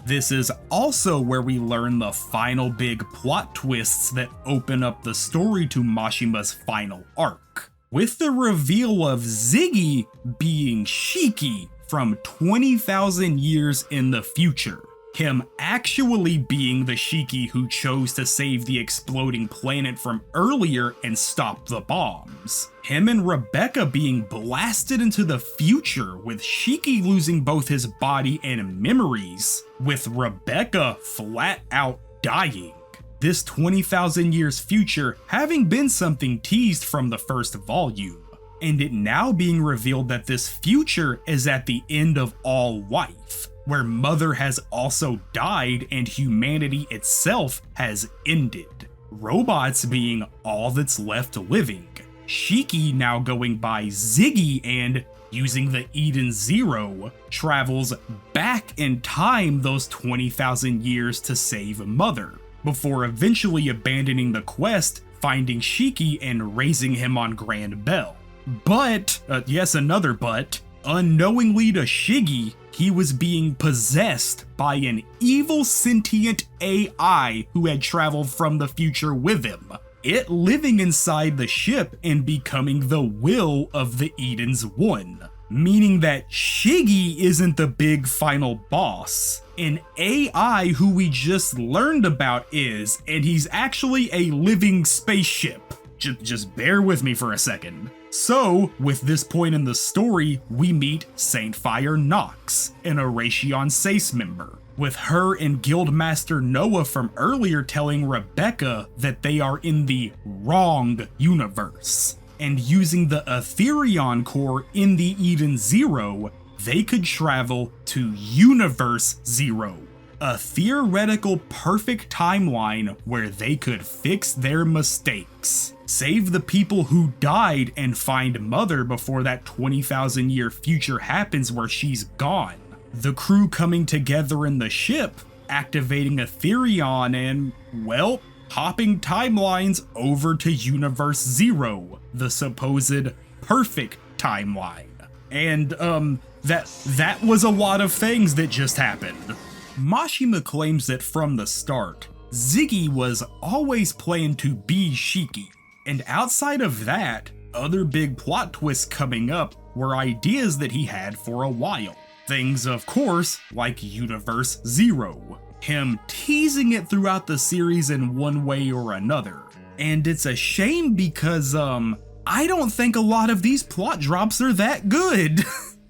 This is also where we learn the final big plot twists that open up the story to Mashima's final arc, with the reveal of Ziggy being Shiki from 20,000 years in the future. Him actually being the Shiki who chose to save the exploding planet from earlier and stop the bombs. Him and Rebecca being blasted into the future, with Shiki losing both his body and memories, with Rebecca flat out dying. This 20,000 years future having been something teased from the first volume, and it now being revealed that this future is at the end of all life, where Mother has also died and humanity itself has ended. Robots being all that's left living. Shiki now going by Ziggy and, using the Eden Zero, travels back in time those 20,000 years to save Mother, before eventually abandoning the quest, finding Shiki and raising him on Grand Bell. But, yes, another but, unknowingly to Shiggy, he was being possessed by an evil sentient AI who had traveled from the future with him, it living inside the ship and becoming the will of the Eden's One, meaning that Shiggy isn't the big final boss. An AI who we just learned about is, and he's actually a living spaceship. Just bear with me for a second. So, with this point in the story, we meet Saint Fire Nox, an Oration Sace member, with her and Guildmaster Noah from earlier telling Rebecca that they are in the wrong universe, and using the Etherion core in the Eden Zero, they could travel to Universe Zero, a theoretical perfect timeline where they could fix their mistakes, save the people who died, and find Mother before that 20,000 year future happens where she's gone. The crew coming together in the ship, activating Etherion and, well, hopping timelines over to Universe Zero, the supposed perfect timeline. And, that was a lot of things that just happened. Mashima claims that from the start, Ziggy was always planned to be Shiki, and outside of that, other big plot twists coming up were ideas that he had for a while. Things, of course, like Universe Zero, him teasing it throughout the series in one way or another. And it's a shame because, I don't think a lot of these plot drops are that good.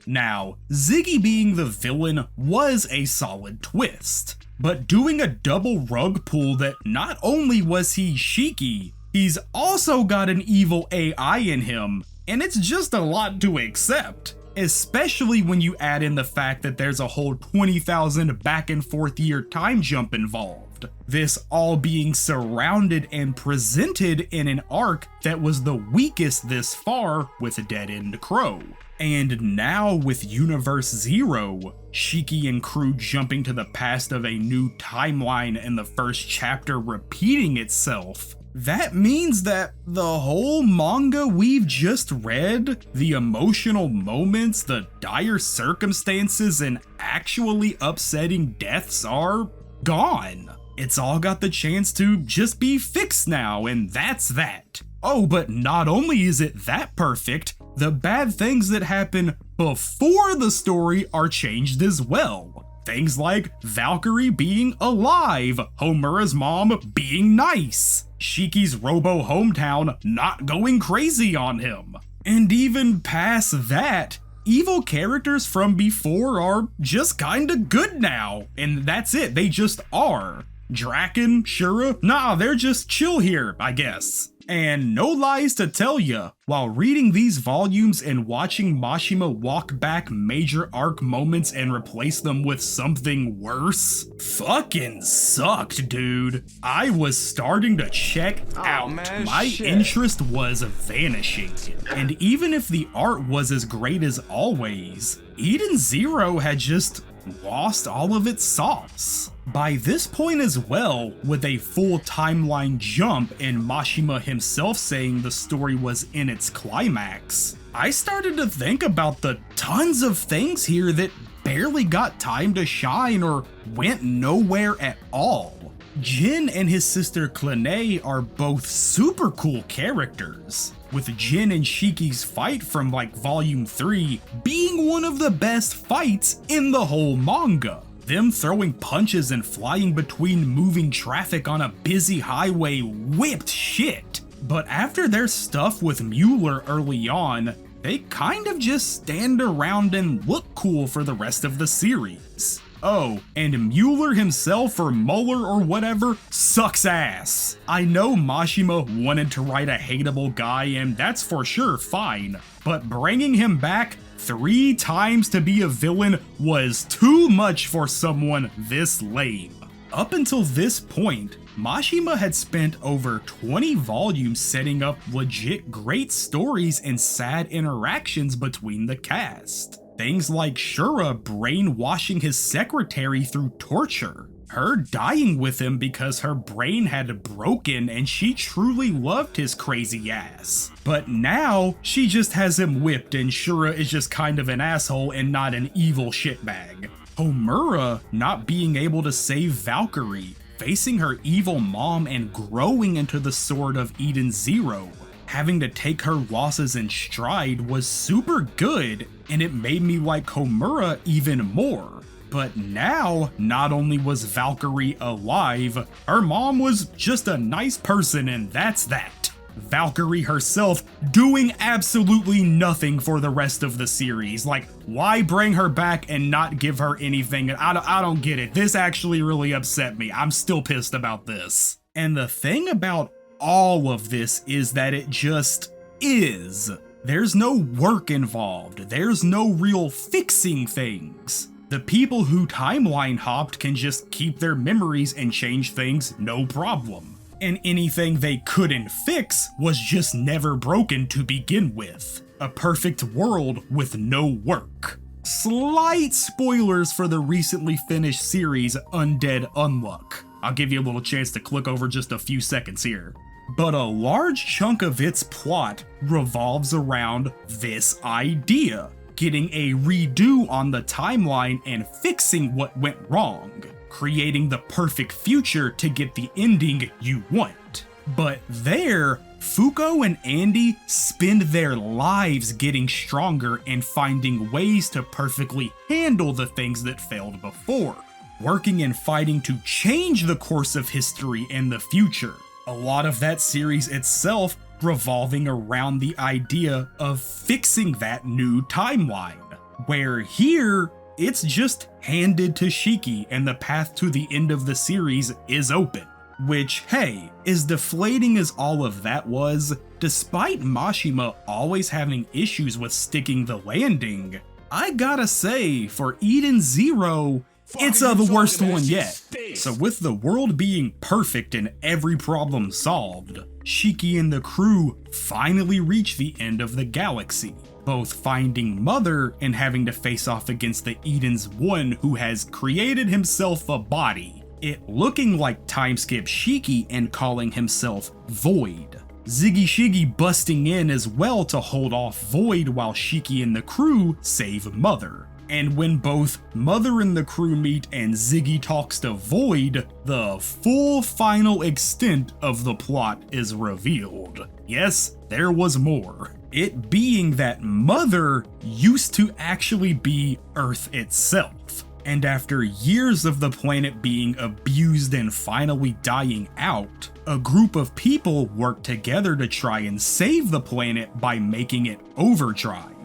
Now, Ziggy being the villain was a solid twist, but doing a double rug pull that not only was he Shiki, he's also got an evil AI in him, and it's just a lot to accept, especially when you add in the fact that there's a whole 20,000 back and forth year time jump involved. resolved, this all being surrounded and presented in an arc that was the weakest this far with Dead End Crow. And now with Universe Zero, Shiki and crew jumping to the past of a new timeline and the first chapter repeating itself, that means that the whole manga we've just read, the emotional moments, the dire circumstances, and actually upsetting deaths are gone. It's all got the chance to just be fixed now, and that's that. Oh, but not only is it that perfect, the bad things that happen before the story are changed as well. Things like Valkyrie being alive, Homura's mom being nice, Shiki's robo hometown not going crazy on him. And even past that, evil characters from before are just kinda good now, and that's it, they just are. Draken, Shura, nah, they're just chill here, I guess. And no lies to tell ya, while reading these volumes and watching Mashima walk back major arc moments and replace them with something worse, fucking sucked, dude. I was starting to check out. Man, my shit. interest was vanishing. And even if the art was as great as always, Eden Zero had just lost all of its sauce. By this point as well, with a full timeline jump and Mashima himself saying the story was in its climax, I started to think about the tons of things here that barely got time to shine or went nowhere at all. Jin and his sister Kline are both super cool characters, with Jin and Shiki's fight from like volume 3 being one of the best fights in the whole manga. Them throwing punches and flying between moving traffic on a busy highway whipped shit. But after their stuff with Mueller early on, they kind of just stand around and look cool for the rest of the series. Oh, and Mueller himself, or Mueller or whatever, sucks ass. I know Mashima wanted to write a hateable guy, and that's for sure fine, but bringing him back 3 times to be a villain was too much for someone this lame. Up until this point, Mashima had spent over 20 volumes setting up legit great stories and sad interactions between the cast. Things like Shura brainwashing his secretary through torture, her dying with him because her brain had broken and she truly loved his crazy ass. But now, she just has him whipped and Shura is just kind of an asshole and not an evil shitbag. Homura not being able to save Valkyrie, facing her evil mom and growing into the Sword of Eden Zero. Having to take her losses in stride was super good, and it made me like Homura even more. But now, not only was Valkyrie alive, her mom was just a nice person, and that's that. Valkyrie herself doing absolutely nothing for the rest of the series. Like, why bring her back and not give her anything? I don't get it. This actually really upset me. I'm still pissed about this. And the thing about all of this is that it just is. There's no work involved. There's no real fixing things. The people who timeline hopped can just keep their memories and change things no problem. And anything they couldn't fix was just never broken to begin with. A perfect world with no work. Slight spoilers for the recently finished series Undead Unluck. I'll give you a little chance to click over just a few seconds here. But a large chunk of its plot revolves around this idea, getting a redo on the timeline and fixing what went wrong, creating the perfect future to get the ending you want. But there, Fuko and Andy spend their lives getting stronger and finding ways to perfectly handle the things that failed before, working and fighting to change the course of history and the future. A lot of that series itself revolving around the idea of fixing that new timeline, where here, it's just handed to Shiki and the path to the end of the series is open. Which, hey, as deflating as all of that was, despite Mashima always having issues with sticking the landing, I gotta say, for Eden Zero, It's the worst one yet. So with the world being perfect and every problem solved, Shiki and the crew finally reach the end of the galaxy, both finding Mother and having to face off against the Eden's one who has created himself a body, it looking like Timeskip Shiki and calling himself Void. Ziggy Shiggy busting in as well to hold off Void while Shiki and the crew save Mother. And when both Mother and the crew meet and Ziggy talks to Void, the full final extent of the plot is revealed. Yes, there was more. It being that Mother used to actually be Earth itself. And after years of the planet being abused and finally dying out, a group of people worked together to try and save the planet by making it overdrive,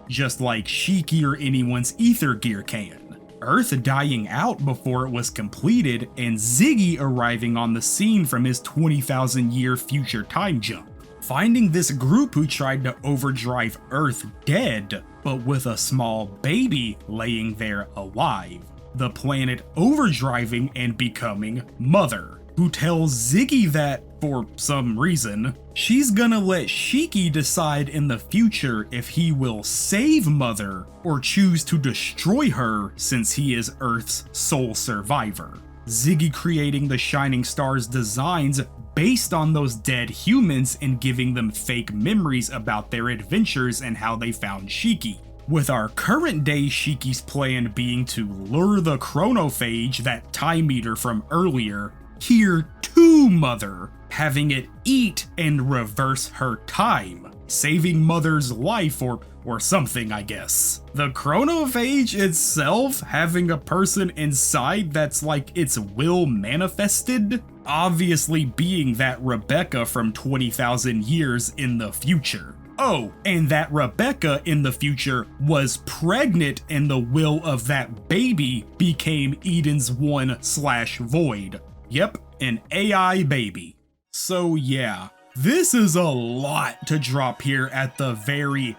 just like Shiki or anyone's ether gear can. Earth dying out before it was completed and Ziggy arriving on the scene from his 20,000 year future time jump. Finding this group who tried to overdrive Earth dead, but with a small baby laying there alive. The planet overdriving and becoming Mother, who tells Ziggy that, for some reason, she's gonna let Shiki decide in the future if he will save Mother or choose to destroy her since he is Earth's sole survivor. Ziggy creating the Shining Star's designs based on those dead humans and giving them fake memories about their adventures and how they found Shiki. With our current day Shiki's plan being to lure the chronophage, that time eater from earlier, here to Mother, having it eat and reverse her time, saving Mother's life or something, I guess. The chronophage itself having a person inside that's like its will manifested, obviously being that Rebecca from 20,000 years in the future. Oh, and that Rebecca in the future was pregnant and the will of that baby became Eden's one/Void. Yep, an AI baby. So yeah, this is a lot to drop here at the very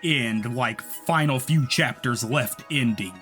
end, like final few chapters left ending.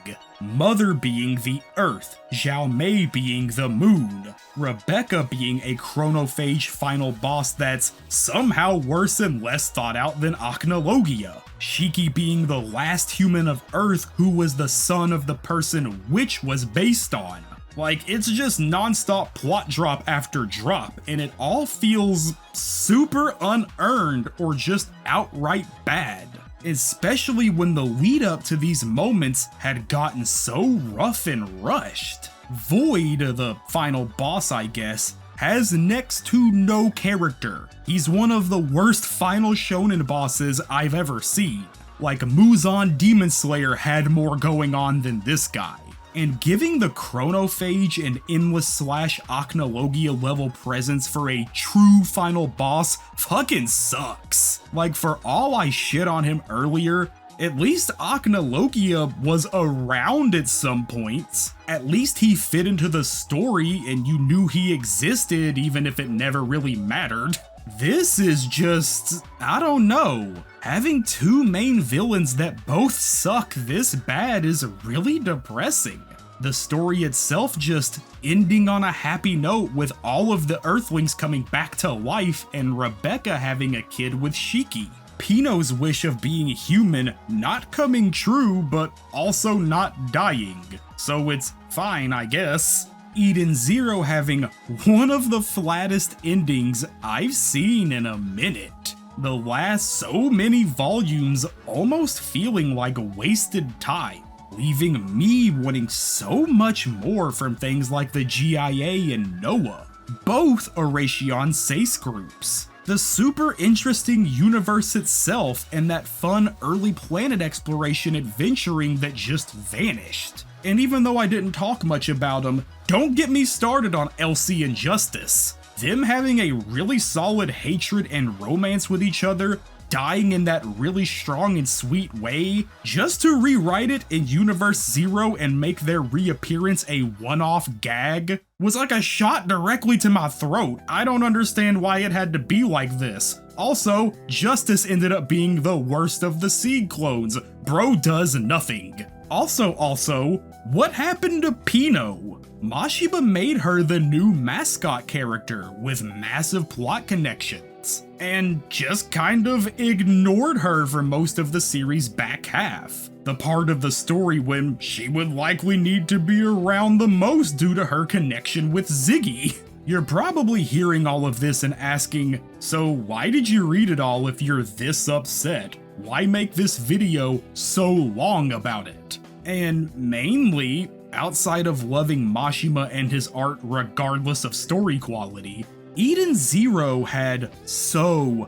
Mother being the Earth, Zhao Mei being the Moon, Rebecca being a chronophage final boss that's somehow worse and less thought out than Acnologia, Shiki being the last human of Earth who was the son of the person Witch was based on. Like, it's just non-stop plot drop after drop, and it all feels super unearned or just outright bad. Especially when the lead up to these moments had gotten so rough and rushed. Void, the final boss I guess, has next to no character. He's one of the worst final shonen bosses I've ever seen. Like Muzan Demon Slayer had more going on than this guy. And giving the chronophage an endless/Acnologia level presence for a true final boss fucking sucks. Like, for all I shit on him earlier, at least Acnologia was around at some points. At least he fit into the story and you knew he existed even if it never really mattered. This is just, I don't know. Having two main villains that both suck this bad is really depressing. The story itself just ending on a happy note with all of the Earthlings coming back to life and Rebecca having a kid with Shiki. Pino's wish of being human not coming true, but also not dying. So it's fine, I guess. Eden Zero having one of the flattest endings I've seen in a minute. The last so many volumes almost feeling like wasted time, leaving me wanting so much more from things like the GIA and Noah, both Oration Seis groups. The super interesting universe itself and that fun early planet exploration adventuring that just vanished. And even though I didn't talk much about them, don't get me started on Elsie and Justice. Them having a really solid hatred and romance with each other, dying in that really strong and sweet way, just to rewrite it in Universe Zero and make their reappearance a one-off gag, was like a shot directly to my throat. I don't understand why it had to be like this. Also, Justice ended up being the worst of the Seed clones. Bro does nothing. Also, what happened to Pino? Mashima made her the new mascot character with massive plot connections, and just kind of ignored her for most of the series' back half. The part of the story when she would likely need to be around the most due to her connection with Ziggy. You're probably hearing all of this and asking, so why did you read it all if you're this upset? Why make this video so long about it? And mainly, outside of loving Mashima and his art regardless of story quality, Eden Zero had so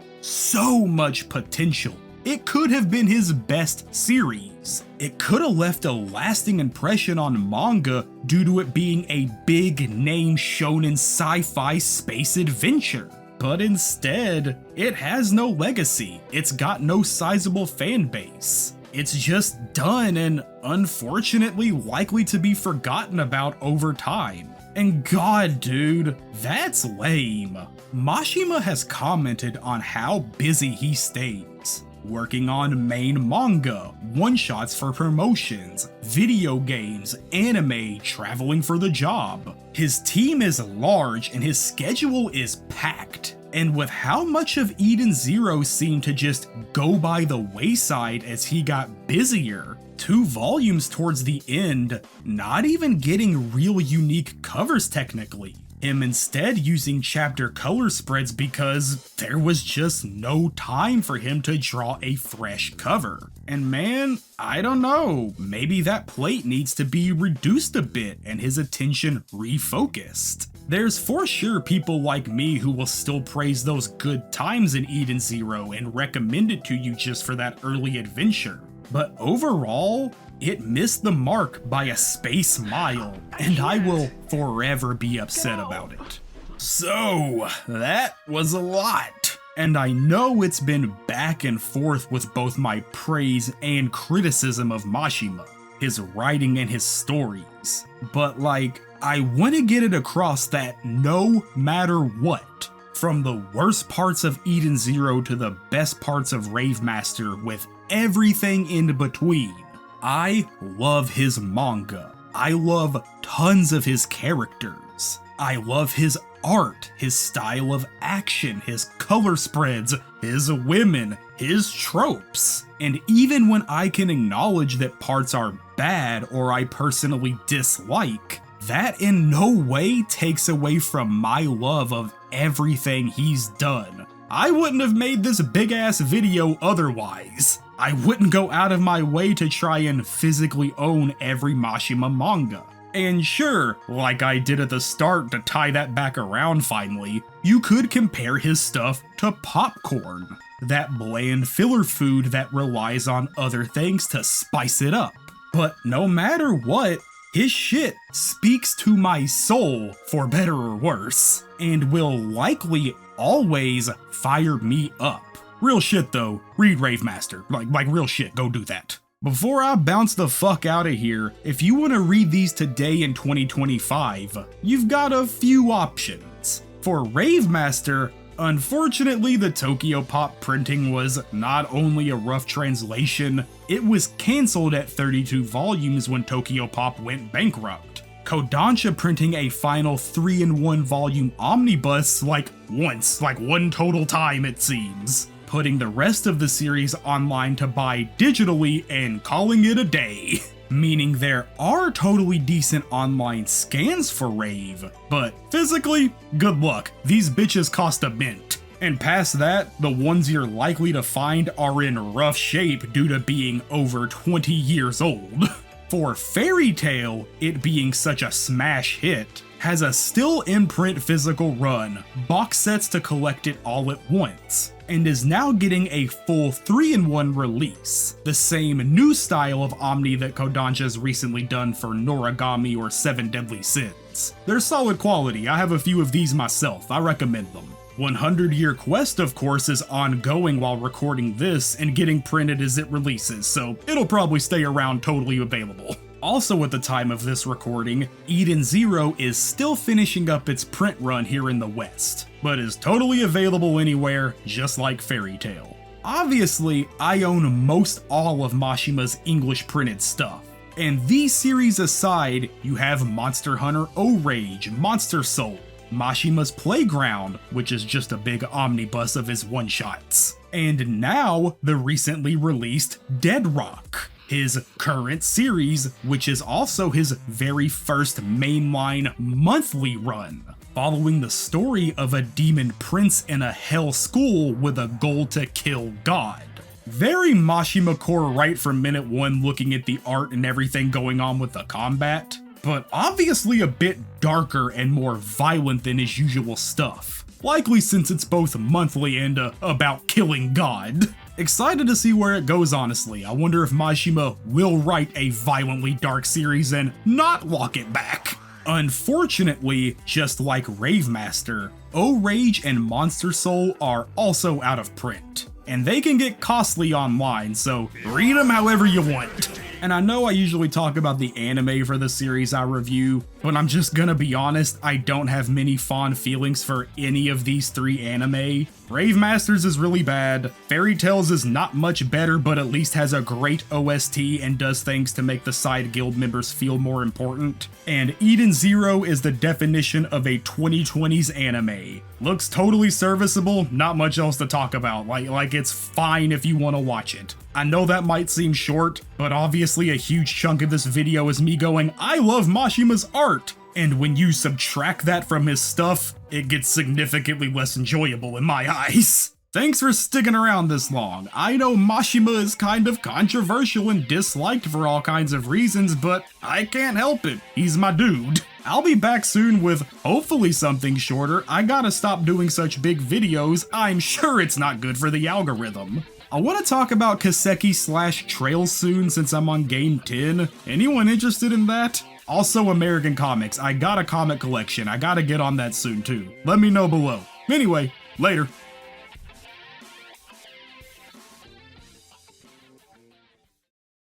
much potential. It could have been his best series. It could have left a lasting impression on manga due to it being a big name shonen sci-fi space adventure. But instead, it has no legacy. It's got no sizable fan base. It's just done and unfortunately likely to be forgotten about over time. And god dude, that's lame. Mashima has commented on how busy he stays, working on main manga, one-shots for promotions, video games, anime, traveling for the job. His team is large and his schedule is packed. And with how much of Eden Zero seemed to just go by the wayside as he got busier, 2 volumes towards the end, not even getting real unique covers technically, him instead using chapter color spreads because there was just no time for him to draw a fresh cover. And man, I don't know, maybe that plate needs to be reduced a bit and his attention refocused. There's for sure people like me who will still praise those good times in Eden Zero and recommend it to you just for that early adventure. But overall, it missed the mark by a space mile, and I will forever be upset about it. So, that was a lot. And I know it's been back and forth with both my praise and criticism of Mashima, his writing and his stories. But like, I want to get it across that no matter what, from the worst parts of Eden Zero to the best parts of Rave Master with everything in between, I love his manga. I love tons of his characters. I love his art, his style of action, his color spreads, his women, his tropes. And even when I can acknowledge that parts are bad or I personally dislike, that in no way takes away from my love of everything he's done. I wouldn't have made this big ass video otherwise. I wouldn't go out of my way to try and physically own every Mashima manga. And sure, like I did at the start to tie that back around finally, you could compare his stuff to popcorn, that bland filler food that relies on other things to spice it up. But no matter what, his shit speaks to my soul, for better or worse, and will likely always fire me up. Real shit though, read Rave Master, like real shit, go do that. Before I bounce the fuck out of here, if you want to read these today in 2025, you've got a few options. For Rave Master, unfortunately the Tokyo Pop printing was not only a rough translation, it was cancelled at 32 volumes when Tokyo Pop went bankrupt. Kodansha printing a final 3-in-1 volume omnibus one total time it seems, putting the rest of the series online to buy digitally and calling it a day. Meaning there are totally decent online scans for Rave, but physically, good luck, these bitches cost a mint. And past that, the ones you're likely to find are in rough shape due to being over 20 years old. For Fairy Tail, it being such a smash hit, has a still in-print physical run, box sets to collect it all at once, and is now getting a full 3-in-1 release, the same new style of Omni that Kodansha's recently done for Noragami or 7 Deadly Sins. They're solid quality, I have a few of these myself, I recommend them. 100 Year Quest of course is ongoing while recording this and getting printed as it releases, so it'll probably stay around totally available. Also at the time of this recording, Eden Zero is still finishing up its print run here in the West, but is totally available anywhere, just like Fairy Tail. Obviously, I own most all of Mashima's English printed stuff, And these series aside, you have Monster Hunter O-Rage, Monster Soul, Mashima's Playground, which is just a big omnibus of his one-shots, and now the recently released Dead Rock, his current series, which is also his very first mainline monthly run, following the story of a demon prince in a hell school with a goal to kill God. Very Mashima core right from minute one, looking at the art and everything going on with the combat, but obviously a bit darker and more violent than his usual stuff, likely since it's both monthly and about killing God. Excited to see where it goes, honestly. I wonder if Mashima will write a violently dark series and not walk it back. Unfortunately, just like Rave Master, O-Rage and Monster Soul are also out of print, and they can get costly online, so read them however you want. And I know I usually talk about the anime for the series I review, but I'm just gonna be honest, I don't have many fond feelings for any of these three anime. Rave Masters is really bad, Fairy Tales is not much better but at least has a great OST and does things to make the side guild members feel more important, and Eden Zero is the definition of a 2020s anime. Looks totally serviceable, not much else to talk about, like it's fine if you want to watch it. I know that might seem short, but obviously a huge chunk of this video is me going, I love Mashima's art! And when you subtract that from his stuff, it gets significantly less enjoyable in my eyes. Thanks for sticking around this long. I know Mashima is kind of controversial and disliked for all kinds of reasons, but I can't help it. He's my dude. I'll be back soon with hopefully something shorter. I gotta stop doing such big videos. I'm sure it's not good for the algorithm. I want to talk about Kiseki / Trails soon since I'm on game 10. Anyone interested in that? Also American comics. I got a comic collection. I gotta get on that soon too. Let me know below. Anyway, later.